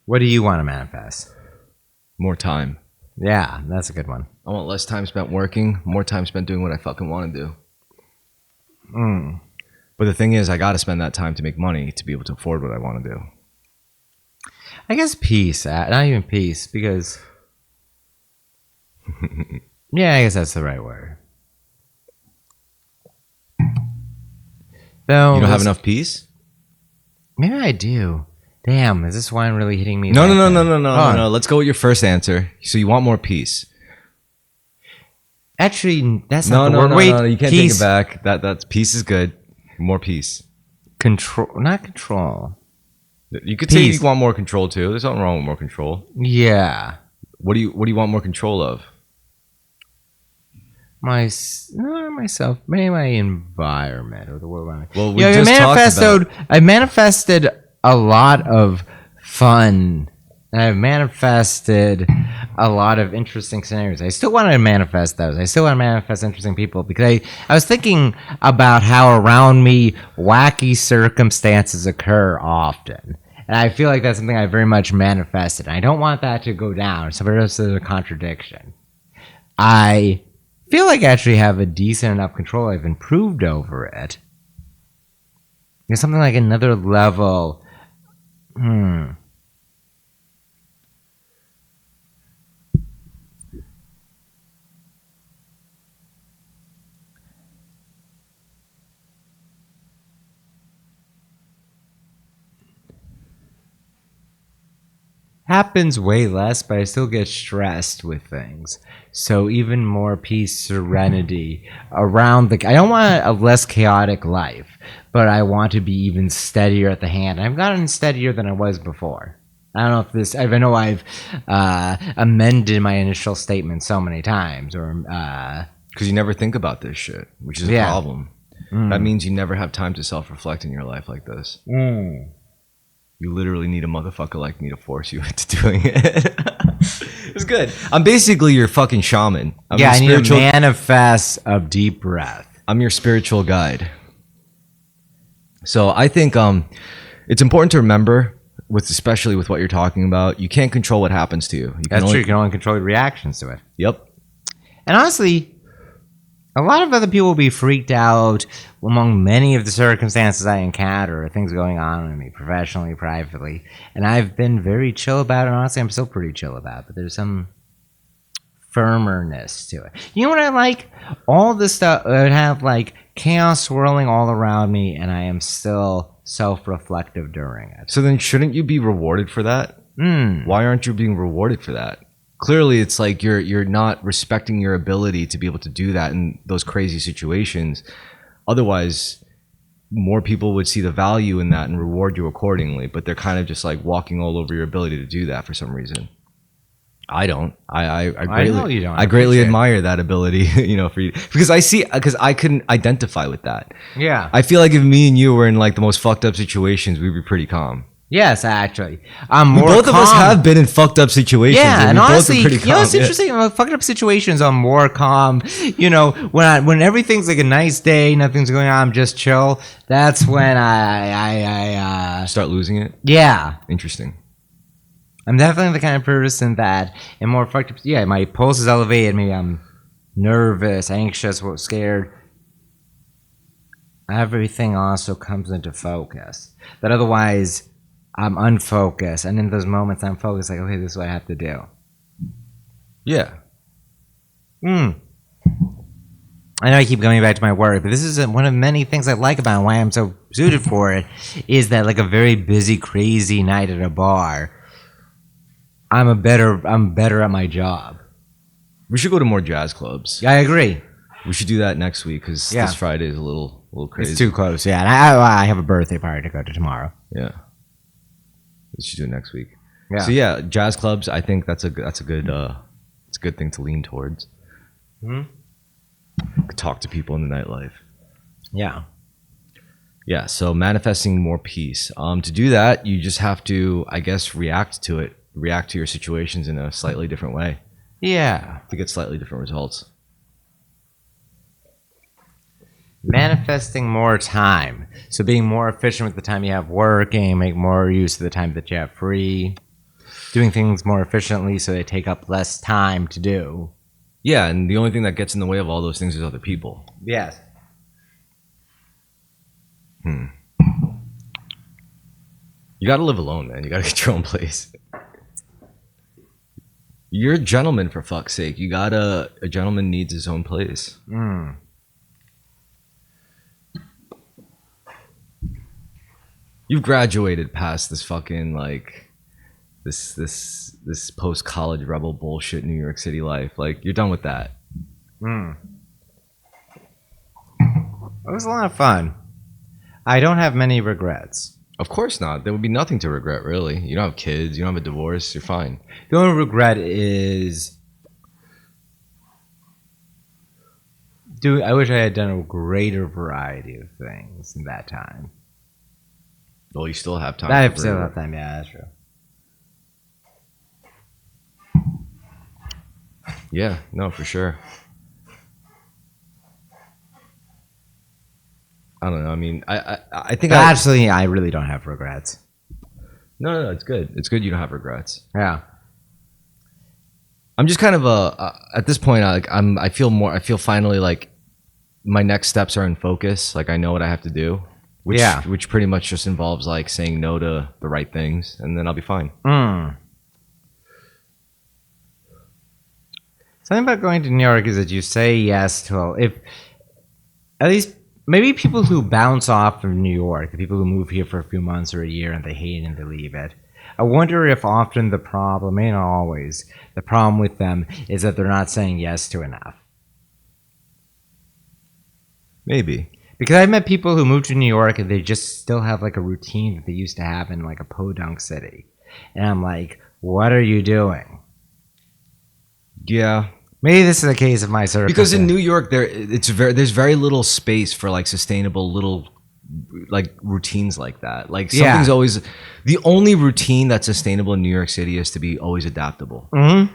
What do you want to manifest? more time. Yeah, that's a good one. I want less time spent working, more time spent doing what I fucking want to do. But the thing is, I got to spend that time to make money to be able to afford what I want to do. I guess peace. Not even peace, because... yeah, I guess that's the right word. Though, You don't have enough peace? Maybe I do. Damn, is this wine really hitting me? No. Oh. Let's go with your first answer. So you want more peace? Actually, that's not the word. Wait, no, you can't peace. take it back. That's peace is good. More peace. Control, not control. You could say Peace. you want more control too. There's nothing wrong with more control. Yeah. What do you want more control of? Not myself, maybe my environment or the world around me. Well, we just talked about. I manifested a lot of fun. And I've manifested a lot of interesting scenarios. I still want to manifest those. I still want to manifest interesting people because I was thinking about how around me wacky circumstances occur often. And I feel like that's something I very much manifested. I don't want that to go down. So there's a contradiction. I feel like I actually have a decent enough control. I've improved over it. There's something like another level. Happens way less, but I still get stressed with things. So even more peace, serenity around I don't want a less chaotic life, but I want to be even steadier at the hand. I've gotten steadier than I was before. I don't know if this. I know I've amended my initial statement so many times, or Because you never think about this shit, which is a problem. That means you never have time to self-reflect in your life like this. You literally need a motherfucker like me to force you into doing it. It's good. I'm basically your fucking shaman. I need to manifest a deep breath. I'm your spiritual guide. So I think it's important to remember, especially with what you're talking about, you can't control what happens to you. That's true. You can only control your reactions to it. Yep. And honestly, a lot of other people will be freaked out among many of the circumstances I encounter or things going on with me professionally, privately. And I've been very chill about it. And honestly, I'm still pretty chill about it. But there's some firmerness to it. You know what I like? All this stuff would have like chaos swirling all around me, and I am still self-reflective during it. So then shouldn't you be rewarded for that? Why aren't you being rewarded for that? Clearly, it's like you're not respecting your ability to be able to do that in those crazy situations. Otherwise, more people would see the value in that and reward you accordingly. But they're kind of just like walking all over your ability to do that for some reason. I don't. I greatly, know you don't. I greatly admire that ability, for you, because I couldn't identify with that. Yeah. I feel like if me and you were in like the most fucked up situations, we'd be pretty calm. Yes, actually. I'm more Both calm. of us have been in fucked up situations. Yeah, and we honestly, both are pretty calm. it's interesting. Fucked up situations, I'm more calm. When everything's like a nice day, nothing's going on, I'm just chill. That's when I Start losing it. yeah. Interesting. I'm definitely the kind of person that in more fucked up. Yeah, my pulse is elevated. Maybe I'm nervous, anxious, scared. Everything also comes into focus. But otherwise, I'm unfocused, and in those moments, I'm focused. Like, okay, this is what I have to do. Yeah. I know I keep going back to my work, but this is one of many things I like about it, why I'm so suited for it, is that like a very busy, crazy night at a bar, I'm better at my job. We should go to more jazz clubs. Yeah, I agree. We should do that next week because Yeah. this Friday is a little crazy. It's too close, yeah. And I have a birthday party to go to tomorrow. Yeah. We should do it next week. Yeah. So yeah, jazz clubs. I think that's a good it's a good thing to lean towards. Talk to people in the nightlife. Yeah. Yeah. So manifesting more peace. To do that, you just have to, I guess, react to it. React to your situations in a slightly different way Yeah. to get slightly different results. Manifesting more time. So being more efficient with the time you have working, make more use of the time that you have free. Doing things more efficiently so they take up less time to do. Yeah, and the only thing that gets in the way of all those things is other people. Yes. You got to live alone, man. You got to get your own place. You're a gentleman, for fuck's sake. A gentleman needs his own place. You've graduated past this fucking like this post college rebel bullshit New York City life. Like you're done with that. It was a lot of fun. I don't have many regrets. Of course not. There would be nothing to regret, really. You don't have kids. You don't have a divorce. You're fine. The only regret is I wish I had done a greater variety of things in that time. Well, you still have time. I have still have time. Yeah, that's true. Yeah, no, for sure. I don't know. I mean, I think Actually, I really don't have regrets. No, it's good. It's good you don't have regrets. Yeah. I'm just kind of at this point. I feel finally like my next steps are in focus. Like I know what I have to do. Which pretty much just involves like saying no to the right things, and then I'll be fine. Something about going to New York is that you say yes to at least maybe people who bounce off of New York, the people who move here for a few months or a year and they hate it and they leave it. I wonder if often the problem, maybe not always, the problem with them is that they're not saying yes to enough. Maybe. Because I've met people who moved to New York and they just still have like a routine that they used to have in like a podunk city. And I'm like, what are you doing? Yeah. Maybe this is a case of my circumstance. Because in New York, there's very little space for like sustainable little like routines like that. Like something's always the only routine that's sustainable in New York City is to be always adaptable. And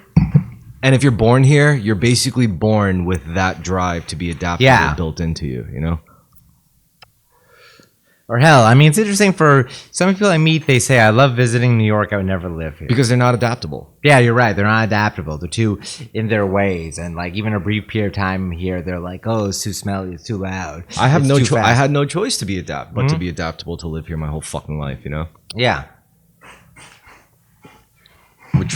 if you're born here, you're basically born with that drive to be adaptable built into you, you know? Or hell, I mean, it's interesting for some people I meet, they say, I love visiting New York, I would never live here. Because they're not adaptable. Yeah, you're right. They're not adaptable. They're too in their ways. And like even a brief period of time here, they're like, oh, it's too smelly, it's too loud. I had no choice to be to be adaptable to live here my whole fucking life, you know? Yeah.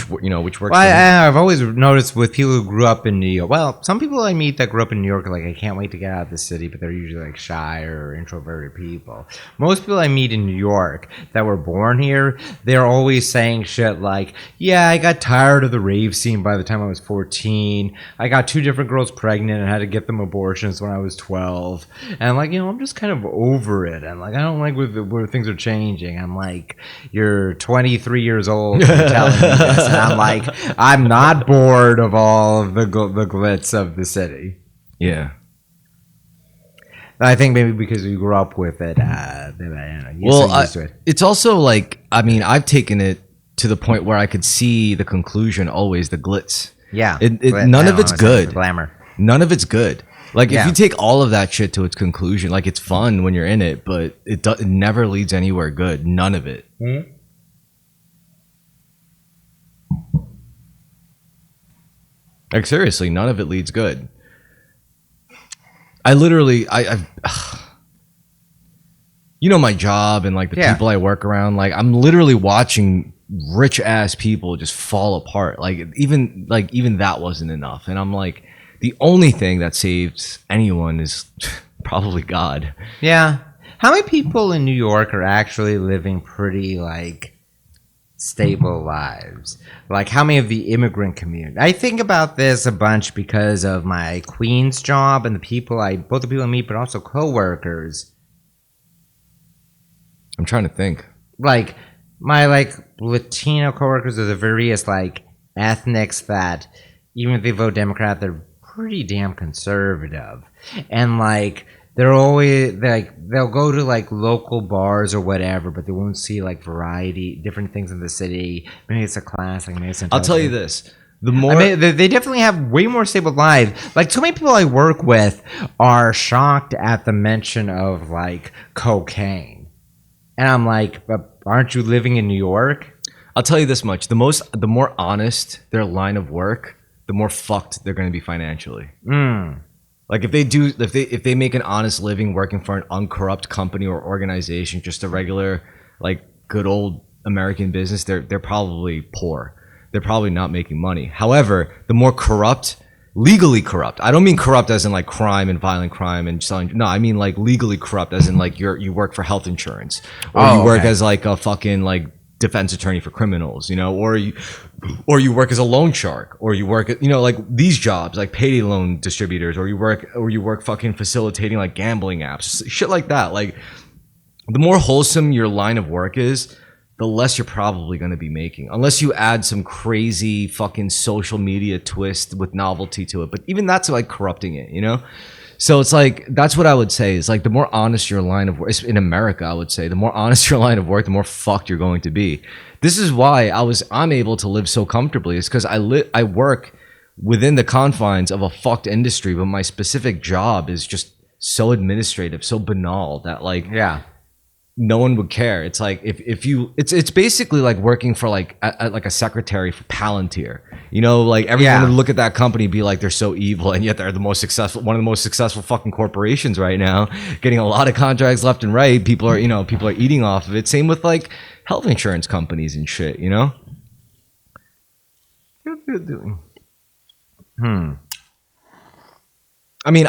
which works. Well, for me. I've always noticed with people who grew up in New York. Well, some people I meet that grew up in New York are like, I can't wait to get out of the city, but they're usually like shy or introverted people. Most people I meet in New York that were born here, they're always saying shit like, yeah, I got tired of the rave scene by the time I was 14. I got 2 different girls pregnant and had to get them abortions when I was 12. And like, I'm just kind of over it. And like, I don't like where things are changing. I'm like, you're 23 years old and you're telling me this. And I'm like, I'm not bored of all of the glitz of the city. Yeah. I think maybe because you grew up with it, you're so used to it. It's also like, I mean, I've taken it to the point where I could see the conclusion always, the glitz. Yeah. None of it's good. Glamour. None of it's good. Like, Yeah. if you take all of that shit to its conclusion, like, it's fun when you're in it, but it never leads anywhere good. None of it. Mm-hmm. Like, seriously, none of it leads good. I literally, my job and like the people I work around, like I'm literally watching rich ass people just fall apart. Like even that wasn't enough. And I'm like, the only thing that saves anyone is probably God. Yeah. How many people in New York are actually living pretty like stable lives? Like how many of the immigrant community? I think about this a bunch because of my Queens job and both the people I meet, but also coworkers. I'm trying to think. Like my Latino coworkers are the various ethnics that even if they vote Democrat, they're pretty damn conservative. And they're always they'll go to local bars or whatever, but they won't see variety, different things in the city. Maybe it's a class, maybe it's I'll tell you this. The more they definitely have way more stable lives. So many people I work with are shocked at the mention of cocaine. And I'm like, but aren't you living in New York? I'll tell you this much. The more honest their line of work, the more fucked they're going to be financially. Like if they make an honest living working for an uncorrupt company or organization, just a regular good old American business, they're probably poor. They're probably not making money. However, the more corrupt, legally corrupt. I don't mean corrupt as in crime and violent crime and selling. No, I mean legally corrupt as in you work for health insurance or you work as a fucking defense attorney for criminals, or you work as a loan shark, or you work at these jobs payday loan distributors, or you work fucking facilitating gambling apps, shit like that. The more wholesome your line of work is, the less you're probably going to be making, unless you add some crazy fucking social media twist with novelty to it. But even that's corrupting it, So it's that's what I would say is the more honest your line of work in America, I would say the more honest your line of work, the more fucked you're going to be. This is why I'm able to live so comfortably. It's because I work within the confines of a fucked industry, but my specific job is just so administrative, so banal that no one would care. It's if you, it's basically working for a secretary for Palantir. Everyone would look at that company and be they're so evil, and yet they're one of the most successful fucking corporations right now, getting a lot of contracts left and right. People are eating off of it. Same with health insurance companies and shit. I mean,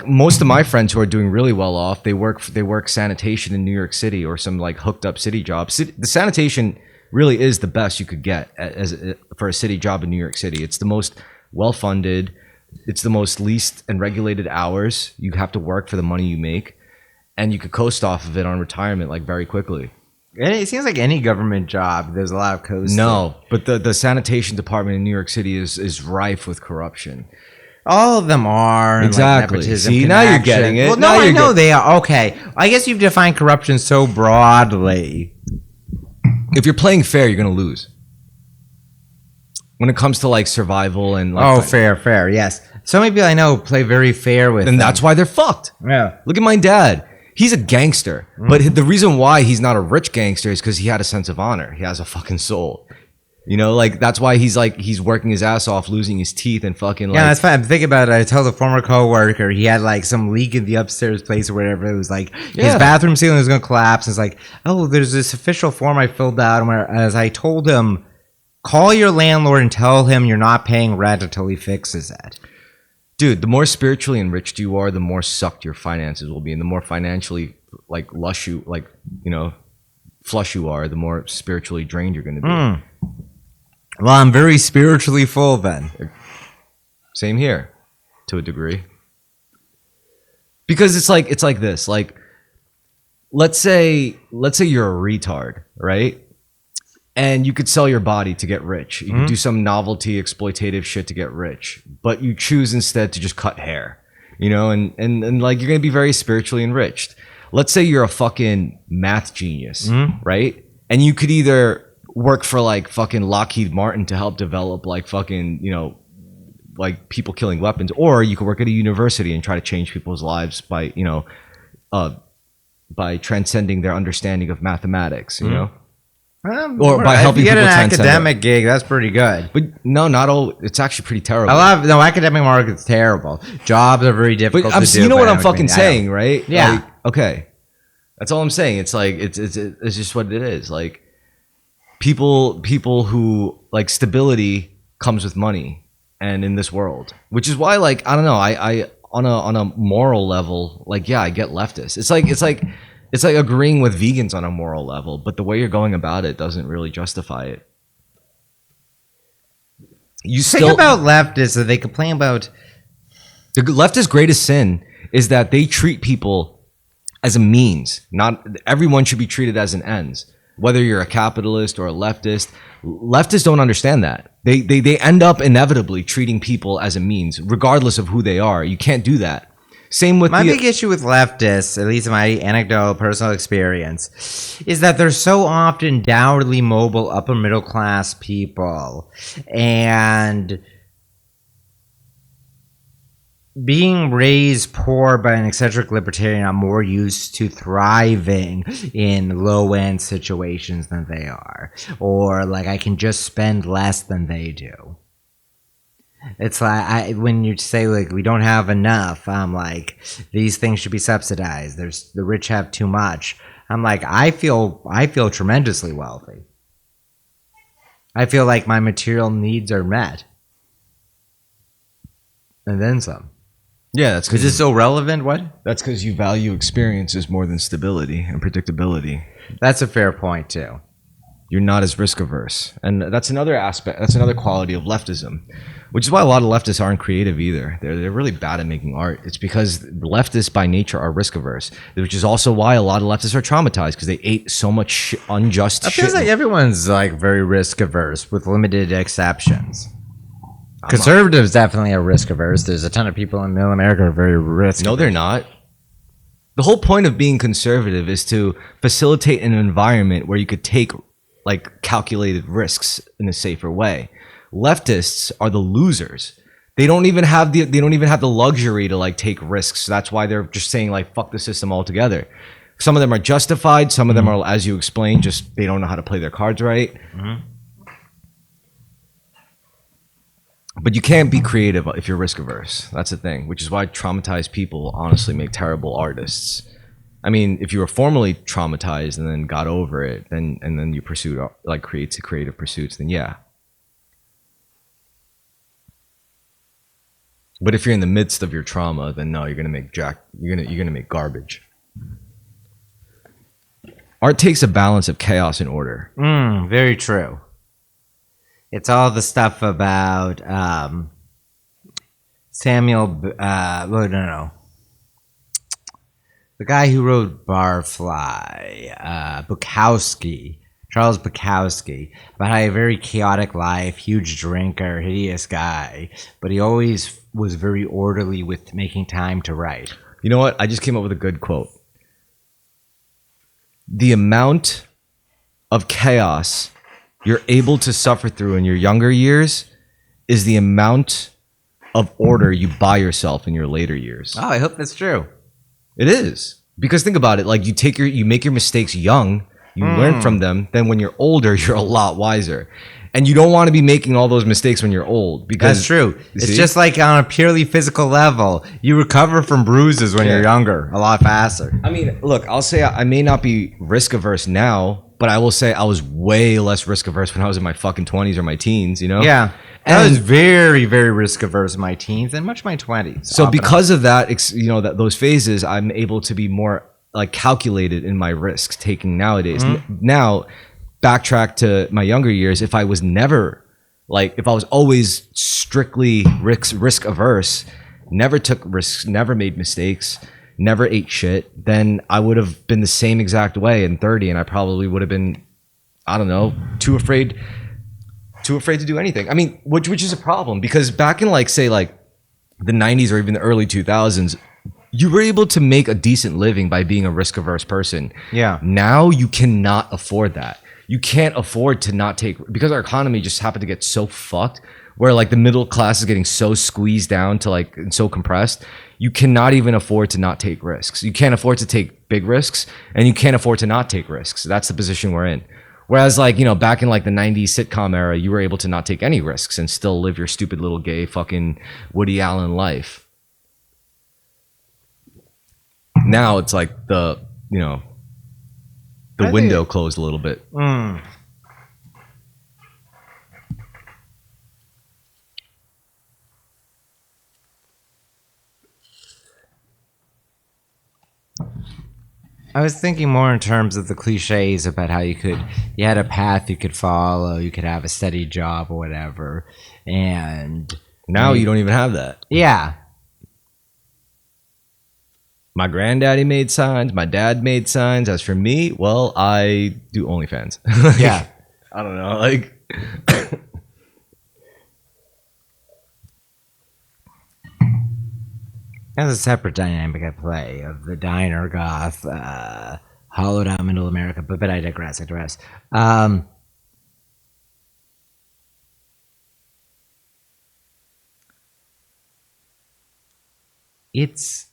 most of my friends who are doing really well off, they work sanitation in New York City or some hooked up city jobs. The sanitation really is the best you could get for a city job in New York City. It's the most well funded. It's the most least and regulated hours. You have to work for the money you make, and you could coast off of it on retirement very quickly. It seems like any government job, there's a lot of coasting. No, but the sanitation department in New York City is rife with corruption. All of them are. Exactly. See, now you're getting it. Well, no, I know they are. Okay. I guess you've defined corruption so broadly. If you're playing fair, you're going to lose. When it comes to survival and fair. Yes. So many people I know play very fair with them. And that's why they're fucked. Yeah. Look at my dad. He's a gangster. But the reason why he's not a rich gangster is because he had a sense of honor. He has a fucking soul. That's why he's working his ass off, losing his teeth and fucking Yeah, that's fine. I'm thinking about it. I told a former coworker he had some leak in the upstairs place or whatever. It was his bathroom ceiling was going to collapse. It's oh, there's this official form I filled out. And as I told him Call your landlord and tell him you're not paying rent until he fixes it. Dude, the more spiritually enriched you are, the more sucked your finances will be, and the more financially like lush you, like, you know, flush you are, the more spiritually drained you're going to be. Well, I'm very spiritually full then. Same here, to a degree. Because it's like this. Like, let's say you're a retard, right? And you could sell your body to get rich. You could do some novelty exploitative shit to get rich, but you choose instead to just cut hair, you know, and like, you're gonna be very spiritually enriched. Let's say you're a fucking math genius, right? And you could either work for like fucking Lockheed Martin to help develop like fucking, you know, like people killing weapons, or you could work at a university and try to change people's lives by, you know, by transcending their understanding of mathematics, you know, or by helping people get an academic gig. That's pretty good. But no, not all. It's actually pretty terrible. Academic market's terrible. Jobs are very difficult to do. You know what I'm fucking saying, right? Yeah. Like, okay, that's all I'm saying. It's like it's just what it is. Like, people who like stability comes with money, and in this world, which is why, like, I don't know, I on a moral level, like, yeah, I get leftist. It's like agreeing with vegans on a moral level, but the way you're going about it doesn't really justify it. You Think about leftists that they complain about. The leftist greatest sin is that they treat people as a means. Not everyone should be treated as an ends. Whether you're a capitalist or a leftist, leftists don't understand that. They end up inevitably treating people as a means, regardless of who they are. You can't do that. Same with my big issue with leftists, at least in my anecdotal personal experience, is that they're so often downwardly mobile, upper middle class people, and being raised poor by an eccentric libertarian, I'm more used to thriving in low end situations than they are, or like I can just spend less than they do. It's like when you say like we don't have enough, I'm like these things should be subsidized. The rich have too much. I'm like I feel tremendously wealthy. I feel like my material needs are met, and then some. Yeah, that's because is this so relevant? What? That's because you value experiences more than stability and predictability. That's a fair point too. You're not as risk averse, and that's another aspect. That's another quality of leftism, which is why a lot of leftists aren't creative either. They're really bad at making art. It's because leftists by nature are risk averse, which is also why a lot of leftists are traumatized because they ate so much unjust shit. It feels like everyone's like very risk averse, with limited exceptions. Conservatives definitely are risk averse. There's a ton of people in middle America who are very risk. No, they're not. The whole point of being conservative is to facilitate an environment where you could take like calculated risks in a safer way. Leftists are the losers. They don't even have the luxury to like take risks. That's why they're just saying like fuck the system altogether. Some of them are justified. Some of them are, as you explained, just they don't know how to play their cards right. But you can't be creative if you're risk averse. That's the thing, which is why traumatized people honestly make terrible artists. I mean, if you were formerly traumatized and then got over it, and then you pursued like creative pursuits, then yeah. But if you're in the midst of your trauma, then no, you're gonna make make garbage. Art takes a balance of chaos and order. Very true. It's all the stuff about the guy who wrote Barfly, Charles Bukowski, about how he had a very chaotic life, huge drinker, hideous guy, but he always was very orderly with making time to write. You know what? I just came up with a good quote. The amount of chaos you're able to suffer through in your younger years is the amount of order you buy yourself in your later years. Oh, I hope that's true. It is. Because think about it, like you make your mistakes young, you learn from them, then when you're older, you're a lot wiser. And you don't want to be making all those mistakes when you're old. Because that's true. It's just like on a purely physical level, you recover from bruises when you're younger a lot faster. I mean, look, I'll say I may not be risk averse now, But I will say I was way less risk averse when I was in my fucking 20s or my teens, you know? Yeah. I was very, very risk averse in my teens and much my 20s. So because of that, those phases, I'm able to be more like calculated in my risks taking nowadays. Now, backtrack to my younger years, if I was always strictly risk averse, never took risks, never made mistakes, never ate shit, then I would have been the same exact way in 30, and I probably would have been, I don't know, too afraid to do anything. I mean, which is a problem, because back in like, say, like the 90s or even the early 2000s, you were able to make a decent living by being a risk averse person. Yeah. Now you cannot afford that. You can't afford to not take, because our economy just happened to get so fucked, where like the middle class is getting so squeezed down to like, and so compressed, you cannot even afford to not take risks. You can't afford to take big risks, and you can't afford to not take risks. That's the position we're in. Whereas like, back in like the 90s sitcom era, you were able to not take any risks and still live your stupid little gay fucking Woody Allen life. Now it's like the window closed a little bit. I was thinking more in terms of the cliches about how you had a path you could follow, you could have a steady job or whatever, and now you don't even have that. Yeah. My granddaddy made signs. My dad made signs. As for me, well, I do OnlyFans. Yeah. I don't know. Like, there's a separate dynamic at play of the diner goth, hollowed out middle America, but I digress. It's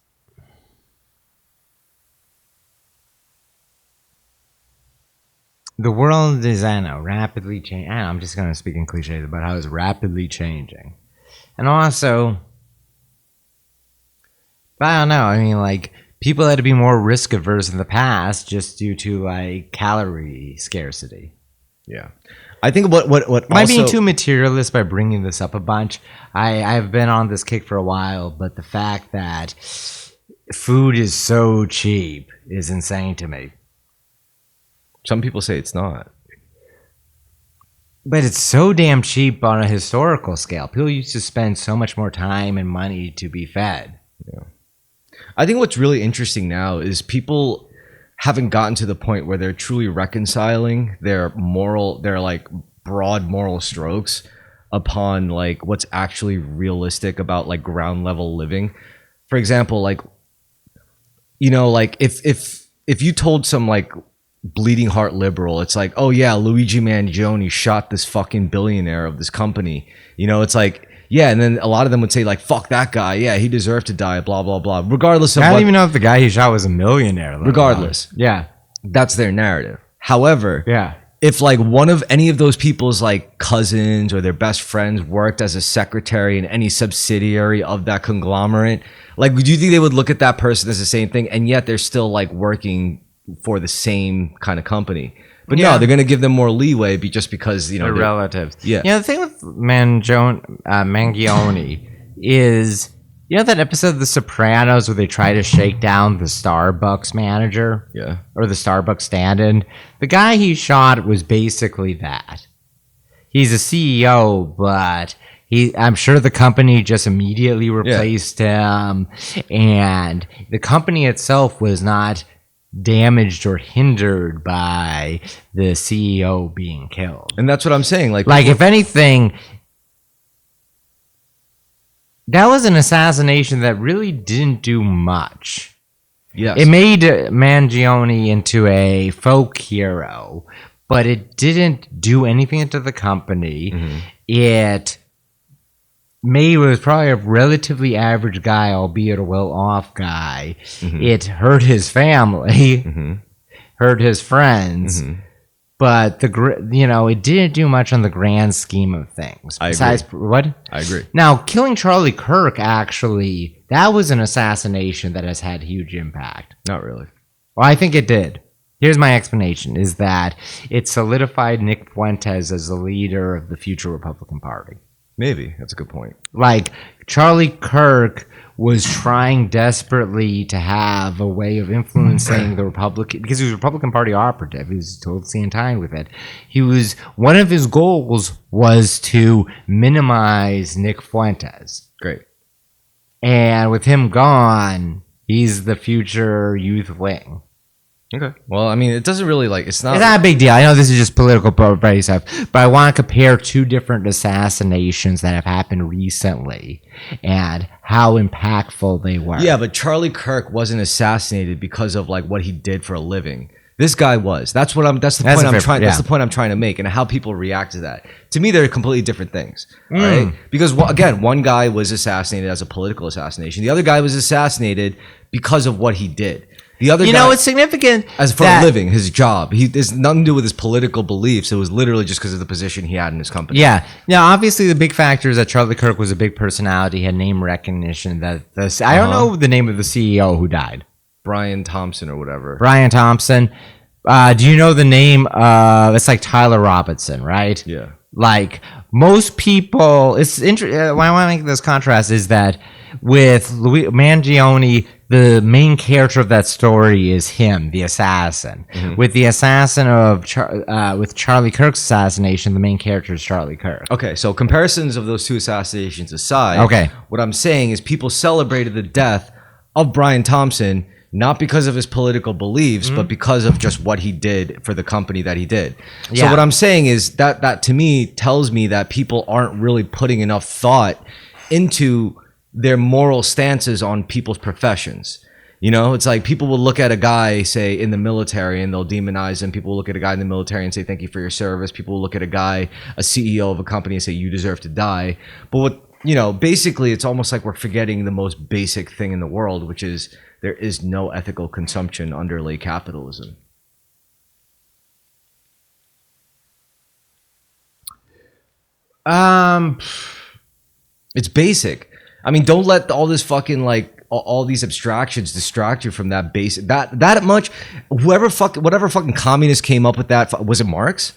the world is, I know, rapidly changing. I'm just going to speak in cliches about how it's rapidly changing. And also, I don't know, I mean, like, people had to be more risk averse in the past just due to, like, calorie scarcity. Yeah. I think what Am I being too materialist by bringing this up a bunch? I've been on this kick for a while, but the fact that food is so cheap is insane to me. Some people say it's not. But it's so damn cheap on a historical scale. People used to spend so much more time and money to be fed. Yeah. I think what's really interesting now is people haven't gotten to the point where they're truly reconciling their like broad moral strokes upon like what's actually realistic about like ground level living. For example, like, like if you told some like bleeding heart liberal, it's like, oh yeah, Luigi Mangione shot this fucking billionaire of this company. It's like, yeah, and then a lot of them would say like, fuck that guy, yeah, he deserved to die, blah blah blah. Regardless of I don't even know if the guy he shot was a millionaire. Regardless, yeah, that's their narrative. However, yeah, if like one of any of those people's like cousins or their best friends worked as a secretary in any subsidiary of that conglomerate, like, do you think they would look at that person as the same thing, and yet they're still like working for the same kind of company? But no, they're going to give them more leeway just because, they're relatives. Yeah. The thing with Mangione is, that episode of The Sopranos where they try to shake down the Starbucks manager? Yeah. Or the Starbucks stand-in? The guy he shot was basically that. He's a CEO, but I'm sure the company just immediately replaced him, and the company itself was not damaged or hindered by the CEO being killed. And that's what I'm saying. Like if anything, that was an assassination that really didn't do much. Yes. It made Mangione into a folk hero, but it didn't do anything to the company. Mm-hmm. It was probably a relatively average guy, albeit a well-off guy. Mm-hmm. It hurt his family, mm-hmm. hurt his friends, mm-hmm. but it didn't do much on the grand scheme of things. Besides, what? I agree. Now, killing Charlie Kirk, actually, that was an assassination that has had huge impact. Not really. Well, I think it did. Here's my explanation: is that it solidified Nick Fuentes as the leader of the future Republican Party. Maybe that's a good point. Like Charlie Kirk was trying desperately to have a way of influencing the Republican, because he was a Republican Party operative. He was totally in time with it. One of his goals was to minimize Nick Fuentes. Great. And with him gone, he's the future youth wing. Okay. Well, I mean, it doesn't really it's not a big deal. I know this is just political party stuff, but I want to compare two different assassinations that have happened recently and how impactful they were. Yeah, but Charlie Kirk wasn't assassinated because of what he did for a living. This guy was. That's the point I'm trying to make, and how people react to that. To me, they're completely different things, right? Because again, one guy was assassinated as a political assassination. The other guy was assassinated because of what he did. The other guy, it's significant as for a living, his job. There's nothing to do with his political beliefs. It was literally just because of the position he had in his company. Yeah. Now, obviously, the big factor is that Charlie Kirk was a big personality, had name recognition. I don't know the name of the CEO who died. Brian Thompson or whatever. Brian Thompson. Do you know the name? It's like Tyler Robinson, right? Yeah. Like most people, it's interesting. Why I want to make this contrast is that with Mangione, the main character of that story is him, the assassin. Mm-hmm. With the assassin of with Charlie Kirk's assassination, the main character is Charlie Kirk. Okay, so comparisons of those two assassinations aside, what I'm saying is people celebrated the death of Brian Thompson not because of his political beliefs, but because of just what he did for the company that he did. Yeah. So what I'm saying is that to me tells me that people aren't really putting enough thought into their moral stances on people's professions. It's like people will look at a guy, say, in the military, and they'll demonize him. People will look at a guy in the military and say, thank you for your service. People will look at a guy, a CEO of a company, and say, you deserve to die. But basically, it's almost like we're forgetting the most basic thing in the world, which is there is no ethical consumption under lay capitalism. It's basic. I mean, don't let all this fucking all these abstractions distract you from that basic that much. Whatever fucking communist came up with that, was it Marx?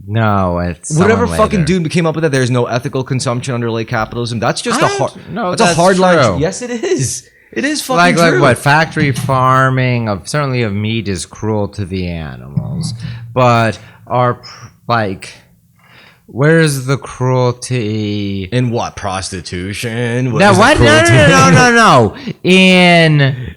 No, it's whatever fucking dude came up with that. There's no ethical consumption under lay capitalism. That's just a hard line. Yes, it is. It is fucking true. Like what factory farming certainly of meat is cruel to the animals, but where's the cruelty in what? Prostitution? No. In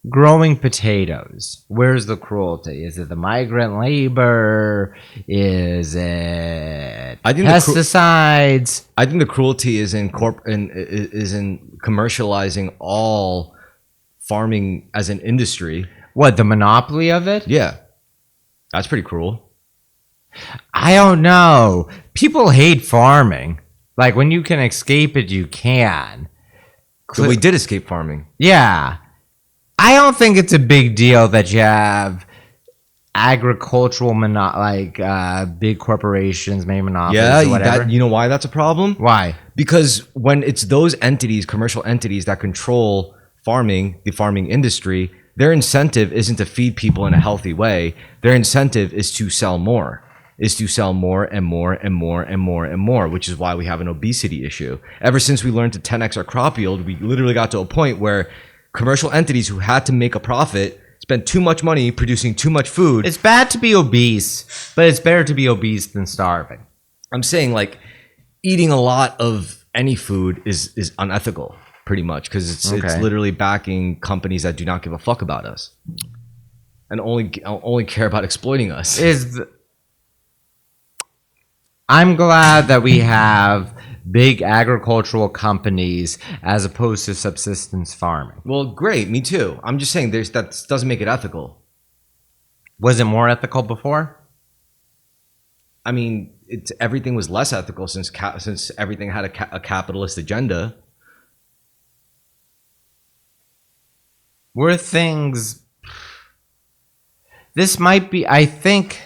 growing potatoes, where's the cruelty? Is it the migrant labor? Is it pesticides? I think the cruelty is in commercializing all farming as an industry. What, the monopoly of it? Yeah, that's pretty cruel. I don't know. People hate farming. Like when you can escape it, you can. So we did escape farming. Yeah. I don't think it's a big deal that you have agricultural big corporations, maybe monopolies or whatever. You know why that's a problem? Why? Because when it's those entities, commercial entities that control farming, the farming industry, their incentive isn't to feed people in a healthy way. Their incentive is to sell more. Is to sell more and more and more and more and more, which is why we have an obesity issue. Ever since we learned to 10x our crop yield, we literally got to a point where commercial entities who had to make a profit spent too much money producing too much food. It's bad to be obese, but it's better to be obese than starving. I'm saying eating a lot of any food is unethical, pretty much, because it's literally backing companies that do not give a fuck about us and only care about exploiting us. I'm glad that we have big agricultural companies as opposed to subsistence farming. Well, great, me too. I'm just saying that doesn't make it ethical. Was it more ethical before? I mean, everything was less ethical since everything had a capitalist agenda. Were things... This might be... I think...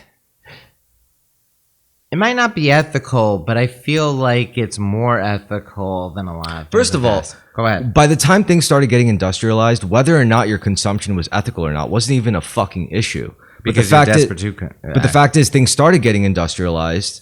It might not be ethical, but I feel like it's more ethical than a lot of things. First of all, go ahead. By the time things started getting industrialized, whether or not your consumption was ethical or not wasn't even a fucking issue. Because fact you're is- desperate to. But the fact is, things started getting industrialized.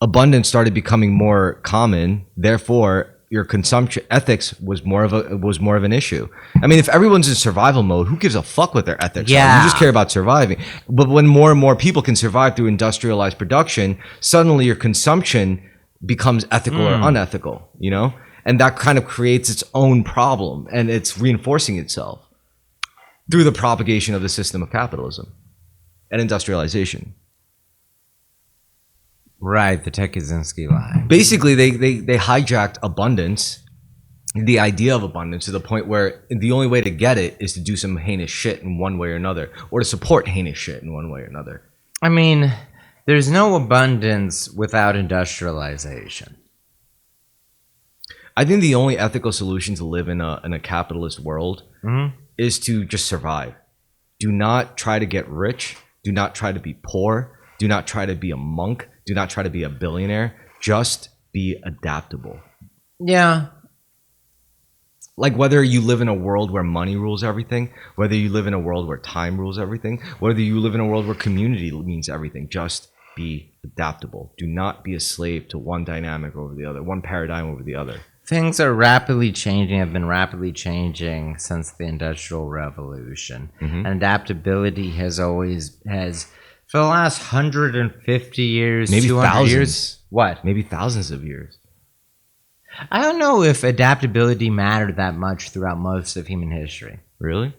Abundance started becoming more common. Therefore, your consumption ethics was more of an issue. I mean, if everyone's in survival mode, who gives a fuck what their ethics are? Yeah. You just care about surviving. But when more and more people can survive through industrialized production, suddenly your consumption becomes ethical or unethical, you know? And that kind of creates its own problem, and it's reinforcing itself through the propagation of the system of capitalism and industrialization. Right, the Ted Kaczynski line. Basically, they hijacked abundance, the idea of abundance, to the point where the only way to get it is to do some heinous shit in one way or another, or to support heinous shit in one way or another. I mean, there's no abundance without industrialization. I think the only ethical solution to live in a capitalist world is to just survive. Do not try to get rich. Do not try to be poor. Do not try to be a monk. Do not try to be a billionaire. Just be adaptable. Yeah. Like whether you live in a world where money rules everything, whether you live in a world where time rules everything, whether you live in a world where community means everything, just be adaptable. Do not be a slave to one dynamic over the other, one paradigm over the other. Things are rapidly changing, have been rapidly changing since the Industrial Revolution. And adaptability has for the last 150 years, Maybe 200 thousands. years. What? Maybe thousands of years. I don't know if adaptability mattered that much throughout most of human history. Really?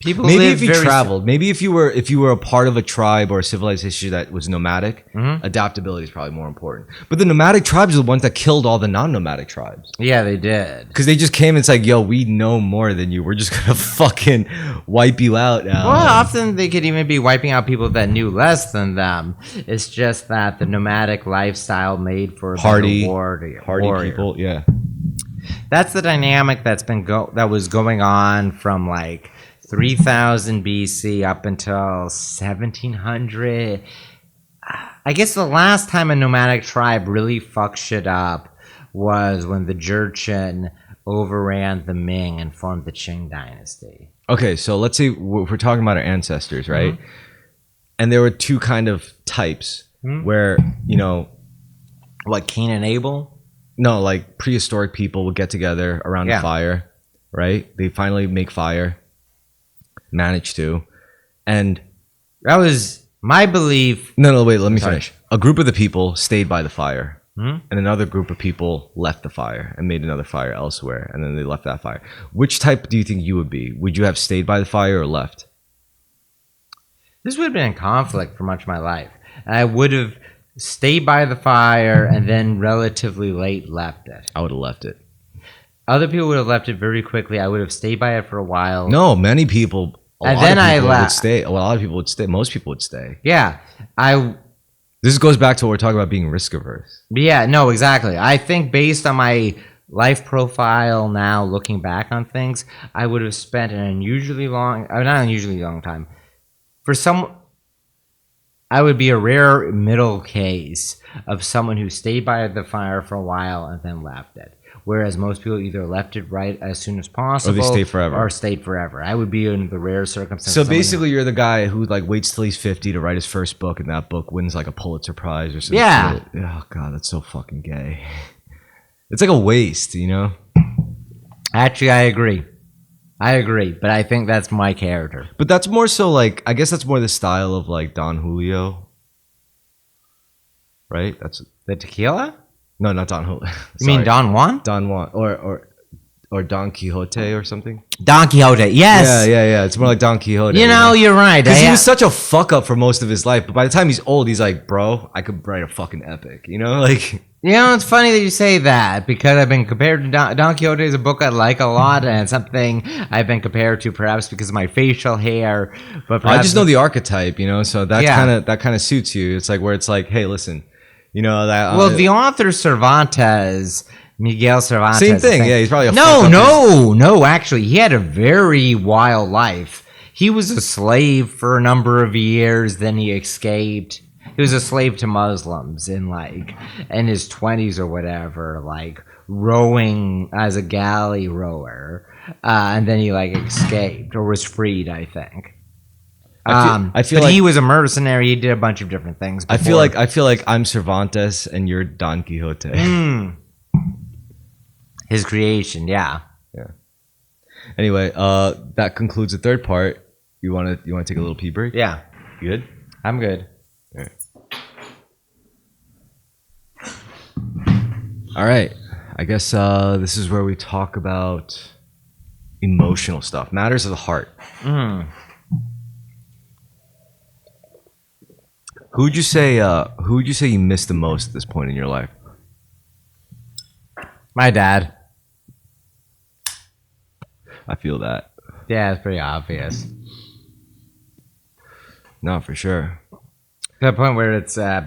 People Maybe live if you very traveled, maybe if you were a part of a tribe or a civilization that was nomadic, adaptability is probably more important. But the nomadic tribes are the ones that killed all the non-nomadic tribes. Yeah, they did. Because they just came and it's like, yo, we know more than you. We're just gonna fucking wipe you out now. Well, often they could even be wiping out people that knew less than them. It's just that the nomadic lifestyle made for a Hardy warrior. people, yeah. That's the dynamic that was going on from like 3000 BC up until 1700. I guess the last time a nomadic tribe really fucked shit up was when the Jurchen overran the Ming and formed the Qing dynasty. Okay, so let's say we're talking about our ancestors, right? And there were two kind of types where, you know, Like Cain and Abel? no, like prehistoric people would get together around a fire, right? They finally make fire, manage to, and That was my belief. no, wait, let me Sorry. finish. A group of the people stayed by the fire, and another group of people left the fire and made another fire elsewhere, and then they left that fire. Which type do you think you would be? Would you have stayed by the fire or left? This would have been in conflict for much of my life. I would have stayed by the fire and then relatively late left it. I would have left it. Other people would have left it very quickly. I would have stayed by it for a while. No, many people. And then I would left. stay. Well, a lot of people would stay. Most people would stay. Yeah. This goes back to what we're talking about being risk averse. Yeah, no, exactly. I think based on my life profile now, looking back on things, I would have spent an unusually long, not unusually long time. I would be a rare middle case of someone who stayed by the fire for a while and then left it. Whereas most people either left it right as soon as possible, Or they stay forever. Or stayed forever. I would be in the rare circumstance. So basically, you're the guy who like waits till he's 50 to write his first book, and that book wins like a Pulitzer Prize or something. Yeah. Oh god, that's so fucking gay. It's like a waste, you know. Actually, I agree, but I think that's my character. But that's more so like, I guess that's more the style of like Don Julio, right? That's The tequila? no, not Don Julio. You mean Don Juan? Don Juan or Don Quixote or something? Don Quixote, yes. Yeah. It's more like Don Quixote. You know, you're right. Because he was such a fuck up for most of his life, but by the time he's old, he's like, bro, I could write a fucking epic, you know, like. You know, it's funny that you say that because I've been compared to Don Quixote is a book I like a lot, and it's something I've been compared to perhaps because of my facial hair. But I just know the archetype, you know, so that Yeah. kind of suits you. It's like where it's like, hey, listen, you know that. Well, the author Cervantes, Miguel Cervantes. Same thing. I think- Yeah, he's probably a No. Actually, he had a very wild life. He was a slave for a number of years. Then he escaped. He was a slave to Muslims in his 20s or whatever, like rowing as a galley rower, and then he like escaped or was freed, I think. I feel but like he was a mercenary. He did a bunch of different things. I feel like I'm Cervantes and you're Don Quixote. His creation, yeah. Anyway, that concludes the third part. You wanna take a little pee break? Yeah, You good? I'm good. All right. I guess this is where we talk about emotional stuff, matters of the heart. Who would you say you miss the most at this point in your life? My dad. I feel that. Yeah, it's pretty obvious. No, for sure. To the point where it's such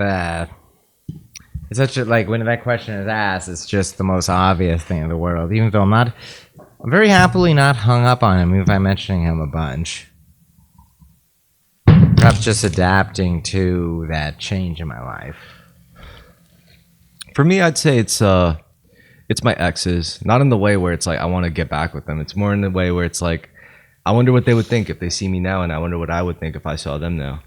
a, like, when that question is asked, it's just the most obvious thing in the world. Even though I'm very happily not hung up on him, even if I'm mentioning him a bunch. Perhaps just adapting to that change in my life. For me, I'd say it's my exes. Not in the way where it's like I want to get back with them. It's more in the way where it's like I wonder what they would think if they see me now, and I wonder what I would think if I saw them now.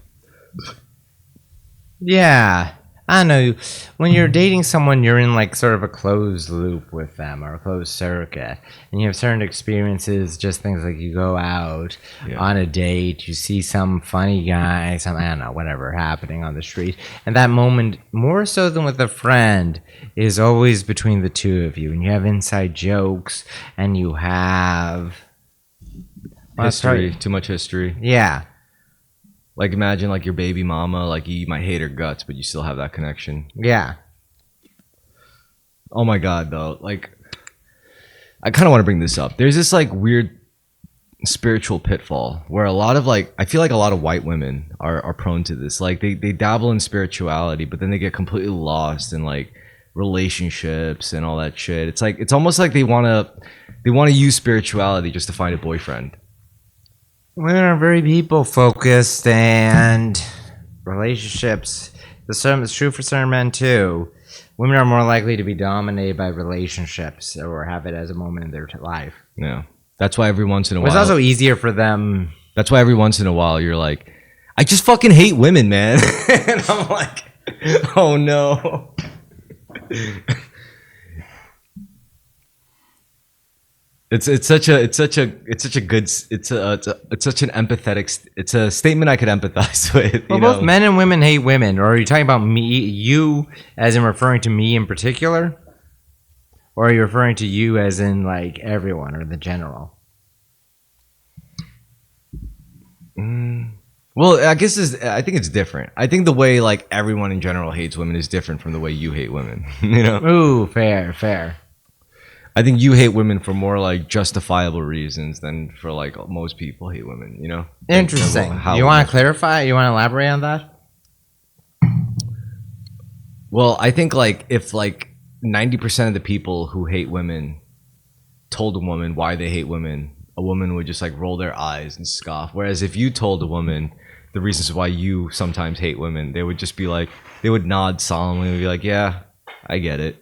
Yeah, I know. When you're dating someone, you're in like sort of a closed loop with them or a closed circuit, and you have certain experiences. Just things like you go out on a date, you see some funny guy, some, I don't know, whatever happening on the street, and that moment, more so than with a friend, is always between the two of you, and you have inside jokes, and you have History, too much history. Yeah. Like imagine like your baby mama, like you might hate her guts, but you still have that connection. Yeah. Oh my God, though. Like, I kind of want to bring this up. There's this like weird spiritual pitfall where a lot of like, I feel like a lot of white women are prone to this. Like they dabble in spirituality, but then they get completely lost in like relationships and all that shit. It's like, it's almost like they want to use spirituality just to find a boyfriend. Women are very people focused, and relationships. It's true for certain men too. Women are more likely to be dominated by relationships or have it as a moment in their life. Yeah, that's why every once in a while. It's also easier for them. That's why every once in a while you're like, I just fucking hate women, man. And I'm like, oh no. It's such an empathetic. It's a statement I could empathize with. Well, both men and women hate women. Or are you talking about you, as in referring to me in particular, or are you referring to you as in like everyone or the general? Well, I think it's different. I think the way like everyone in general hates women is different from the way you hate women. You know? Ooh, fair. I think you hate women for more like justifiable reasons than for like most people hate women, you know? Interesting. You want to clarify? You want to elaborate on that? Well, I think like if like 90% of the people who hate women told a woman why they hate women, a woman would just like roll their eyes and scoff. Whereas if you told a woman the reasons why you sometimes hate women, they would just be like, they would nod solemnly and be like, yeah, I get it.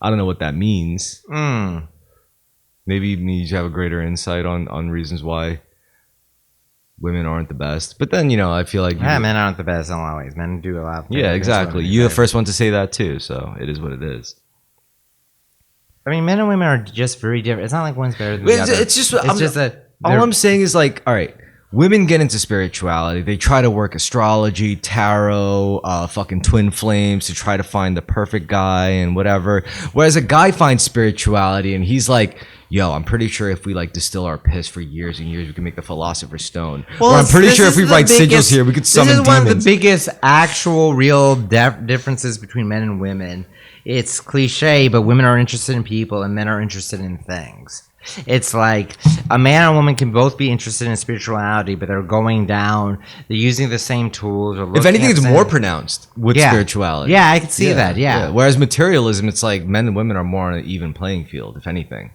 I don't know what that means. Maybe it means you have a greater insight on reasons why women aren't the best. But then, you know, I feel like... men aren't the best in a lot of ways. Men do a lot of things. Yeah, exactly. You're the first one to say that too, so it is what it is. I mean, men and women are just very different. It's not like one's better than the other. It's just that... All I'm saying is like, all right, women get into spirituality. They try to work astrology, tarot, fucking twin flames to try to find the perfect guy and whatever. Whereas a guy finds spirituality and he's like, yo, I'm pretty sure if we like distill our piss for years and years, we can make the Philosopher's Stone. Well, or I'm pretty sure if we write sigils here, we could summon demons. This is one of the biggest actual real differences between men and women. It's cliche, but women are interested in people and men are interested in things. It's like a man and a woman can both be interested in spirituality, but they're going down. They're using the same tools. Or if anything, it's more pronounced with spirituality. Yeah, I can see that. Yeah. Whereas materialism, it's like men and women are more on an even playing field, if anything.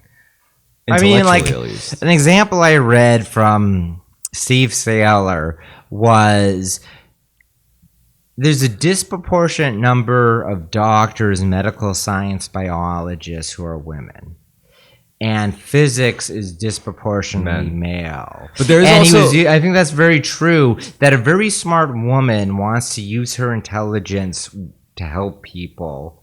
I mean, like an example I read from Steve Saylor was there's a disproportionate number of doctors and medical science biologists who are women. and physics is disproportionately Men. male. But there is and also- I think that's very true, that a very smart woman wants to use her intelligence to help people.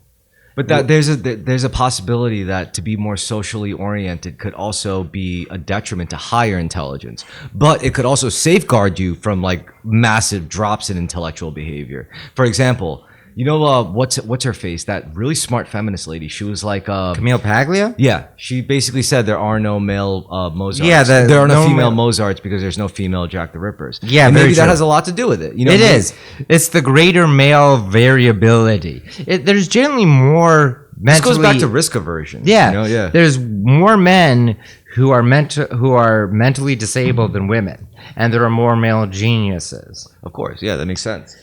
But that there's a possibility that to be more socially oriented could also be a detriment to higher intelligence. But it could also safeguard you from like massive drops in intellectual behavior. For example, you know what's her face? That really smart feminist lady. She was like Camille Paglia? yeah, she basically said there are no male Mozarts. Yeah, there are no no female male- Mozarts because there's no female Jack the Rippers. Yeah, and very maybe that true. has a lot to do with it. You know, It is. It's the greater male variability. There's generally more This mentally... goes back to risk aversion. Yeah, you know? Yeah. There's more men who are mentally disabled than women, and there are more male geniuses. Of course, yeah, that makes sense.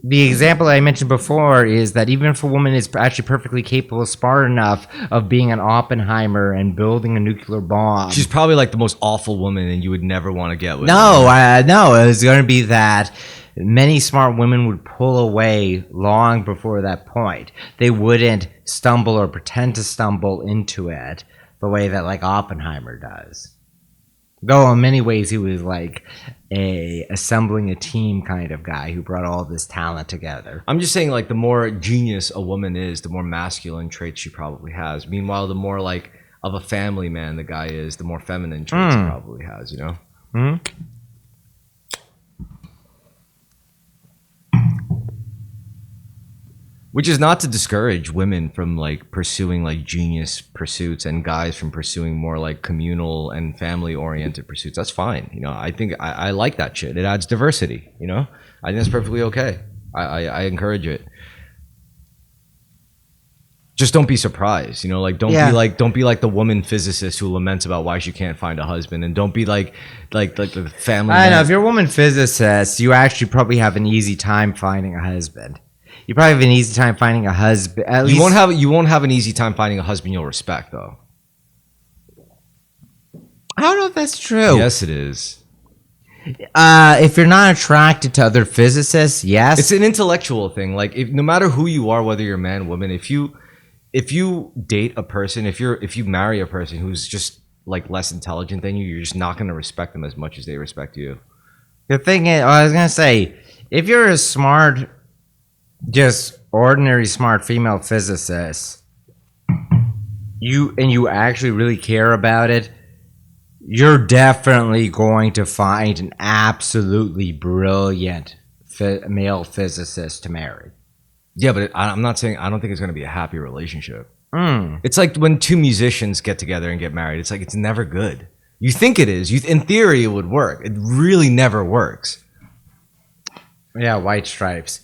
The example I mentioned before is that even if a woman is actually perfectly capable, smart enough of being an Oppenheimer and building a nuclear bomb, She's probably like the most awful woman, and you would never want to get with. no, it's going to be that many smart women would pull away long before that point. They wouldn't stumble or pretend to stumble into it the way that like Oppenheimer does. Though in many ways he was like assembling a team kind of guy who brought all this talent together. I'm just saying, like, the more genius a woman is, the more masculine traits she probably has. Meanwhile, the more like of a family man the guy is, the more feminine traits he probably has. You know. Hmm? Which is not to discourage women from like pursuing like genius pursuits and guys from pursuing more like communal and family oriented pursuits. That's fine. You know, I think I like that shit. It adds diversity, you know? I think that's perfectly okay. I encourage it. Just don't be surprised, you know, like don't be like the woman physicist who laments about why she can't find a husband, and don't be like the family. I know, if you're a woman physicist, you actually probably have an easy time finding a husband. You probably have an easy time finding a husband. At least You won't have an easy time finding a husband you'll respect, though. I don't know if that's true. Yes, it is. If you're not attracted to other physicists, yes. It's an intellectual thing. Like, no matter who you are, whether you're man, woman, if you date a person, if you marry a person who's just like less intelligent than you, you're just not going to respect them as much as they respect you. The thing is, I was gonna say, if you're a smart, just ordinary smart female physicist, you actually really care about it, you're definitely going to find an absolutely brilliant male physicist to marry. Yeah, but I'm not saying I don't think it's going to be a happy relationship. It's like when two musicians get together and get married. It's like it's never good. You think it is. In theory, it would work. It really never works. Yeah, White Stripes.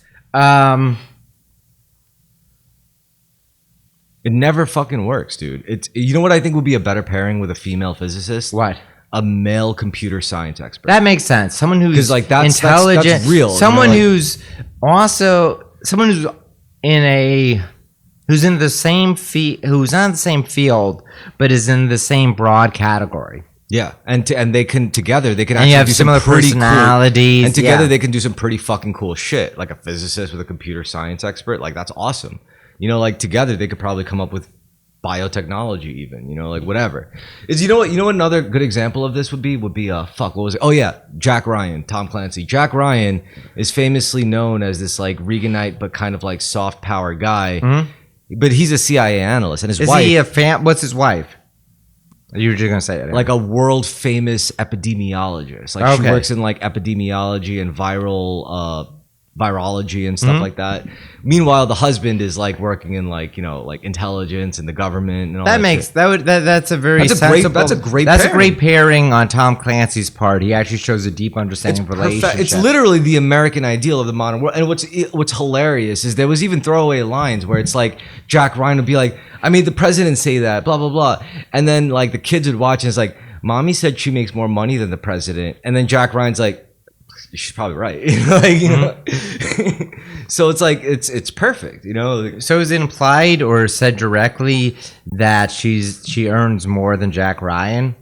It never fucking works, dude. You know what I think would be a better pairing with a female physicist? What? A male computer science expert. That makes sense. Someone who's like that's intelligent, real. Someone you know, like, who's in the same who's not in the same field, but is in the same broad category. yeah, and they can together they can And actually you have do similar some pretty personalities, cool, and together yeah. they can do some pretty fucking cool shit. Like a physicist with a computer science expert, like that's awesome. You know, like together they could probably come up with biotechnology, even, you know, like whatever. You know what another good example of this would be what was it? Oh yeah, Jack Ryan, Tom Clancy. Jack Ryan is famously known as this like Reaganite but kind of like soft power guy. Mm-hmm. But he's a CIA analyst, and his wife He a fan? What's his wife? You were just gonna say it. like a world famous epidemiologist. Like she Okay. works in like epidemiology and virology and stuff Mm-hmm. like that. Meanwhile, the husband is like working in like, you know, like intelligence and the government and all that. makes shit. that's a very That's a great- sensible, that's a great that's a pairing. great pairing on Tom Clancy's part. He actually shows a deep understanding of relationships. It's literally the American ideal of the modern world. And what's hilarious is there was even throwaway lines where it's like Jack Ryan would be like, I made the president say that, blah, blah, blah. And then like the kids would watch and it's like, mommy said she makes more money than the president. And then Jack Ryan's like, she's probably right. Like, you know? So it's like, it's perfect, you know? So is it implied or said directly that she earns more than Jack Ryan?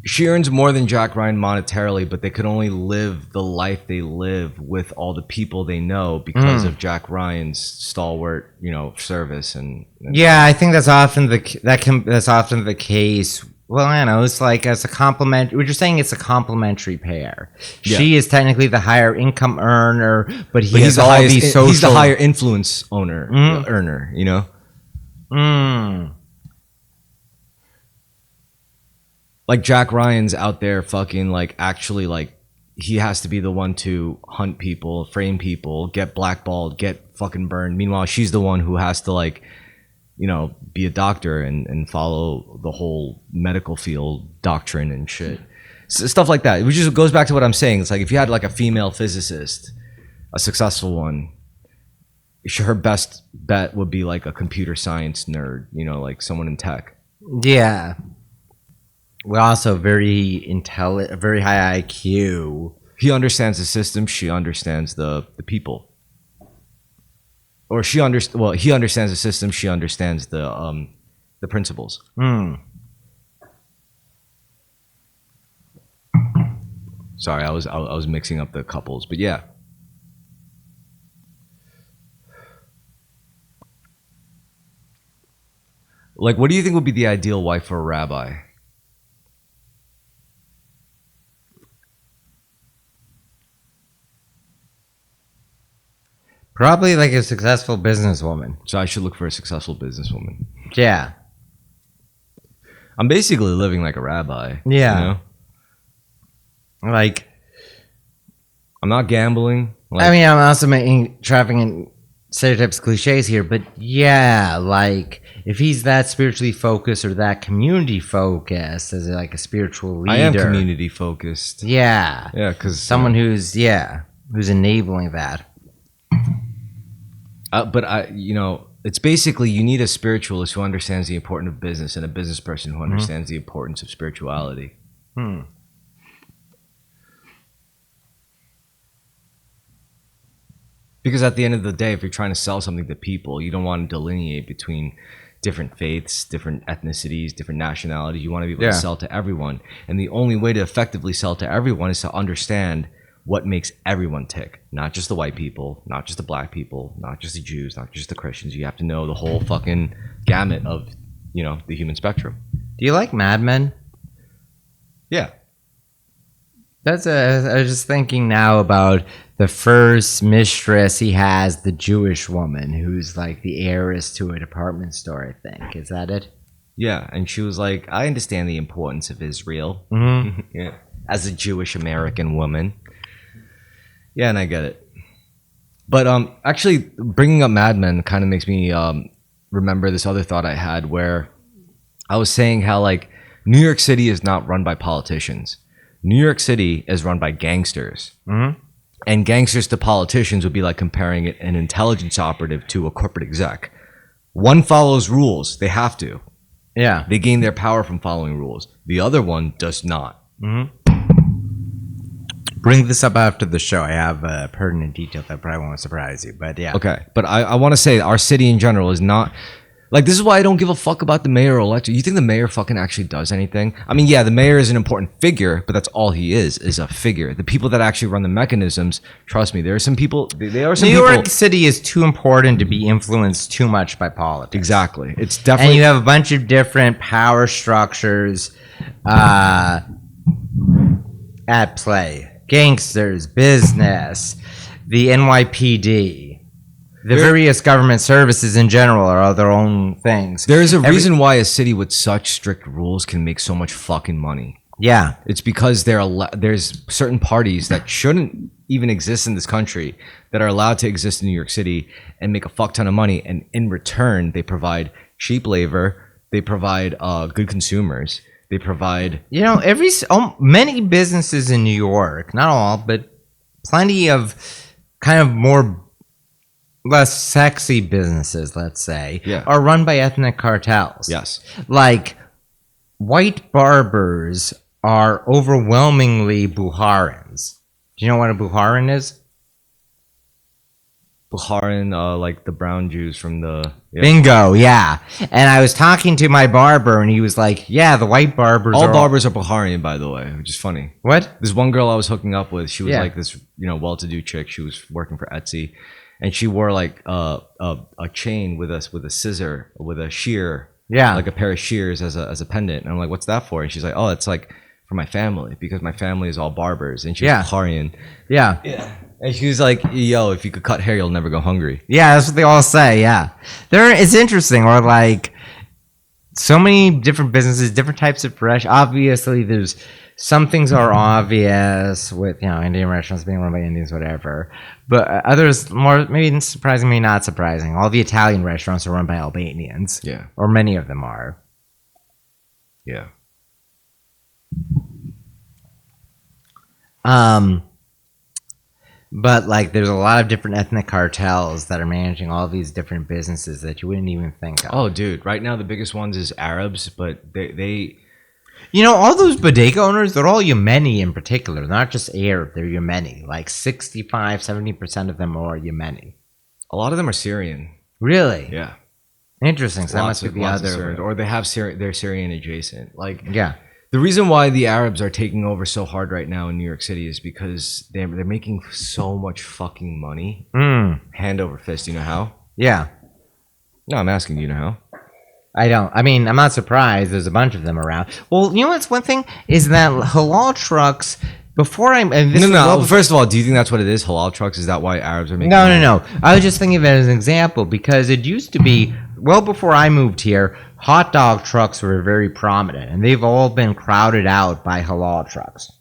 She earns more than Jack Ryan monetarily, but they could only live the life they live with all the people they know because of Jack Ryan's stalwart, service and Yeah, I think that's often that's often the case. Well, I know it's like as a compliment. We're just saying it's a complementary pair. Yeah. She is technically the higher income earner, but But he's all these social. he's the higher influence earner, Mm. Like Jack Ryan's out there fucking like actually like he has to be the one to hunt people, frame people, get blackballed, get fucking burned. Meanwhile, she's the one who has to like, be a doctor and follow the whole medical field doctrine and shit. Stuff like that. It just goes back to what I'm saying. It's like if you had like a female physicist, a successful one, her best bet would be like a computer science nerd, like someone in tech. Yeah. We're also very intelligent, very high IQ. He understands the system. She understands the people. Or he understands the system. She understands the principles. Mm. Sorry, I was mixing up the couples, but yeah. Like, what do you think would be the ideal wife for a rabbi? Probably like a successful businesswoman. So I should look for a successful businesswoman. Yeah. I'm basically living like a rabbi. Yeah. Like, I'm not gambling. Like, I mean, I'm also making trafficking in stereotypes, cliches here, but yeah, like if he's that spiritually focused or that community focused as like a spiritual leader. I am community focused. Yeah. Yeah, because someone who's enabling that. But it's basically you need a spiritualist who understands the importance of business and a business person who understands the importance of spirituality. Because at the end of the day, if you're trying to sell something to people, you don't want to delineate between different faiths, different ethnicities, different nationalities. You want to be able to sell to everyone. And the only way to effectively sell to everyone is to understand what makes everyone tick. Not just the white people, not just the black people, not just the Jews, not just the Christians. You have to know the whole fucking gamut of, the human spectrum. Do you like Mad Men? Yeah. I was just thinking now about the first mistress he has, the Jewish woman who's like the heiress to a department store, I think. Is that it? Yeah, and she was like, I understand the importance of Israel. Yeah. As a Jewish American woman. Yeah, and I get it. But actually, bringing up Mad Men kind of makes me remember this other thought I had where I was saying how like New York City is not run by politicians. New York City is run by gangsters. And gangsters to politicians would be like comparing an intelligence operative to a corporate exec. One follows rules. They have to. Yeah. They gain their power from following rules. The other one does not. Bring this up after the show. I have a pertinent detail that probably won't surprise you, but yeah. Okay, but I want to say our city in general is not like this is why I don't give a fuck about the mayor election. You think the mayor fucking actually does anything? I mean, yeah, the mayor is an important figure, but that's all he is a figure. The people that actually run the mechanisms, trust me, there are some people. There are some New people. York City is too important to be influenced too much by politics. Exactly, it's definitely. And you have a bunch of different power structures at play. Gangsters, business, the NYPD, the various government services in general are all their own things. There is a reason why a city with such strict rules can make so much fucking money. Yeah. It's because there's certain parties that shouldn't even exist in this country that are allowed to exist in New York City and make a fuck ton of money. And in return, they provide cheap labor. They provide good consumers. They provide... many businesses in New York, not all, but plenty of kind of less sexy businesses, let's say, are run by ethnic cartels. Yes. Like, white barbers are overwhelmingly Buharans. Do you know what a Buharan is? Bukharan, like the brown Jews from the Bingo, yeah. And I was talking to my barber, and he was like, "Yeah, the white barbers. all barbers are Bukharian, by the way, which is funny. What? This one girl I was hooking up with, she was Yeah. like this, well-to-do chick. She was working for Etsy, and she wore like a chain with a scissor with a shear, Yeah. like a pair of shears as a pendant. And I'm like, "What's that for?" And she's like, "Oh, it's like for my family because my family is all barbers." And she's Bukharian. Yeah. Yeah. And she was like, "Yo, if you could cut hair, you'll never go hungry." Yeah, that's what they all say. Yeah, it's interesting. Or like so many different businesses, different types of fresh. Obviously, there's some things are obvious with Indian restaurants being run by Indians, whatever. But others more maybe surprising, maybe not surprising. All the Italian restaurants are run by Albanians. Yeah. Or many of them are. Yeah. But like, there's a lot of different ethnic cartels that are managing all these different businesses that you wouldn't even think of. Oh, dude! Right now, the biggest ones is Arabs, but they all those bodega owners, they're all Yemeni in particular, not just Arab. They're Yemeni. Like 65-70% of them are Yemeni. a lot of them are Syrian. Really? Yeah. Interesting. So that must be the Lots of other. Syrian, or they have they're Syrian adjacent. Like Yeah. the reason why the Arabs are taking over so hard right now in New York City is because they're making so much fucking money, hand over fist. You know how? Yeah. No, I'm asking. You know how? I don't. I mean, I'm not surprised. There's a bunch of them around. Well, you know what's one thing is that halal trucks. Before I'm No. First of all, do you think that's what it is? Halal trucks? Is that why Arabs are making? No. I was just thinking of it as an example because it used to be well before I moved here. Hot dog trucks were very prominent, and they've all been crowded out by halal trucks.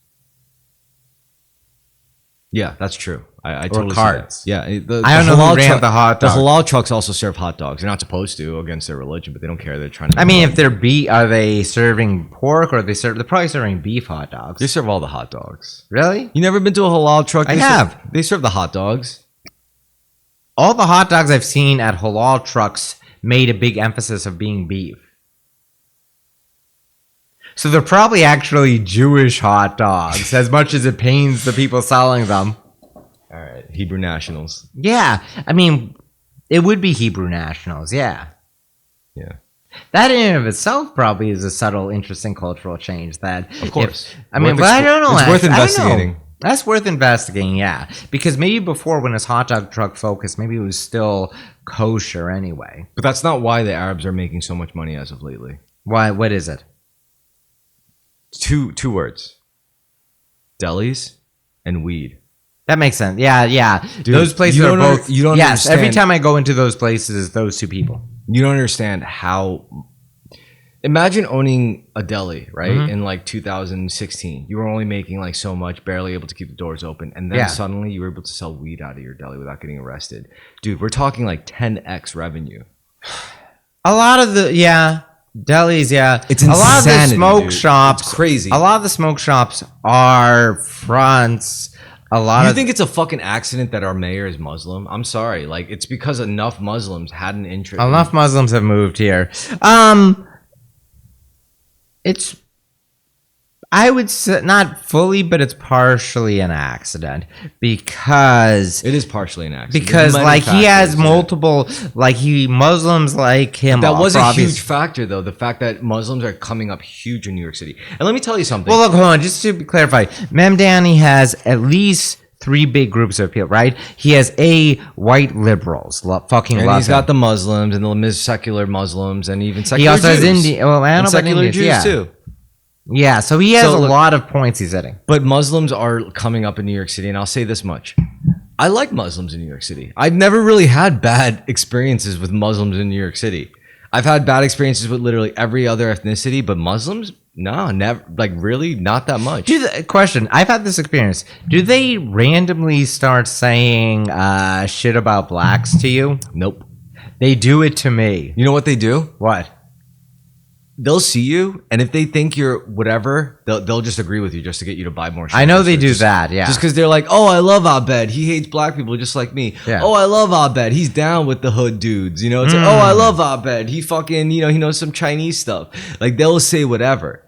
Yeah, that's true. I totally see carts. that. Yeah, I don't know who ran the hot The dog. halal trucks also serve hot dogs. They're not supposed to against their religion, but they don't care. They're trying to. I mean, if they're beef, are they serving pork or they're probably serving beef hot dogs? they serve all the hot dogs. Really? You never been to a halal truck? I have. They serve the hot dogs. All the hot dogs I've seen at halal trucks made a big emphasis of being beef. So they're probably actually Jewish hot dogs, as much as it pains the people selling them. All right, Hebrew nationals. Yeah, I mean, it would be Hebrew nationals, yeah. Yeah, That in and of itself probably is a subtle, interesting cultural change that... of course. I mean, but I don't know. It's worth I don't know. investigating. That's worth investigating, yeah. Because maybe before, when it's hot dog truck focused, maybe it was still kosher anyway. But that's not why the Arabs are making so much money as of lately. Why? What is it? Two words: delis and weed. That makes sense. Yeah. Dude, those places you are don't both. you don't yes, every understand- time I go into those places, it's those two people. You don't understand how. Imagine owning a deli, right? Mm-hmm. In like 2016, you were only making like so much, barely able to keep the doors open, and then suddenly you were able to sell weed out of your deli without getting arrested. Dude, we're talking like 10x revenue. A lot of the delis, It's a lot of the insanity, smoke dude. shops. It's crazy. A lot of the smoke shops are fronts. You think it's a fucking accident that our mayor is Muslim? I'm sorry. Like, it's because enough Muslims had an interest. Enough Muslims have moved here. It's, I would say, not fully, but it's partially an accident because It is partially an accident. because There's like many he has factors, yeah. multiple Muslims like him. That was a probably- huge factor, though. The fact that Muslims are coming up huge in New York City. And let me tell you something. Well, look, hold on, just to clarify, Mamdani has at least 3 big groups of people, right? He has white liberals, fucking and love he's him. got the Muslims and the secular Muslims and even secular He also Jews. has Indian. Well, I don't And know about secular Indians, Jews, yeah. too. Yeah, so he has So, a look- lot of points he's hitting. But Muslims are coming up in New York City, and I'll say this much. I like Muslims in New York City. I've never really had bad experiences with Muslims in New York City. I've had bad experiences with literally every other ethnicity, but Muslims, no, never. Like, really, not that much. Question, I've had this experience. Do they randomly start saying shit about blacks to you? Nope. They do it to me. You know what they do? What? They'll see you, and if they think you're whatever, they'll just agree with you just to get you to buy more shit. I know they do Just- that, yeah. Just because they're like, oh, I love Abed. He hates black people just like me. Yeah. Oh, I love Abed. He's down with the hood dudes. You know, it's like, oh, I love Abed. He fucking, he knows some Chinese stuff. Like, they'll say whatever.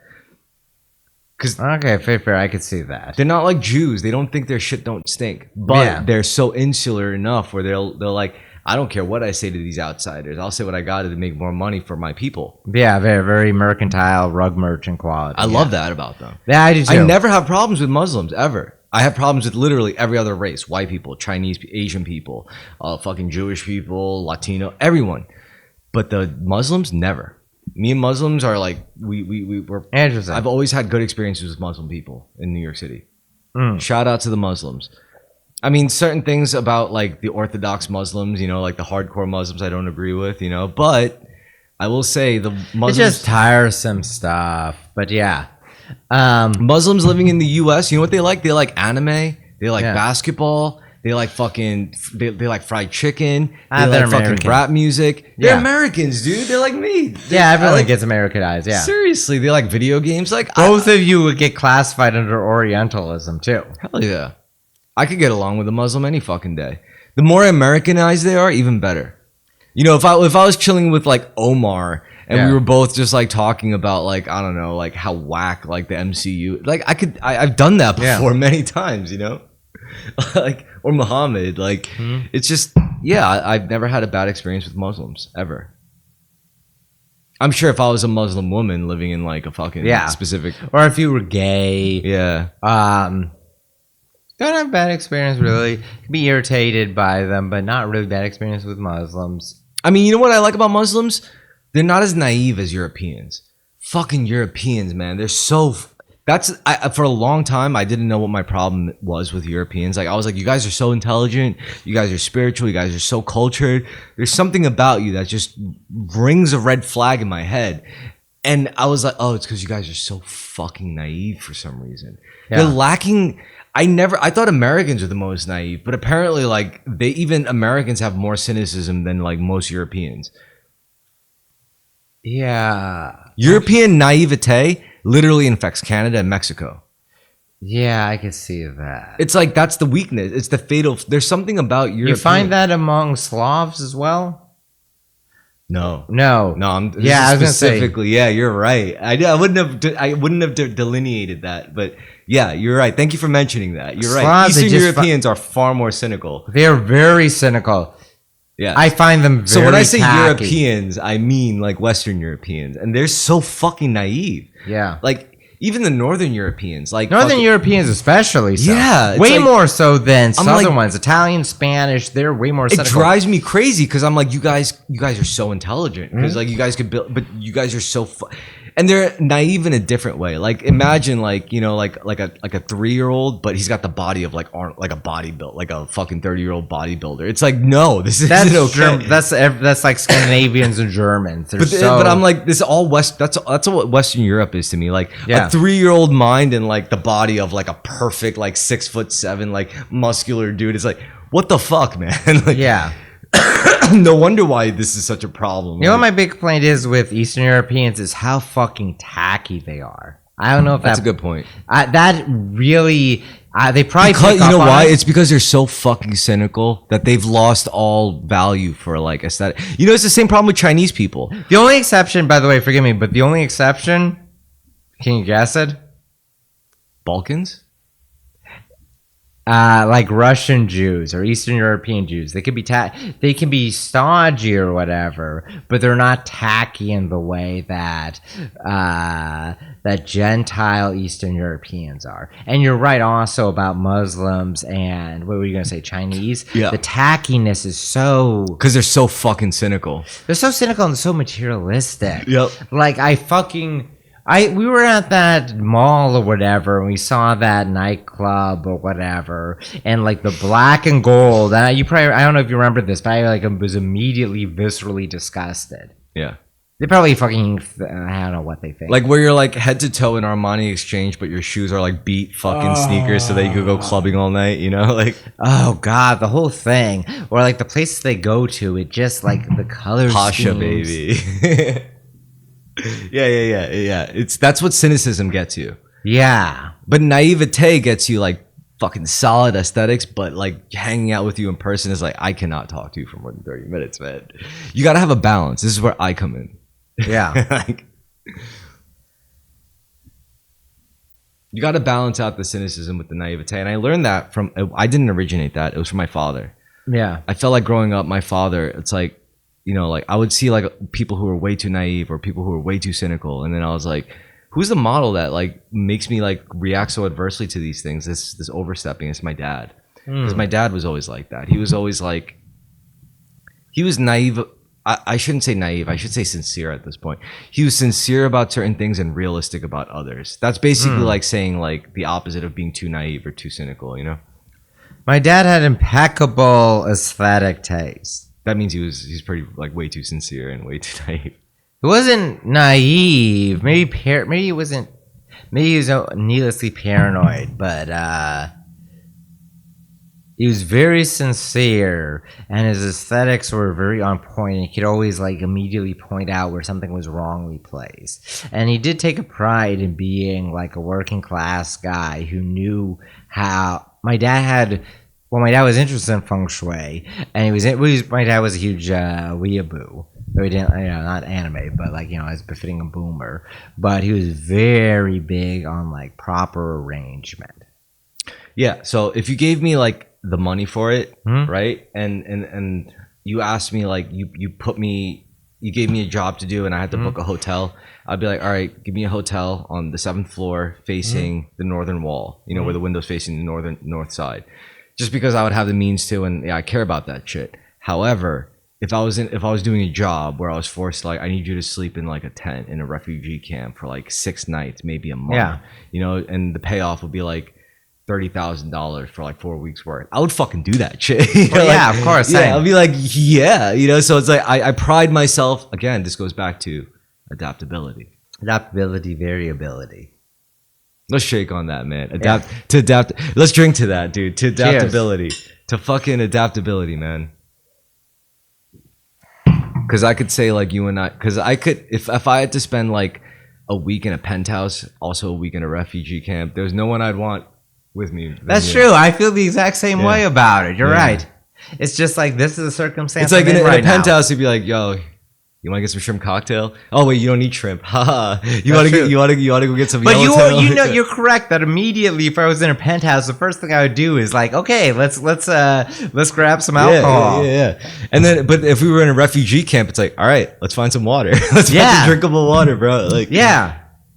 Because Okay, fair. I could see that. they're not like Jews. They don't think their shit don't stink. But Yeah. they're so insular enough where they're like, I don't care what I say to these outsiders. I'll say what I got to make more money for my people. Yeah, very mercantile, rug merchant quality. I love that about them. Yeah, I do too. I never have problems with Muslims ever. I have problems with literally every other race: white people, Chinese, Asian people, fucking Jewish people, Latino, everyone. But the Muslims, never. Me and Muslims are like we're. Interesting. I've always had good experiences with Muslim people in New York City. Mm. Shout out to the Muslims. I mean, certain things about like the Orthodox Muslims, you know, like the hardcore Muslims, I don't agree with, you know. But I will say the Muslims, It's just tiresome stuff. But yeah. Muslims living in the U.S., you know what they like? They like anime. They like Yeah. basketball. They like fucking. They like fried chicken. They They're like fucking American. rap music. They're Yeah. Americans, dude. They're like me. Yeah, everyone like, gets Americanized. Yeah. Seriously, they like video games. Like Both of you would get classified under Orientalism too. hell yeah, I could get along with a Muslim any fucking day. The more Americanized they are, even better. You know, if I was chilling with like Omar and Yeah. we were both just like talking about like I don't know like how whack like the MCU, like I've done that Yeah. before many times, you know, like or Muhammad, like it's just I've never had a bad experience with Muslims ever. I'm sure if I was a Muslim woman living in like a fucking specific Or if you were gay. Don't have bad experience really. Can be irritated by them, but not really bad experience with Muslims. I mean, you know what I like about Muslims? They're not as naive as Europeans. Fucking Europeans, man. They're so. For a long time, I didn't know what my problem was with Europeans. Like, I was like, you guys are so intelligent. You guys are spiritual. You guys are so cultured. There's something about you that just rings a red flag in my head. And I was like, oh, it's because you guys are so fucking naive for some reason. Yeah. They're lacking. I thought Americans are the most naive, but apparently, like, even Americans have more cynicism than like most Europeans. Yeah. European naivete literally infects Canada and Mexico. Yeah, I can see that. It's like that's the weakness. It's the fatal. There's something about Europe. You find that among Slavs as well? No. No. I'm Yeah, I was gonna say- specifically. Yeah, you're right. I wouldn't have delineated that, but yeah, you're right. Thank you for mentioning that. You're right. Slavs, they Eastern just Europeans are far more cynical. They're very cynical. Yeah. I find them very So when I say tacky. Europeans, I mean like Western Europeans, and they're so fucking naive. Yeah. Like even the Northern Europeans, like Northern fucking- Europeans especially so. Yeah, it's way like- more so than southern like- ones. Italian, Spanish, they're way more It cynical. drives me crazy because I'm like, you guys are so intelligent because like you guys could build, but you guys are so, and they're naive in a different way. Like imagine like you know like a 3-year-old, but he's got the body of like like a bodybuilder, like a fucking 30-year-old bodybuilder. It's like no, this That's isn't okay. that's like Scandinavians and Germans. They're But I'm like this all West. That's what Western Europe is to me. Like Yeah. a 3-year-old mind and like the body of like a perfect like 6'7" like muscular dude. It's like what the fuck, man? Like, yeah. no wonder why this is such a problem. You know what Like, my big complaint is with Eastern Europeans is how fucking tacky they are. I don't know if that's a good point. that really they probably Because pick you know up on why? it. It's because they're so fucking cynical that they've lost all value for like aesthetic. You know, it's the same problem with Chinese people. The only exception, by the way, forgive me, but the only exception, can you guess it? Balkans? Like Russian Jews or Eastern European Jews, they could be they can be stodgy or whatever, but they're not tacky in the way that that Gentile Eastern Europeans are. And you're right also about Muslims and what were you gonna say, Chinese? Yeah. The tackiness is so Because they're so fucking cynical. they're so cynical and so materialistic. Yep. Like we were at that mall or whatever, and we saw that nightclub or whatever, and like the black and gold. And I don't know if you remember this, but I was immediately viscerally disgusted. Yeah. They probably fucking I don't know what they think. Like where you're like head to toe in Armani Exchange, but your shoes are like beat fucking sneakers so that you could go clubbing all night, you know? Like oh god, the whole thing, or like the places they go to, it just like the color Pasha, schemes. baby. yeah. That's what cynicism gets you. Yeah. But naivete gets you like fucking solid aesthetics, but like hanging out with you in person is like, I cannot talk to you for more than 30 minutes, man. You got to have a balance. This is where I come in. Yeah. Like, You got to balance out the cynicism with the naivete. And I learned that from, I didn't originate that. It was from my father. Yeah. I felt like growing up, my father, it's like, you know, like I would see like people who were way too naive or people who were way too cynical. And then I was like, who's the model that like makes me like react so adversely to these things? This overstepping. It's my dad. Because my dad was always like that. He was always like, he was naive. I shouldn't say naive. I should say sincere at this point. He was sincere about certain things and realistic about others. That's basically like saying like the opposite of being too naive or too cynical, you know? My dad had impeccable aesthetic taste. That means he's pretty like way too sincere and way too naive. It wasn't naive. Maybe he wasn't. Maybe he was needlessly paranoid, but he was very sincere, and his aesthetics were very on point. He could always like immediately point out where something was wrongly placed. And he did take a pride in being like a working class guy who knew how. My dad was interested in feng shui, and my dad was a huge weeaboo. So he didn't, not anime, but like, as befitting a boomer. But he was very big on like proper arrangement. Yeah. So if you gave me like the money for it, right? And you asked me like you gave me a job to do and I had to book a hotel, I'd be like, all right, give me a hotel on the 7th floor facing the northern wall, where the window's facing the north side. Just because I would have the means to, and I care about that shit. However, if I was doing a job where I was forced to, like, I need you to sleep in like a tent in a refugee camp for like 6 nights, maybe a month, and the payoff would be like $30,000 for like 4 weeks worth, I would fucking do that shit. Yeah, of course. Yeah, I'll be like, so it's like I pride myself, again, this goes back to adaptability, variability. Let's shake on that, man. Adapt. Let's drink to that, dude. To adaptability. Cheers. To fucking adaptability, man. Because I could say like you and I, because I could, if I had to spend like a week in a penthouse, also a week in a refugee camp, there's no one I'd want with me. That's true. I feel the exact same way about it. You're right. It's just like, this is a circumstance. It's like in a penthouse, you'd be like, yo, you want to get some shrimp cocktail? Oh wait, you don't need shrimp. Haha. You want to go get some. But you're correct that immediately, if I was in a penthouse, the first thing I would do is like, okay, let's grab some alcohol. Yeah. And then, but if we were in a refugee camp, it's like, all right, let's find some water. Let's find some drinkable water, bro. Like,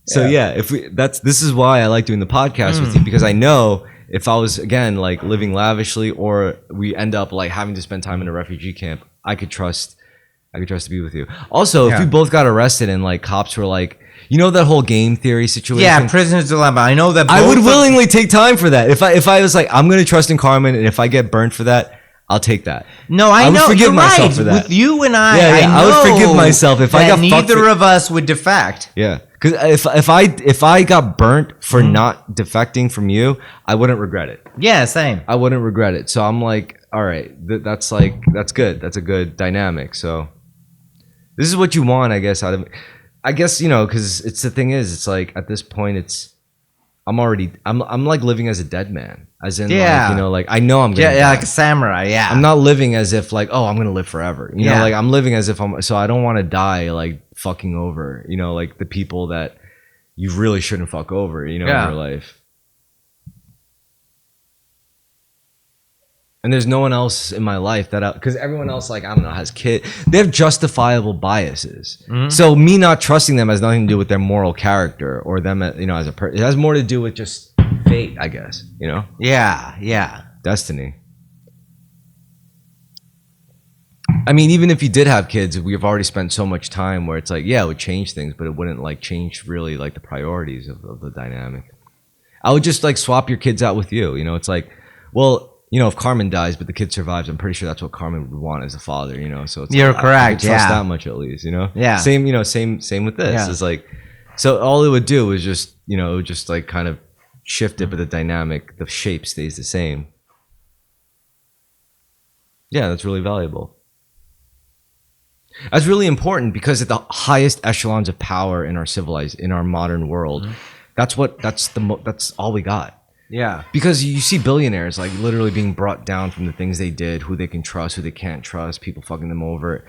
So this is why I like doing the podcast with you, because I know if I was, again, like living lavishly, or we end up like having to spend time in a refugee camp, I could trust to be with you. Also, if we both got arrested and like cops were like, that whole game theory situation. Yeah, prisoner's dilemma. I know that. I would willingly take time for that. If I was like, I'm gonna trust in Carmen, and if I get burnt for that, I'll take that. No, I know. Would forgive myself for that. With you and I I would forgive myself if I got neither of us would defect. Yeah, because if I got burnt for not defecting from you, I wouldn't regret it. Yeah, same. I wouldn't regret it. So I'm like, all right, that's good. That's a good dynamic. So this is what you want, I guess. Because it's the thing is, it's like at this point, I'm like living as a dead man, as in like I know I'm gonna die. Like a samurai. Yeah, I'm not living as if like, oh, I'm gonna live forever. Like I'm living as if so I don't want to die like fucking over, like the people that you really shouldn't fuck over, in your life. And there's no one else in my life because everyone else, like, I don't know, has kids. They have justifiable biases. So me not trusting them has nothing to do with their moral character or them, as a person. It has more to do with just fate, I guess, Yeah. Destiny. I mean, even if you did have kids, we've already spent so much time where it's like, it would change things, but it wouldn't like change really like the priorities of the dynamic. I would just like swap your kids out with you. It's like, well, if Carmen dies but the kid survives, I'm pretty sure that's what Carmen would want as a father, so it's you're like, correct. I trust that much at least, Yeah. Same with this. Yeah. It's like, so all it would do is just, just like kind of shift it, but the dynamic, the shape stays the same. Yeah, that's really valuable. That's really important because at the highest echelons of power in our modern world, that's all we got. Yeah. Because you see billionaires like literally being brought down from the things they did, who they can trust, who they can't trust, people fucking them over.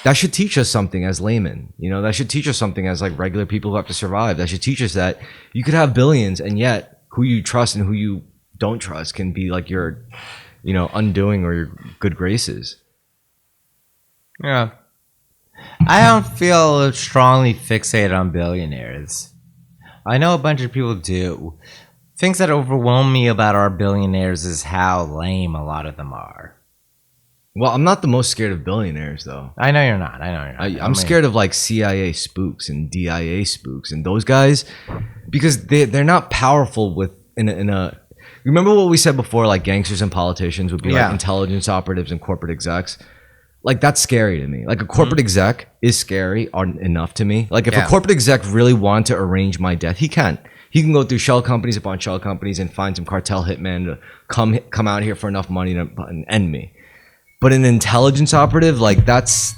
That should teach us something as laymen. You know, that should teach us something as like regular people who have to survive. That should teach us that you could have billions and yet who you trust and who you don't trust can be like your, you know, undoing or your good graces. Yeah. I don't feel strongly fixated on billionaires. I know a bunch of people do. Things that overwhelm me about our billionaires is how lame a lot of them are. Well, I'm not the most scared of billionaires, though. I know you're not. I'm scared of like CIA spooks and DIA spooks and those guys because they're not powerful with in a. Remember what we said before? Like gangsters and politicians would be like intelligence operatives and corporate execs. Like that's scary to me. Like a corporate exec is scary enough to me. Like if a corporate exec really wanted to arrange my death, he can. He can go through shell companies upon shell companies and find some cartel hitman to come out here for enough money to end me. But an intelligence operative, like that's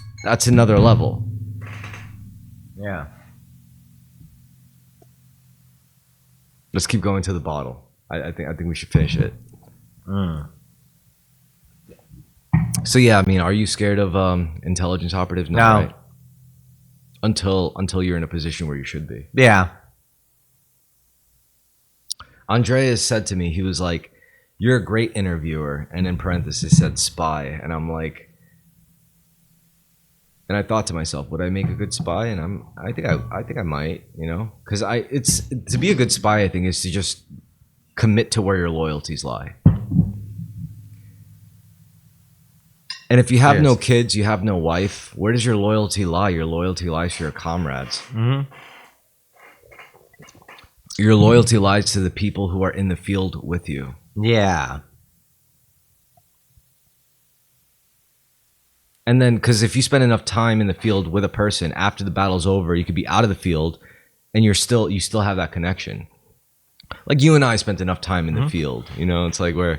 another level. Yeah. Let's keep going to the bottle. I think we should finish it. So yeah, I mean, are you scared of intelligence operatives? No. Right? Until you're in a position where you should be. Yeah. Andreas said to me, he was like, "You're a great interviewer," and in parentheses said spy, and I'm like, and I thought to myself, would I make a good spy? And I think I might, you know, because it's to be a good spy, I think, is to just commit to where your loyalties lie. And if you have no kids, you have no wife, where does your loyalty lie? Your loyalty lies to your comrades. Mm-hmm. Your loyalty lies to the people who are in the field with you. Yeah. And then, because if you spend enough time in the field with a person, after the battle's over, you could be out of the field, and you still have that connection. Like you and I spent enough time in the field, you know. It's like where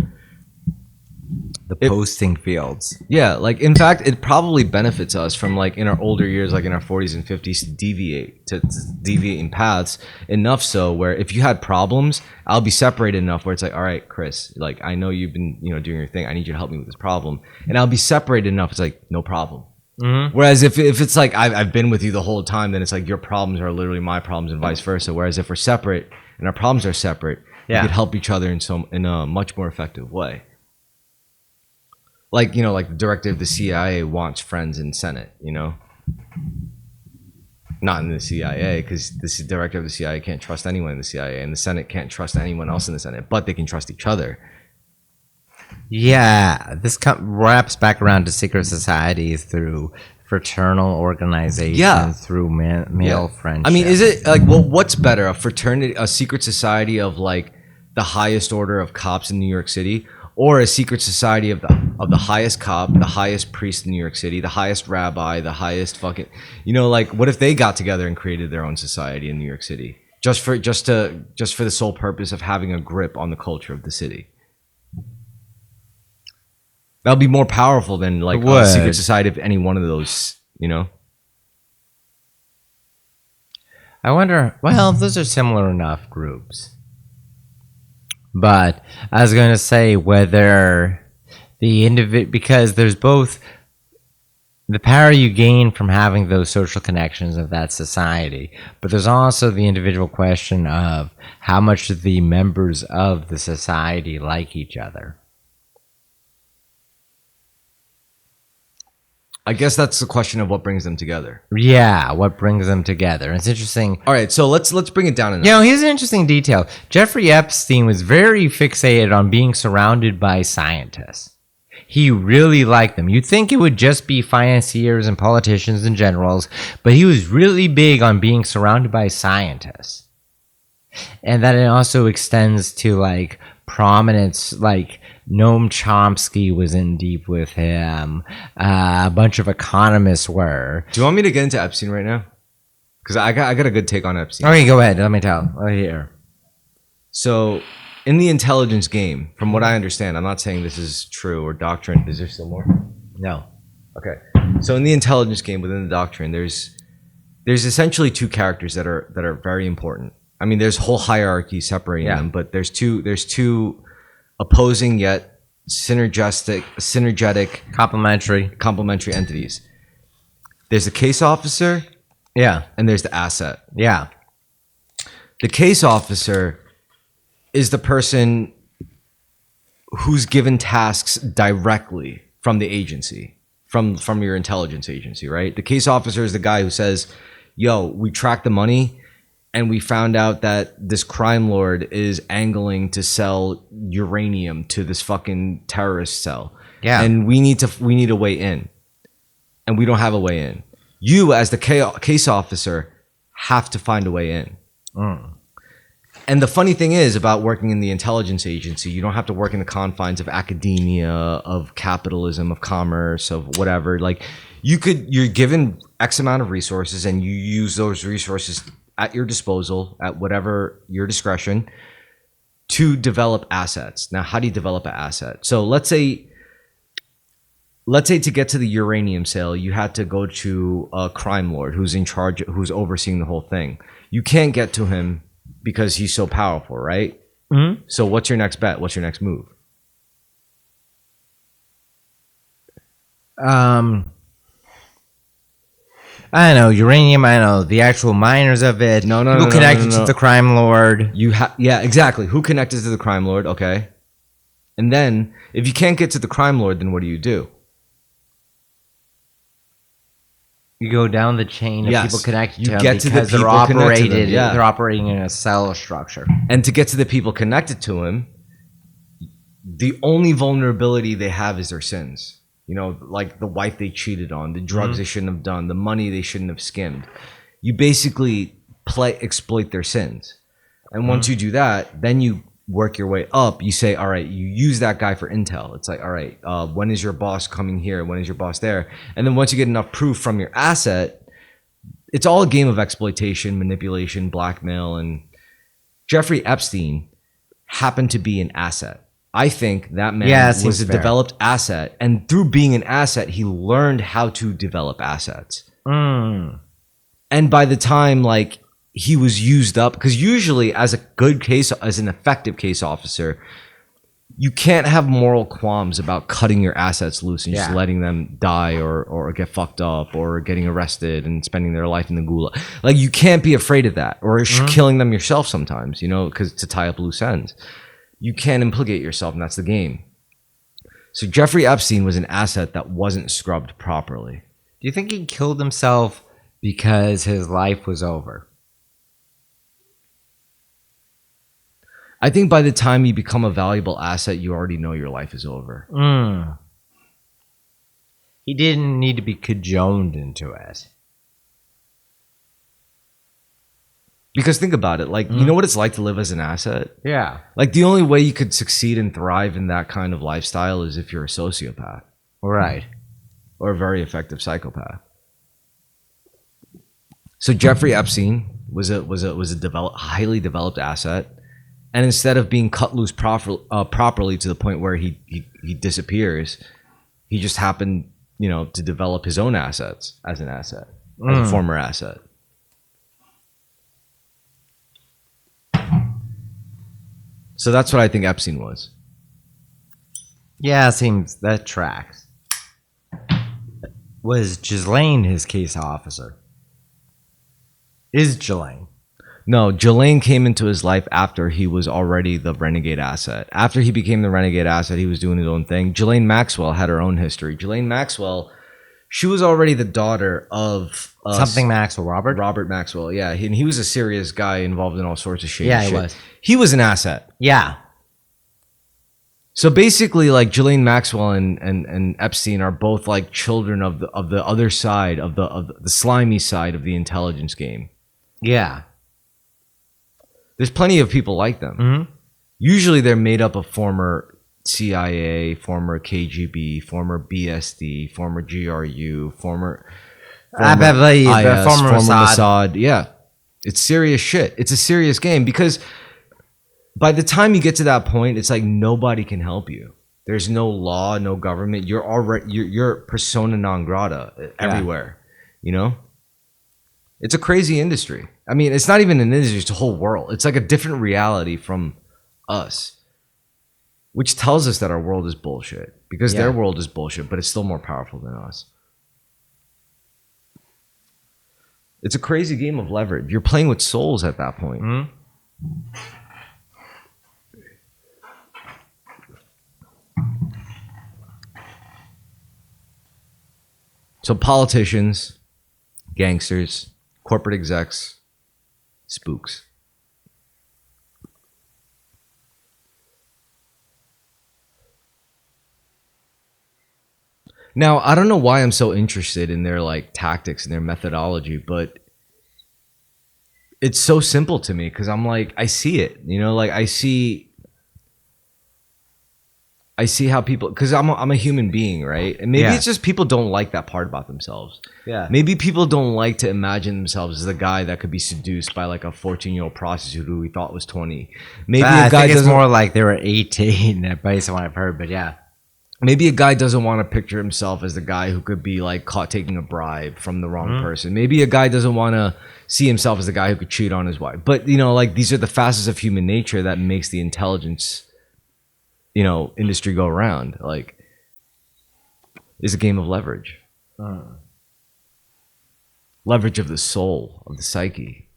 the posting fields. Yeah, like in fact, it probably benefits us from like in our older years, like in our 40s and 50s, to deviate in paths enough so where if you had problems, I'll be separated enough where it's like, all right, Chris, like I know you've been doing your thing. I need you to help me with this problem, and I'll be separated enough. It's like no problem. Mm-hmm. Whereas if it's like I've been with you the whole time, then it's like your problems are literally my problems and vice versa. Whereas if we're separate and our problems are separate, we could help each other in a much more effective way. Like, like the director of the CIA wants friends in Senate, Not in the CIA, because the director of the CIA can't trust anyone in the CIA, and the Senate can't trust anyone else in the Senate, but they can trust each other. Yeah, this wraps back around to secret societies through fraternal organization, through male friendship. I mean, is it like, well, what's better, a fraternity, a secret society of like the highest order of cops in New York City, or a secret society of the highest cop, the highest priest in New York City, the highest rabbi, the highest fucking, like what if they got together and created their own society in New York City, just for the sole purpose of having a grip on the culture of the city? That would be more powerful than like a secret society of any one of those, I wonder. Well, those are similar enough groups. But I was going to say whether the because there's both the power you gain from having those social connections of that society, but there's also the individual question of how much the members of the society like each other. I guess that's the question of what brings them together. Yeah, what brings them together. It's interesting. All right, so let's bring it down a notch. Here's an interesting detail. Jeffrey Epstein was very fixated on being surrounded by scientists. He really liked them. You'd think it would just be financiers and politicians and generals, but he was really big on being surrounded by scientists. And that it also extends to like prominence, like Noam Chomsky was in deep with him. A bunch of economists were. Do you want me to get into Epstein right now? Because I got a good take on Epstein. Okay, go ahead. Let me tell. Right here. So, in the intelligence game, from what I understand, I'm not saying this is true or doctrine. Is there still more? No. Okay. So, in the intelligence game within the doctrine, there's essentially two characters that are very important. I mean, there's whole hierarchy separating Yeah. them, but there's two opposing yet synergetic complementary entities. There's the case officer Yeah. and there's the asset. Yeah. The case officer is the person who's given tasks directly from the agency, from your intelligence agency, right? The case officer is the guy who says, yo, we tracked the money and we found out that this crime lord is angling to sell uranium to this fucking terrorist cell. Yeah. And we need a way in. And we don't have a way in. You, as the case officer, have to find a way in. And the funny thing is about working in the intelligence agency, you don't have to work in the confines of academia, of capitalism, of commerce, of whatever. Like you're given X amount of resources and you use those resources at your disposal, at whatever your discretion, to develop assets. Now, how do you develop an asset? So let's say to get to the uranium sale, you had to go to a crime lord who's in charge, who's overseeing the whole thing. You can't get to him because he's so powerful, right? Mm-hmm. So what's your next bet? What's your next move? I don't know, uranium, I don't know, the actual miners of it. No, People connected to the crime lord. Yeah, exactly. Who connected to the crime lord? Okay. And then if you can't get to the crime lord, then what do? You go down the chain of people connected to You him get to the because people connected to them, yeah. they're operating in a cell structure. And to get to the people connected to him, the only vulnerability they have is their sins. You know, like the wife they cheated on, the drugs they shouldn't have done, the money they shouldn't have skimmed. You basically exploit their sins. And once you do that, then you work your way up. You say, all right, you use that guy for intel. It's like, all right, when is your boss coming here? When is your boss there? And then once you get enough proof from your asset, it's all a game of exploitation, manipulation, blackmail. And Jeffrey Epstein happened to be an asset. I think that man was a developed asset. And through being an asset, he learned how to develop assets. And by the time, like, he was used up, because usually as an effective case officer, you can't have moral qualms about cutting your assets loose and just letting them die or get fucked up or getting arrested and spending their life in the gulag. Like, you can't be afraid of that, or killing them yourself sometimes, you know, because to tie up loose ends. You can't implicate yourself, and that's the game. So Jeffrey Epstein was an asset that wasn't scrubbed properly. Do you think he killed himself because his life was over? I think by the time you become a valuable asset, you already know your life is over. He didn't need to be cajoled into it. Because think about it, like, you know what it's like to live as an asset? Yeah. Like, the only way you could succeed and thrive in that kind of lifestyle is if you're a sociopath. Right. Or a very effective psychopath. So Jeffrey Epstein was a highly developed asset. And instead of being cut loose properly to the point where he disappears, he just happened, you know, to develop his own assets as an asset, as a former asset. So that's what I think Epstein was. Yeah, seems that tracks. Was Ghislaine his case officer? Is Ghislaine? No, Ghislaine came into his life after he was already the renegade asset. After he became the renegade asset, he was doing his own thing. Ghislaine Maxwell had her own history. Ghislaine Maxwell, she was already the daughter of... Something Maxwell, Robert? Robert Maxwell, yeah. And he was a serious guy involved in all sorts of shady shit. Yeah, he was. He was an asset. Yeah. So basically, like, Ghislaine Maxwell and Epstein are both like children of the other side, of the slimy side of the intelligence game. Yeah. There's plenty of people like them. Usually they're made up of former CIA, former KGB, former BSD, former GRU, former IS, former Mossad. Yeah. It's serious shit. It's a serious game, because by the time you get to that point, it's like nobody can help you. There's no law, no government. You're persona non grata everywhere, you know? It's a crazy industry. I mean, it's not even an industry, it's a whole world. It's like a different reality from us, which tells us that our world is bullshit because their world is bullshit, but it's still more powerful than us. It's a crazy game of leverage. You're playing with souls at that point. So politicians, gangsters, corporate execs, spooks. Now, I don't know why I'm so interested in their like tactics and their methodology, but it's so simple to me because I'm like, I see it, you know, like I see how people, because I'm a human being, right? And maybe it's just people don't like that part about themselves. Yeah. Maybe people don't like to imagine themselves as the guy that could be seduced by like a 14-year-old prostitute who we thought was 20. Maybe I think it's more like they were 18 based on what I've heard, but yeah. Maybe a guy doesn't want to picture himself as the guy who could be like caught taking a bribe from the wrong person. Maybe a guy doesn't want to see himself as the guy who could cheat on his wife. But, you know, like these are the facets of human nature that makes the intelligence, you know, industry go around. Like, it's a game of leverage. Leverage of the soul, of the psyche.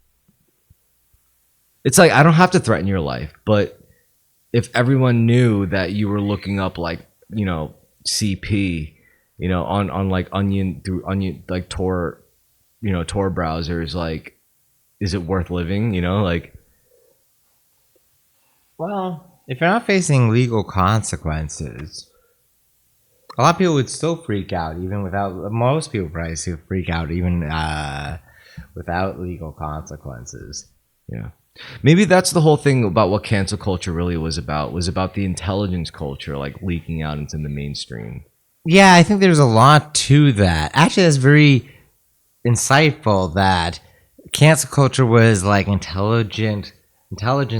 It's like, I don't have to threaten your life, but if everyone knew that you were looking up like, you know, CP, you know, on like Onion, like Tor, you know, Tor browsers, like, is it worth living? You know, like. Well, if you're not facing legal consequences, a lot of people would still freak out, even without. Most people probably still freak out, even without legal consequences. Yeah. Maybe that's the whole thing about what cancel culture really was about the intelligence culture, like leaking out into the mainstream. Yeah, I think there's a lot to that. Actually, that's very insightful that cancel culture was like intelligence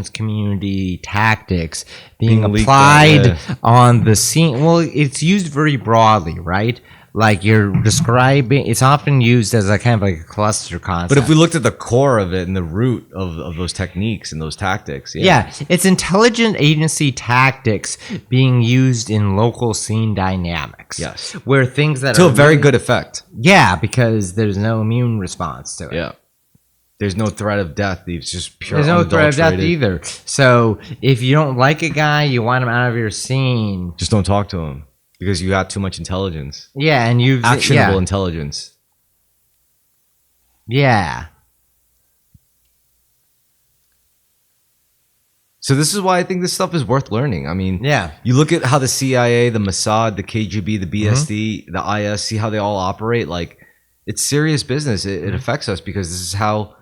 community tactics being applied on the scene. Well, it's used very broadly, right? Like you're describing, it's often used as a kind of like a cluster concept. But if we looked at the core of it and the root of those techniques and those tactics, it's intelligent agency tactics being used in local scene dynamics. Yes, where things that to a very good effect. Yeah, because there's no immune response to it. Yeah, there's no threat of death. It's just pure. There's no threat of death either. So if you don't like a guy, you want him out of your scene. Just don't talk to him. Because you got too much intelligence. Yeah, and you've actionable intelligence. Yeah. So this is why I think this stuff is worth learning. I mean, yeah. You look at how the CIA, the Mossad, the KGB, the BSD, the IS, see how they all operate. Like, it's serious business. It affects us because this is how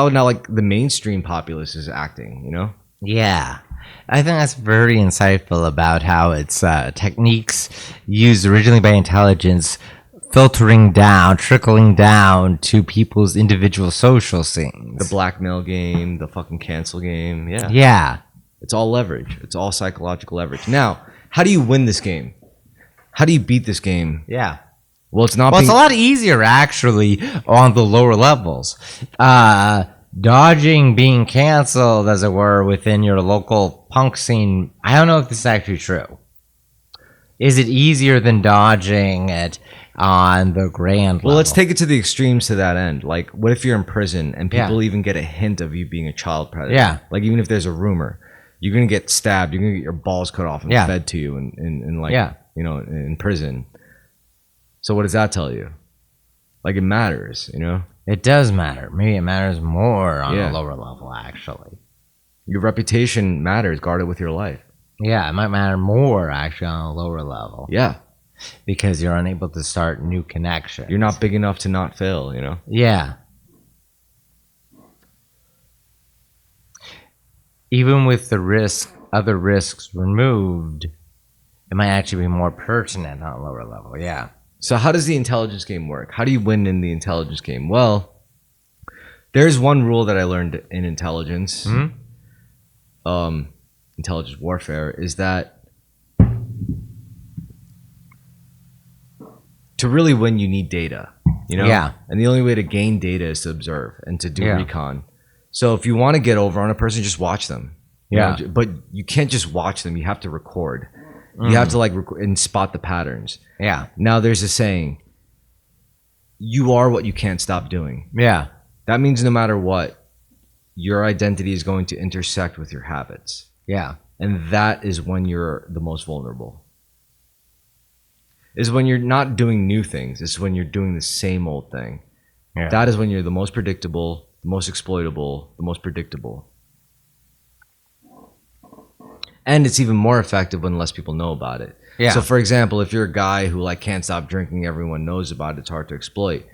now like the mainstream populace is acting. You know? Yeah. I think that's very insightful about how it's techniques used originally by intelligence filtering down, trickling down to people's individual social scenes. The blackmail game, the fucking cancel game. Yeah. Yeah. It's all leverage. It's all psychological leverage. Now, how do you win this game? How do you beat this game? Yeah. Well, it's not. Well, it's a lot easier actually on the lower levels. Dodging being canceled, as it were, within your local punk scene. I don't know if this is actually true. Is it easier than dodging it on the grand level? Well, let's take it to the extremes to that end. Like, what if you're in prison and people even get a hint of you being a child predator? Yeah. Like, even if there's a rumor, you're going to get stabbed. You're going to get your balls cut off and fed to you in like, you know, in prison. So what does that tell you? Like, it matters, you know? It does matter. Maybe it matters more on a lower level, actually. Your reputation matters. Guard it with your life. Yeah, it might matter more, actually, on a lower level. Yeah. Because you're unable to start new connections. You're not big enough to not fail, you know? Yeah. Even with the other risks removed, it might actually be more pertinent on a lower level. Yeah. So how does the intelligence game work? How do you win in the intelligence game? Well, there's one rule that I learned in intelligence, intelligence warfare, is that to really win, you need data. You know? Yeah. And the only way to gain data is to observe and to do Yeah. recon. So if you want to get over on a person, just watch them. You Yeah. know, but you can't just watch them. You have to record. You have to like and spot the patterns. Yeah. Now there's a saying, you are what you can't stop doing. Yeah. That means no matter what, your identity is going to intersect with your habits. Yeah. And that is when you're the most vulnerable. Is when you're not doing new things. It's when you're doing the same old thing. Yeah. That is when you're the most predictable, the most exploitable, the most predictable. And it's even more effective when less people know about it. Yeah. So for example, if you're a guy who like can't stop drinking, everyone knows about it, it's hard to exploit.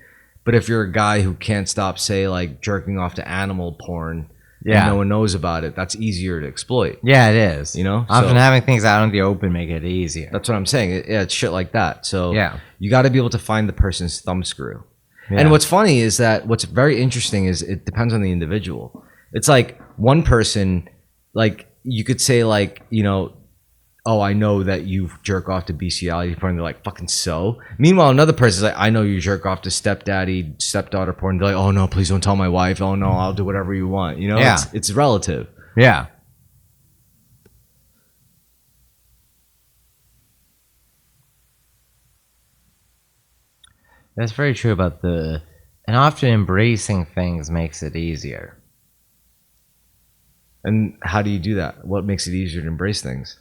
But if you're a guy who can't stop, say, like jerking off to animal porn, Yeah. and no one knows about it, that's easier to exploit. Yeah, it is. You know? Often So- having things out in the open make it easier. That's what I'm saying. Yeah, it's shit like that. So Yeah. you got to be able to find the person's thumb screw. Yeah. And what's funny is that what's very interesting is it depends on the individual. It's like one person, like you could say like, you know, oh, I know that you jerk off to bestiality porn. They're like, fucking so? Meanwhile, another person's like, I know you jerk off to stepdaddy, stepdaughter porn. They're like, oh no, please don't tell my wife. Oh no, I'll do whatever you want. You know, Yeah. it's relative. Yeah. That's very true about and often embracing things makes it easier. And how do you do that? What makes it easier to embrace things?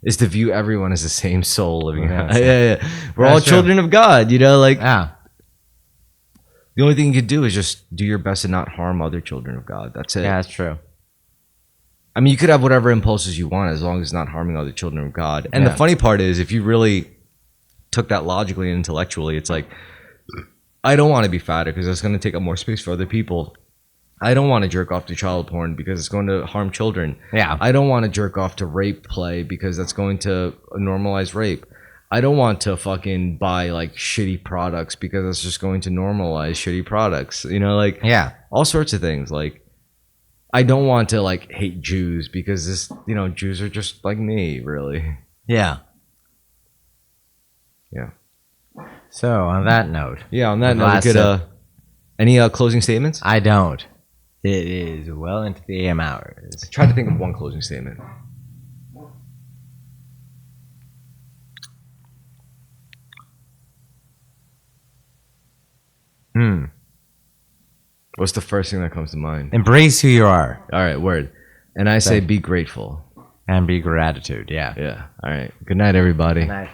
Is to view everyone as the same soul living. Yeah, Yeah. We're all That's true. children of God, you know, like Yeah. the only thing you could do is just do your best to not harm other children of God. That's it. Yeah, that's true. I mean, you could have whatever impulses you want as long as it's not harming other children of God. And Yeah. the funny part is, if you really took that logically and intellectually, it's like, I don't want to be fatter because it's going to take up more space for other people. I don't want to jerk off to child porn because it's going to harm children. Yeah. I don't want to jerk off to rape play because that's going to normalize rape. I don't want to fucking buy like shitty products because it's just going to normalize shitty products. You know, like Yeah. all sorts of things. Like, I don't want to like hate Jews because this, you know, Jews are just like me, really. Yeah. Yeah. So on that note, Yeah. On that note, Last we could, any closing statements? I don't. It is well into the AM hours. Try to think of one closing statement. What's the first thing that comes to mind? Embrace who you are All right, word. And I say Thank- be grateful. and be gratitude. Yeah. Yeah. All right. Good night, everybody. Good night.